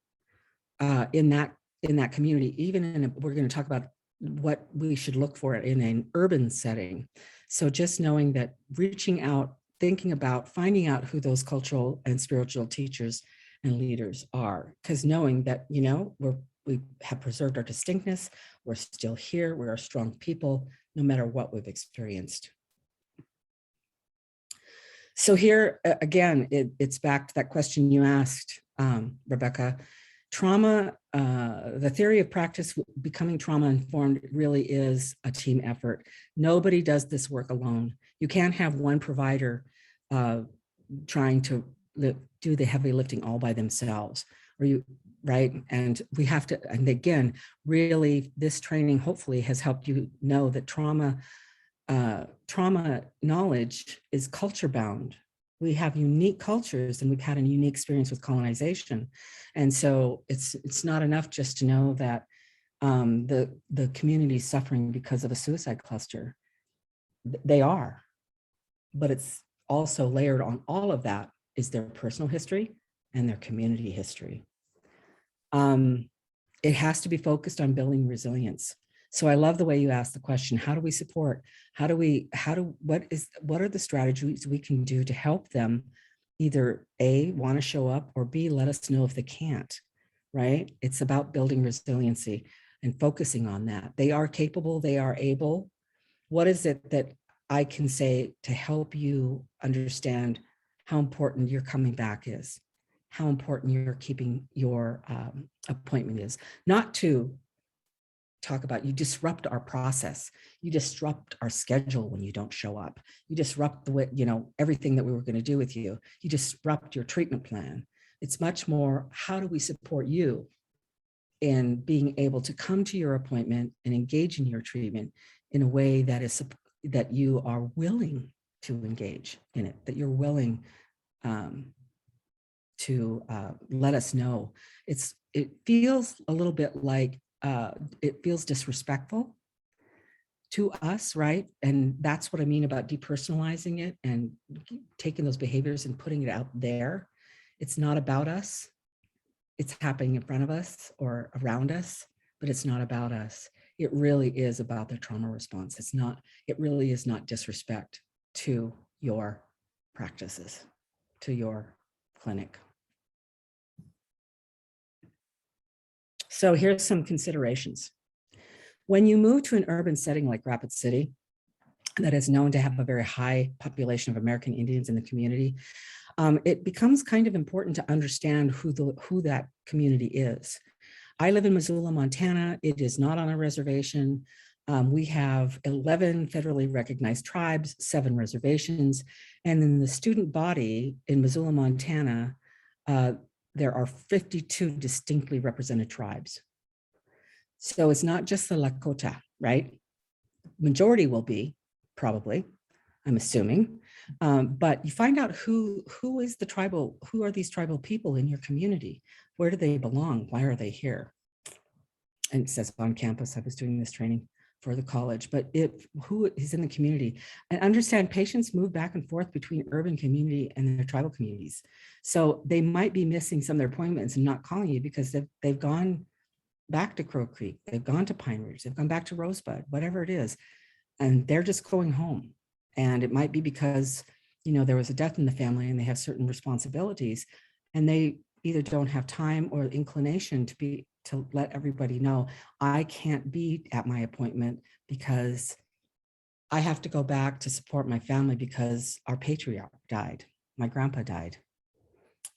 in that community, even we're going to talk about what we should look for in an urban setting. So just knowing that, reaching out, thinking about, finding out who those cultural and spiritual teachers and leaders are, because knowing that, you know, we have preserved our distinctness, we're still here, we're a strong people, no matter what we've experienced. So here, again, it's back to that question you asked, Rebecca. Trauma, the theory of practice becoming trauma informed really is a team effort. Nobody does this work alone. You can't have one provider trying to do the heavy lifting all by themselves, right? And we have to, and again, really this training hopefully has helped you know that trauma knowledge is culture bound. We have unique cultures and we've had a unique experience with colonization. And so it's not enough just to know that the community is suffering because of a suicide cluster. They are, but it's also layered on all of that is their personal history and their community history. It has to be focused on building resilience. So I love the way you asked the question, how do we support? What are the strategies we can do to help them either A, want to show up, or B, let us know if they can't, right? It's about building resiliency and focusing on that. They are capable, they are able. What is it that I can say to help you understand how important your coming back is, how important your keeping your appointment is? Not to talk about, you disrupt our process, you disrupt our schedule when you don't show up, you disrupt the way, you know, everything that we were going to do with you, you disrupt your treatment plan. It's much more, how do we support you in being able to come to your appointment and engage in your treatment in a way that you are willing to engage in it, that you're willing to let us know. It feels a little bit like it feels disrespectful to us, right? And that's what I mean about depersonalizing it and taking those behaviors and putting it out there. It's not about us. It's happening in front of us or around us, but it's not about us. It really is about their trauma response. It really is not disrespect to your practices, to your clinic. So here's some considerations. When you move to an urban setting like Rapid City, that is known to have a very high population of American Indians in the community, it becomes kind of important to understand who that community is. I live in Missoula, Montana. It is not on a reservation. We have 11 federally recognized tribes, 7 reservations, and in the student body in Missoula, Montana, there are 52 distinctly represented tribes. So it's not just the Lakota, right? Majority will be, probably, I'm assuming. But you find out who are these tribal people in your community? Where do they belong? Why are they here? And it says on campus, I was doing this training for the college, but who is in the community? And understand patients move back and forth between urban community and their tribal communities. So they might be missing some of their appointments and not calling you because they've gone back to Crow Creek, they've gone to Pine Ridge, they've gone back to Rosebud, whatever it is, and they're just going home. And it might be because, there was a death in the family and they have certain responsibilities, and they either don't have time or inclination to let everybody know, I can't be at my appointment because I have to go back to support my family because our patriarch died, my grandpa died,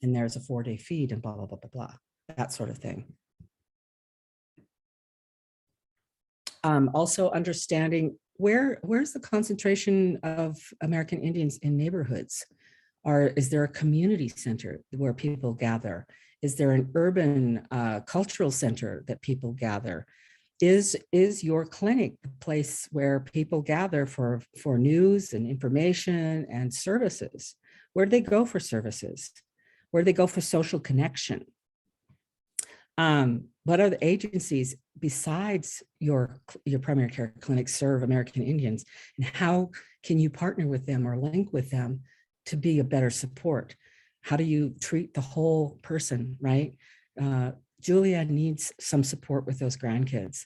and there's a 4-day feed and blah, blah, blah, blah, blah, that sort of thing. Also understanding where's the concentration of American Indians in neighborhoods? Is there a community center where people gather? Is there an urban cultural center that people gather? Is your clinic the place where people gather for news and information and services? Where do they go for services? Where do they go for social connection? What other agencies besides your primary care clinic serve American Indians, and how can you partner with them or link with them to be a better support? How do you treat the whole person, right? Julia needs some support with those grandkids.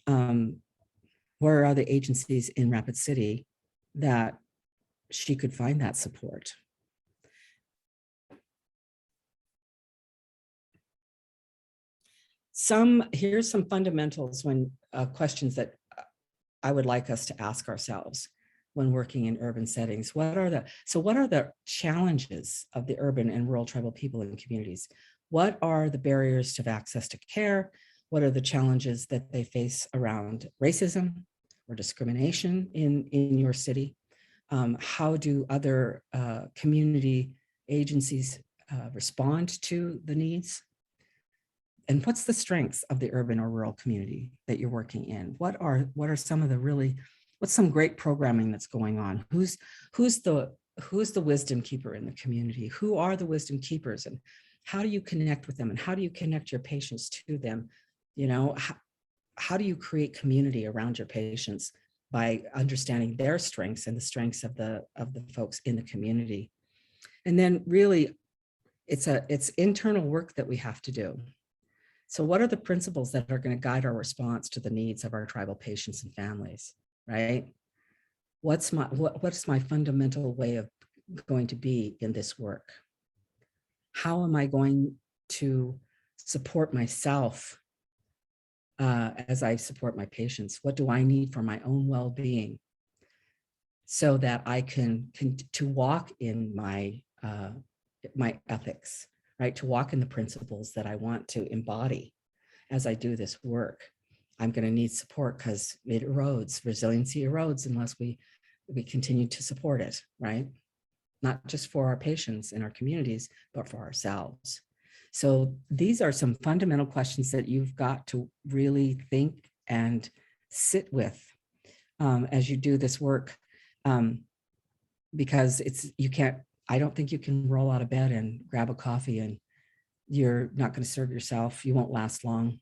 Where are the agencies in Rapid City that she could find that support? Here's some fundamentals questions that I would like us to ask ourselves when working in urban settings. What are the challenges of the urban and rural tribal people in communities? What are the barriers to access to care? What are the challenges that they face around racism or discrimination in your city? How do other community agencies respond to the needs? And what's the strengths of the urban or rural community that you're working in? What are some of the what's some great programming that's going on? Who's the wisdom keeper in the community? Who are the wisdom keepers, and how do you connect with them, and how do you connect your patients to them? How do you create community around your patients by understanding their strengths and the strengths of the folks in the community? And then really it's internal work that we have to do. So what are the principles that are going to guide our response to the needs of our tribal patients and families, right? What's my fundamental way of going to be in this work? How am I going to support myself as I support my patients? What do I need for my own well-being so that I can to walk in my ethics, right? To walk in the principles that I want to embody as I do this work. I'm going to need support because it erodes, resiliency erodes unless we continue to support it, right? Not just for our patients in our communities, but for ourselves. So these are some fundamental questions that you've got to really think and sit with as you do this work, because I don't think you can roll out of bed and grab a coffee and you're not going to serve yourself. You won't last long.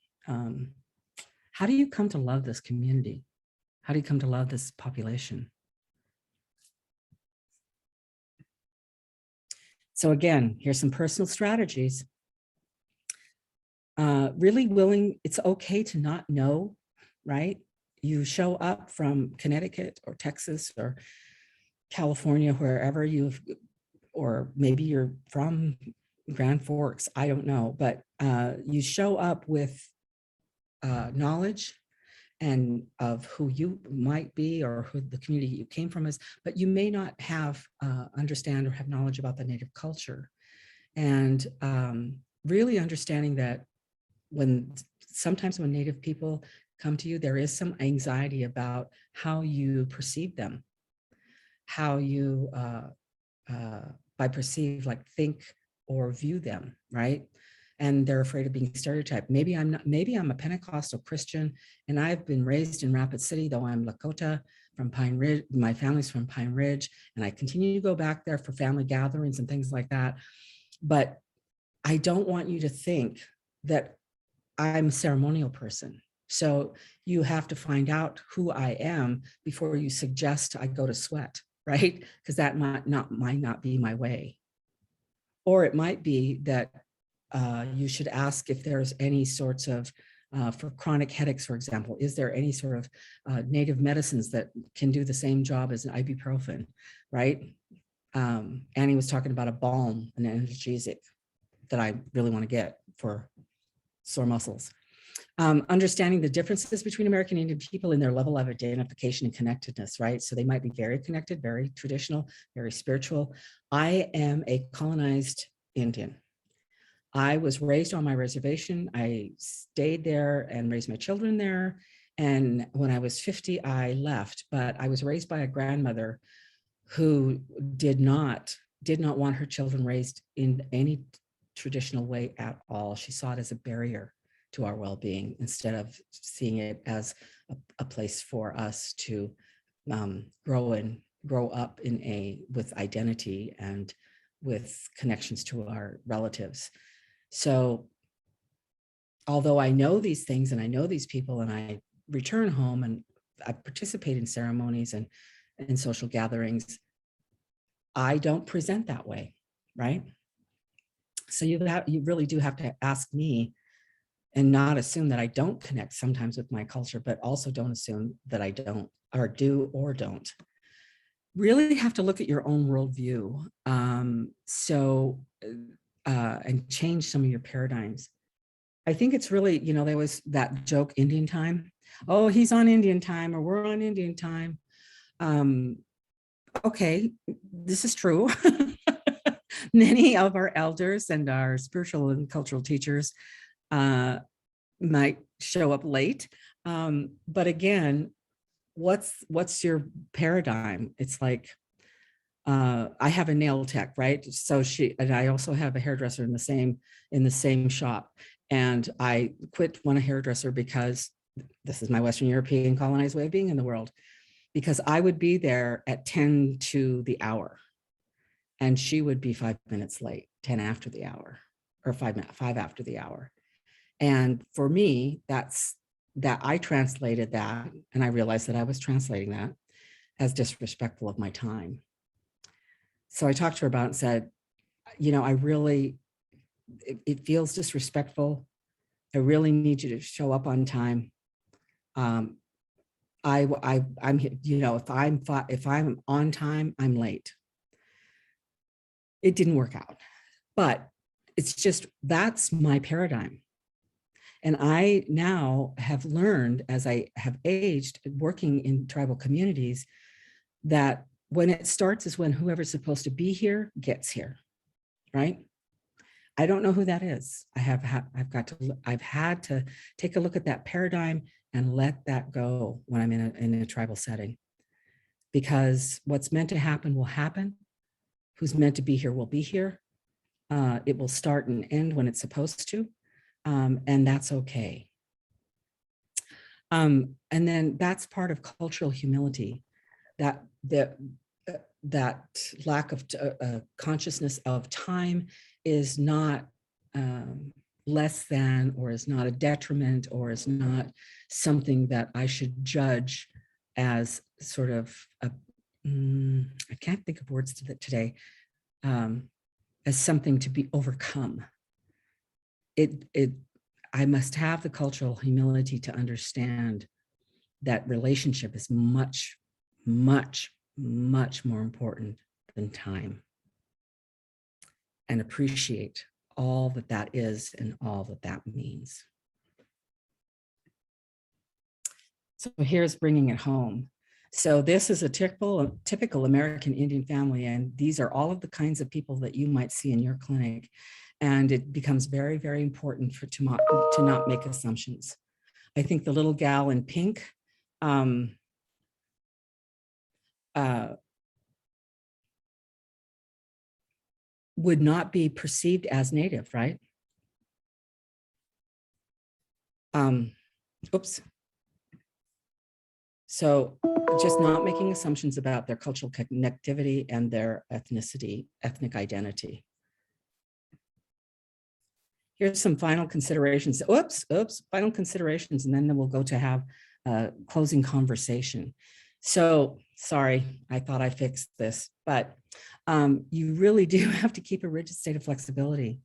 How do you come to love this community? How do you come to love this population? So again, here's some personal strategies. Really willing, it's okay to not know, right? You show up from Connecticut or Texas or California, wherever or maybe you're from Grand Forks, I don't know, but you show up with knowledge and of who you might be or who the community you came from is, but you may not have understand or have knowledge about the Native culture. And really understanding that sometimes when Native people come to you, there is some anxiety about how you perceive them, how you by perceive, like think or view them, right? And they're afraid of being stereotyped. Maybe I'm a Pentecostal Christian and I've been raised in Rapid City, though I'm Lakota from Pine Ridge. My family's from Pine Ridge, and I continue to go back there for family gatherings and things like that. But I don't want you to think that I'm a ceremonial person. So you have to find out who I am before you suggest I go to sweat, right? Because that might not be my way. Or it might be that you should ask if there's any sorts of, for chronic headaches, for example, is there any sort of native medicines that can do the same job as an ibuprofen, right? Annie was talking about a balm, an analgesic that I really want to get for sore muscles. Understanding the differences between American Indian people in their level of identification and connectedness, right? So they might be very connected, very traditional, very spiritual. I am a colonized Indian. I was raised on my reservation. I stayed there and raised my children there. And when I was 50, I left, but I was raised by a grandmother who did not want her children raised in any traditional way at all. She saw it as a barrier to our well-being instead of seeing it as a place for us to grow up with identity and with connections to our relatives. So although I know these things and I know these people and I return home and I participate in ceremonies and in social gatherings, I don't present that way, right? So you really do have to ask me and not assume that I don't connect sometimes with my culture, but also don't assume that I don't or do or don't. Really have to look at your own worldview. And change some of your paradigms. I think it's really, there was that joke, Indian time. Oh, he's on Indian time, or we're on Indian time. Okay, this is true. Many of our elders and our spiritual and cultural teachers might show up late. But again, what's your paradigm? It's like, I have a nail tech, right? So and I also have a hairdresser in the same shop. And I quit one hairdresser because this is my Western European colonized way of being in the world, because I would be there at 10 to the hour and she would be 5 minutes late, 10 after the hour, or 5 after the hour. And for me, that I translated that, and I realized that I was translating that as disrespectful of my time. So I talked to her about it and said, it feels disrespectful. I really need you to show up on time. I'm, if I'm on time, I'm late. It didn't work out, but it's just, that's my paradigm. And I now have learned, as I have aged working in tribal communities, that when it starts is when whoever's supposed to be here gets here, right? I don't know who that is. I've had to take a look at that paradigm and let that go when I'm in a tribal setting, because what's meant to happen will happen. Who's meant to be here will be here. It will start and end when it's supposed to, and that's okay. And then that's part of cultural humility, that lack of consciousness of time is not less than, or is not a detriment, or is not something that I should judge as sort of I can't think of words today, as something to be overcome. I must have the cultural humility to understand that relationship is much, much, much more important than time, and appreciate all that is and all that means. So here's bringing it home. So this is a typical American Indian family, and these are all of the kinds of people that you might see in your clinic. And it becomes very, very important to not make assumptions. I think the little gal in pink would not be perceived as Native, right? Oops. So just not making assumptions about their cultural connectivity and their ethnicity, ethnic identity. Here's some final considerations. Final considerations, and then we'll go to have a closing conversation. So sorry, I thought I fixed this, but you really do have to keep a rigid state of flexibility.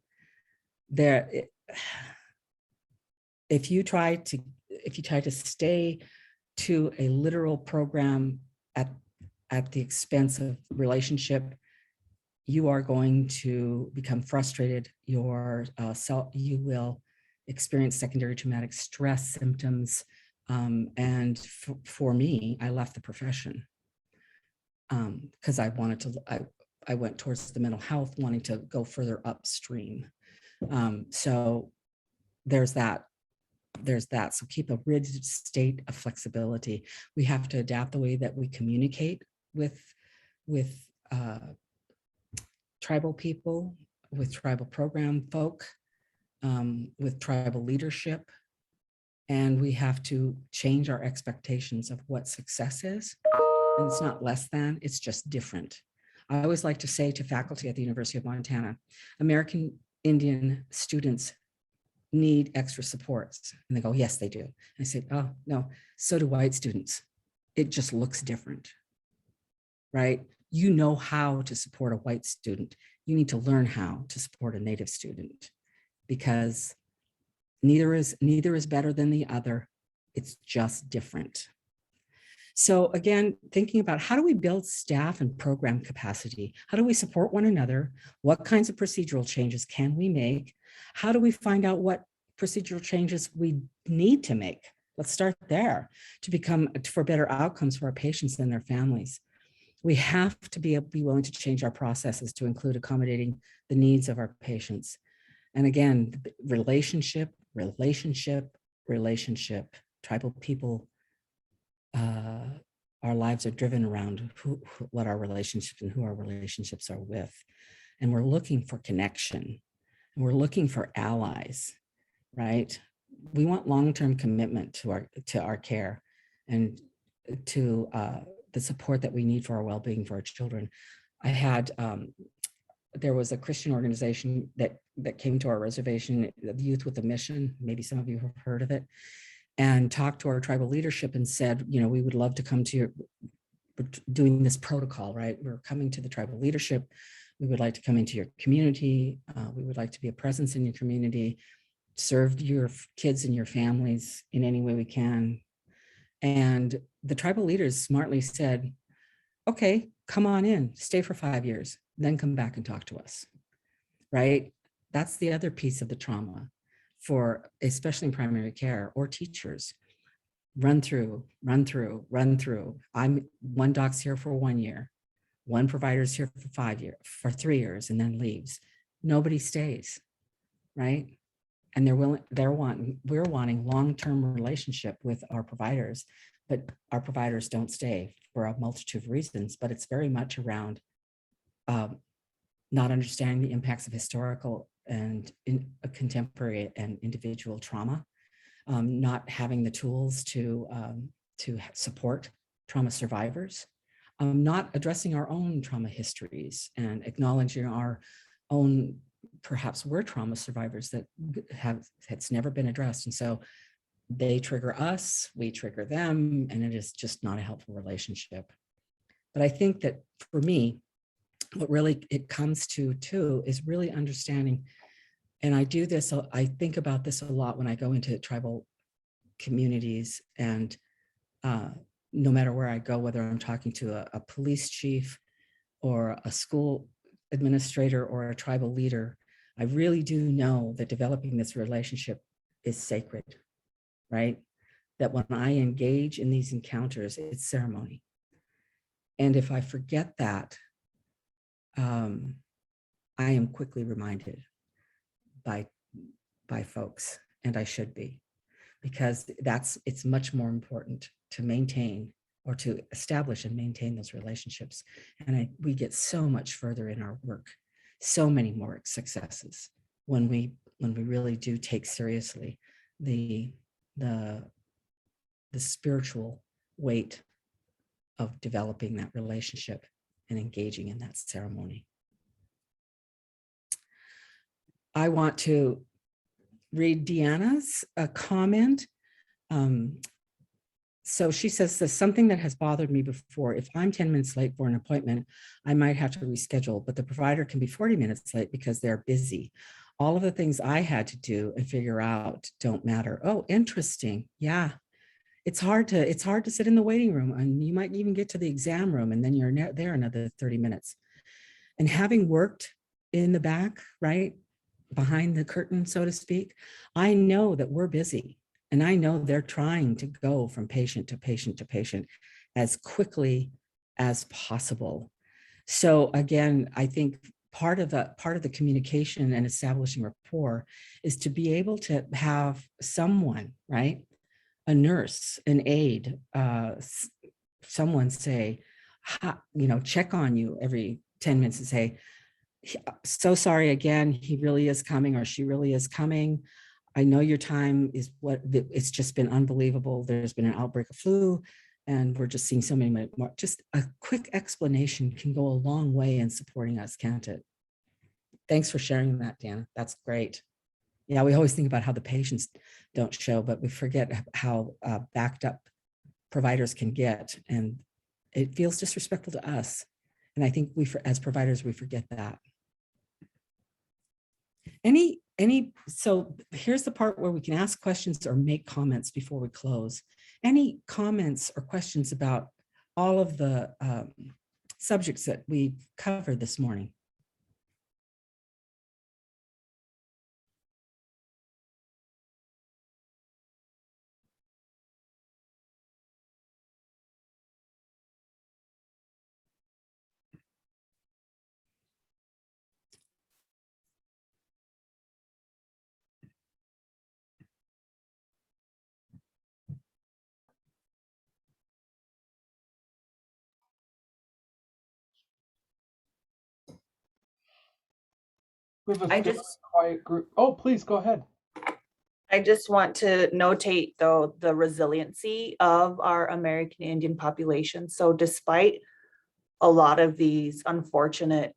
If you try to stay to a literal program at the expense of relationship, you are going to become frustrated. You will experience secondary traumatic stress symptoms. And for me, I left the profession because I went towards the mental health, wanting to go further upstream. So there's that. So keep a rigid state of flexibility. We have to adapt the way that we communicate with tribal people, with tribal program folk, with tribal leadership. And we have to change our expectations of what success is. And it's not less than, it's just different. I always like to say to faculty at the University of Montana, American Indian students need extra supports. And they go, yes, they do. I say, oh, no, so do white students. It just looks different, right? You know how to support a white student. You need to learn how to support a Native student, because neither is better than the other. It's just different. So again, thinking about how do we build staff and program capacity? How do we support one another? What kinds of procedural changes can we make? How do we find out what procedural changes we need to make? Let's start there for better outcomes for our patients and their families. We have to be willing to change our processes to include accommodating the needs of our patients. And again, relationship. Tribal people, our lives are driven around what our relationships and who our relationships are with. And we're looking for connection, and we're looking for allies, right? We want long-term commitment to our care and to the support that we need for our well-being for our children. There was a Christian organization that came to our reservation, the Youth with a Mission. Maybe some of you have heard of it, and talked to our tribal leadership and said, you know, we would love to come to your, doing this protocol, right? We're coming to the tribal leadership. We would like to come into your community. We would like to be a presence in your community, serve your kids and your families in any way we can. And the tribal leaders smartly said, okay, come on in, stay for 5 years, then come back and talk to us, right? That's the other piece of the trauma for, especially in primary care or teachers. Run through. One doc's here for 1 year. One provider's here for 3 years, and then leaves. Nobody stays, right? And we're wanting long-term relationship with our providers, but our providers don't stay for a multitude of reasons, but it's very much around not understanding the impacts of historical and contemporary and individual trauma, not having the tools to support trauma survivors, not addressing our own trauma histories and acknowledging our own, perhaps we're trauma survivors that it's never been addressed. And so they trigger us, we trigger them, and it is just not a helpful relationship. But I think that for me, what really it comes to too is really understanding, and I do this, I think about this a lot when I go into tribal communities, and no matter where I go, whether I'm talking to a police chief or a school administrator or a tribal leader, I really do know that developing this relationship is sacred, right? that when I engage in these encounters, it's ceremony. And if I forget that, I am quickly reminded by folks, and I should be, because it's much more important to maintain or to establish and maintain those relationships. And we get so much further in our work, so many more successes when we really do take seriously the spiritual weight of developing that relationship and engaging in that ceremony. I want to read Deanna's comment. So she says, there's something that has bothered me before. If I'm 10 minutes late for an appointment, I might have to reschedule, but the provider can be 40 minutes late because they're busy. All of the things I had to do and figure out don't matter. Oh, interesting. Yeah. It's hard to sit in the waiting room, and you might even get to the exam room and then you're there another 30 minutes. And having worked in the back, right, behind the curtain, so to speak, I know that we're busy. And I know they're trying to go from patient to patient to patient as quickly as possible. So again, I think part of the communication and establishing rapport is to be able to have someone, right, a nurse, an aide, someone say, check on you every 10 minutes and say, so sorry again, he really is coming or she really is coming. I know your time is it's just been unbelievable. There's been an outbreak of flu and we're just seeing so many more. Just a quick explanation can go a long way in supporting us, can't it? Thanks for sharing that, Dana. That's great. Yeah, we always think about how the patients don't show, but we forget how backed up providers can get. And it feels disrespectful to us. And I think as providers, we forget that. So here's the part where we can ask questions or make comments before we close. Any comments or questions about all of the subjects that we covered this morning? We have a quiet group. Oh, please go ahead. I just want to notate, though, the resiliency of our American Indian population. So despite a lot of these unfortunate,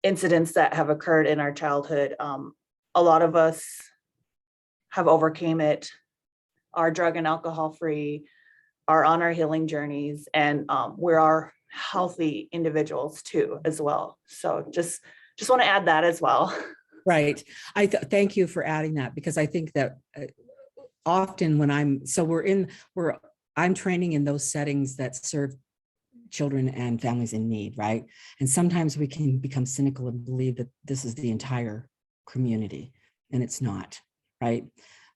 incidents that have occurred in our childhood, a lot of us have overcame it, are drug and alcohol free, are on our healing journeys, and we are healthy individuals too, as well. So just want to add that as well. Right. Thank you for adding that, because I think that often when I'm training in those settings that serve children and families in need, right? And sometimes we can become cynical and believe that this is the entire community, and it's not, right?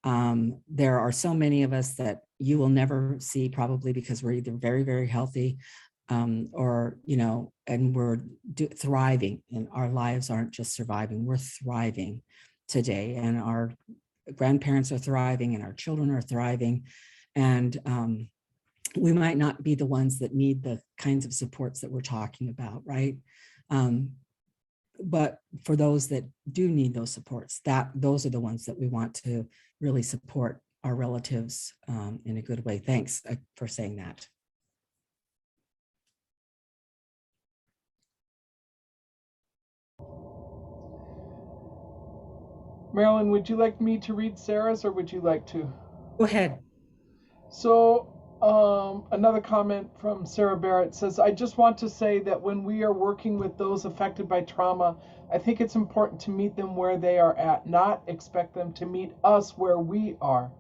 There are so many of us that you will never see, probably because we're either very, very healthy or, and we're thriving, and our lives aren't just surviving, we're thriving today, and our grandparents are thriving and our children are thriving. And we might not be the ones that need the kinds of supports that we're talking about, right? But for those that do need those supports, those are the ones that we want to really support our relatives in a good way. Thanks for saying that. Marilyn, would you like me to read Sarah's, or would you like to? Go ahead. So another comment from Sarah Barrett says, I just want to say that when we are working with those affected by trauma, I think it's important to meet them where they are at, not expect them to meet us where we are.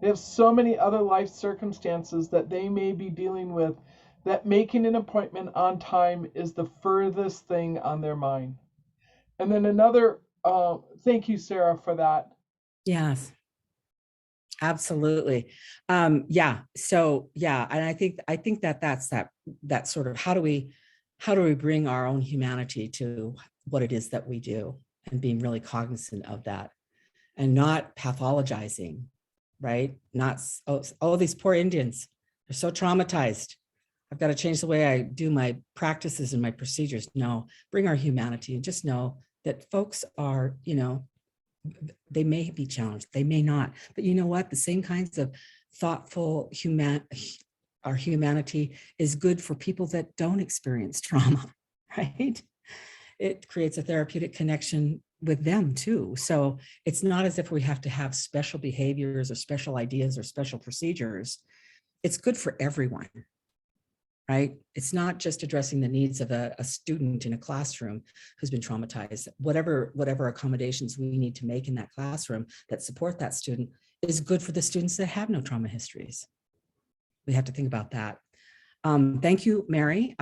They have so many other life circumstances that they may be dealing with that making an appointment on time is the furthest thing on their mind. And then another, thank you, Sarah, for that. Yes. Absolutely. Yeah. So yeah, and I think that that sort of how do we bring our own humanity to what it is that we do, and being really cognizant of that, and not pathologizing, right? Not oh these poor Indians, they're so traumatized, I've got to change the way I do my practices and my procedures. No, bring our humanity, and just know that folks are, they may be challenged, they may not, but you know what? The same kinds of thoughtful our humanity is good for people that don't experience trauma, right? It creates a therapeutic connection with them too. So it's not as if we have to have special behaviors or special ideas or special procedures. It's good for everyone, right? It's not just addressing the needs of a student in a classroom who's been traumatized. Whatever accommodations we need to make in that classroom that support that student is good for the students that have no trauma histories. We have to think about that. Thank you, Mary.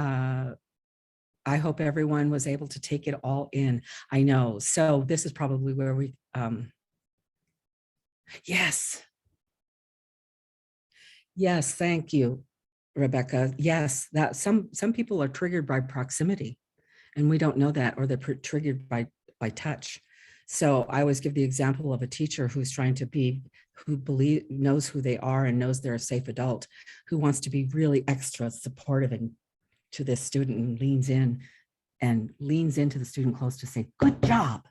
I hope everyone was able to take it all in. I know. So this is probably where we, yes. Yes, thank you, Rebecca. Yes, that some people are triggered by proximity, and we don't know that, or they're triggered by touch. So I always give the example of a teacher who's trying to be, knows who they are and knows they're a safe adult, who wants to be really extra supportive and to this student, and leans into the student close to say, good job.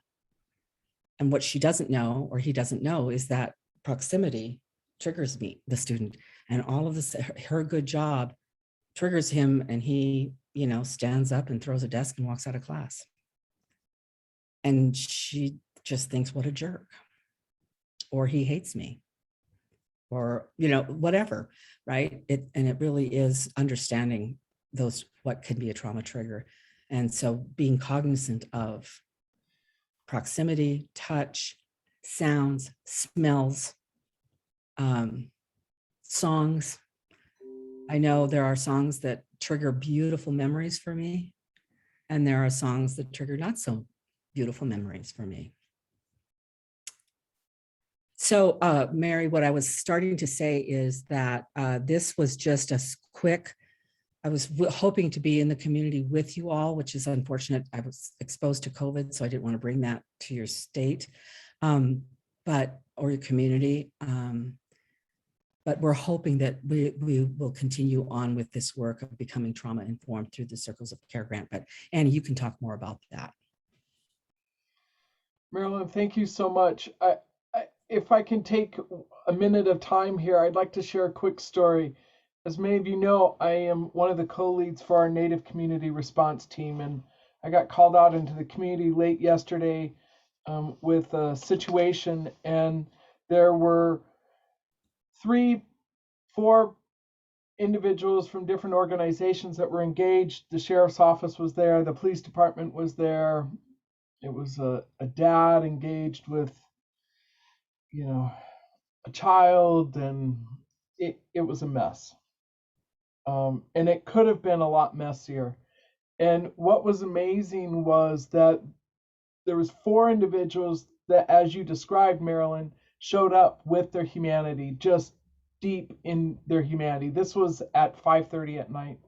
And what she doesn't know, or he doesn't know, is that proximity triggers the student, and all of this, her good job triggers him, and he, stands up and throws a desk and walks out of class. And she just thinks, what a jerk, or he hates me, or, whatever, right? And it really is understanding what can be a trauma trigger. And so being cognizant of proximity, touch, sounds, smells, songs. I know there are songs that trigger beautiful memories for me, and there are songs that trigger not so beautiful memories for me. So, Mary, what I was starting to say is that this was just a quick, I was hoping to be in the community with you all, which is unfortunate. I was exposed to COVID, so I didn't want to bring that to your state, or your community. But we're hoping that we will continue on with this work of becoming trauma-informed through the Circles of Care grant. But Annie, you can talk more about that. Marilyn, thank you so much. If I can take a minute of time here, I'd like to share a quick story. As many of you know, I am one of the co-leads for our Native community response team, and I got called out into the community late yesterday with a situation, and there were 4 individuals from different organizations that were engaged. The sheriff's office was there, the police department was there. It was a dad engaged with, a child, and it was a mess. And it could have been a lot messier. And what was amazing was that there was 4 individuals that, as you described, Marilyn, showed up with their humanity, just deep in their humanity. This was at 5:30 at night.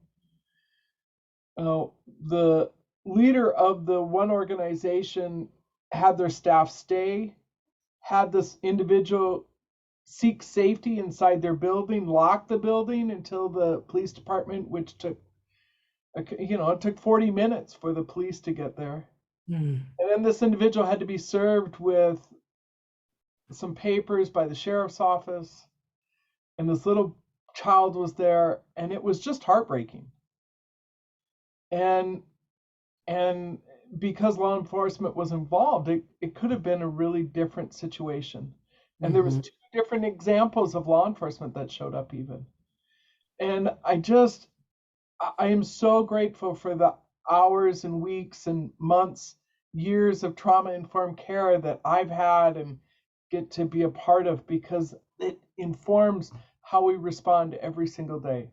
The leader of the one organization had their staff stay, had this individual seek safety inside their building, lock the building until the police department, which took, it took 40 minutes for the police to get there. And then this individual had to be served with some papers by the sheriff's office, and this little child was there, and it was just heartbreaking. And because law enforcement was involved, it could have been a really different situation. And there was 2 different examples of law enforcement that showed up even. And I am so grateful for the hours and weeks and months, years of trauma-informed care that I've had and get to be a part of, because it informs how we respond every single day.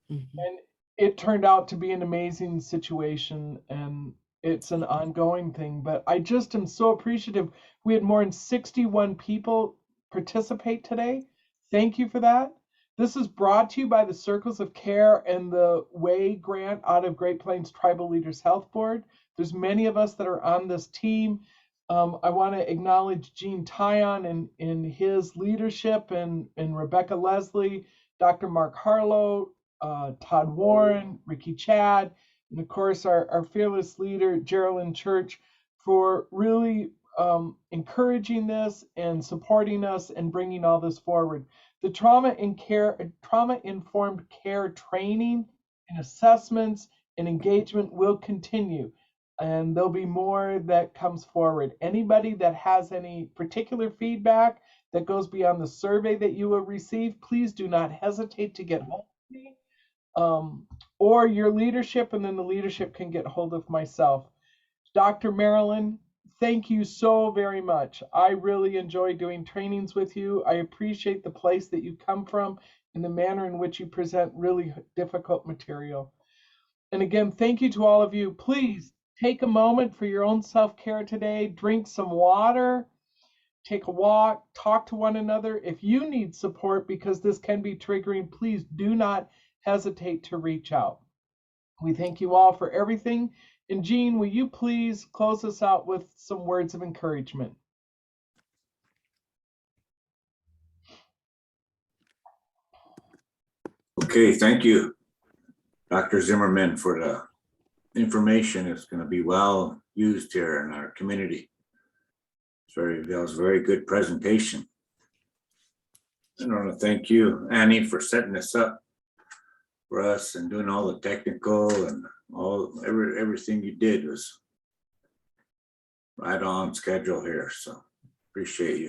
And it turned out to be an amazing situation, and it's an ongoing thing, but I just am so appreciative. We had more than 61 people participate today. Thank you for that. This is brought to you by the Circles of Care and the WAY grant out of Great Plains Tribal Leaders Health Board. There's many of us that are on this team. I want to acknowledge Gene Tyon and his leadership, and Rebecca Leslie, Dr. Mark Harlow, Todd Warren, Ricky Chad, and of course our fearless leader, Geraldine Church, for really encouraging this and supporting us and bringing all this forward. The trauma-informed care training and assessments and engagement will continue, and there'll be more that comes forward. Anybody that has any particular feedback that goes beyond the survey that you will receive, please do not hesitate to get hold of me or your leadership, and then the leadership can get hold of myself. Dr. Marilyn, thank you so very much. I really enjoy doing trainings with you. I appreciate the place that you come from and the manner in which you present really difficult material. And again, thank you to all of you. Please take a moment for your own self-care today. Drink some water, take a walk, talk to one another. If you need support, because this can be triggering, please do not hesitate to reach out. We thank you all for everything. And Jean, will you please close us out with some words of encouragement? Okay, thank you, Dr. Zimmerman, for the information. It's going to be well used here in our community. That was a very good presentation. I want to thank you, Annie, for setting this up for us and doing all the technical and everything you did was right on schedule here. So appreciate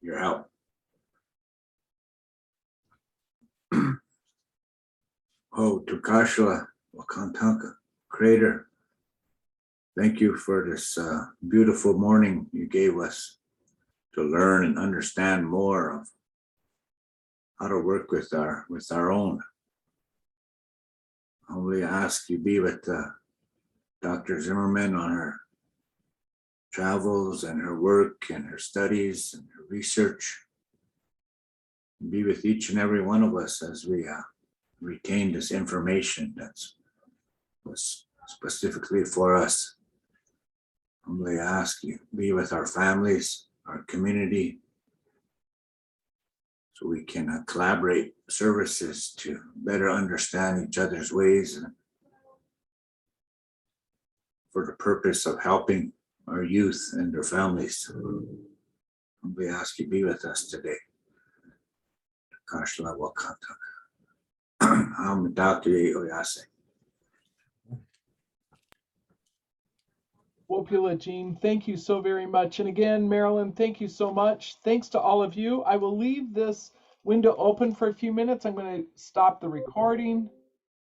your help. Oh, Tukashla Wakantanka, Creator, thank you for this beautiful morning you gave us to learn and understand more of how to work with our own. I humbly ask you be with Dr. Zimmerman on her travels and her work and her studies and her research. And be with each and every one of us as we retain this information was specifically for us. Humbly ask you be with our families, our community, so we can collaborate services to better understand each other's ways and for the purpose of helping our youth and their families. Humbly ask you be with us today. Kashla Wakanta. I'm Dr. Oyase. Wopula Jean, thank you so very much. And again, Marilyn, thank you so much. Thanks to all of you. I will leave this window open for a few minutes. I'm going to stop the recording.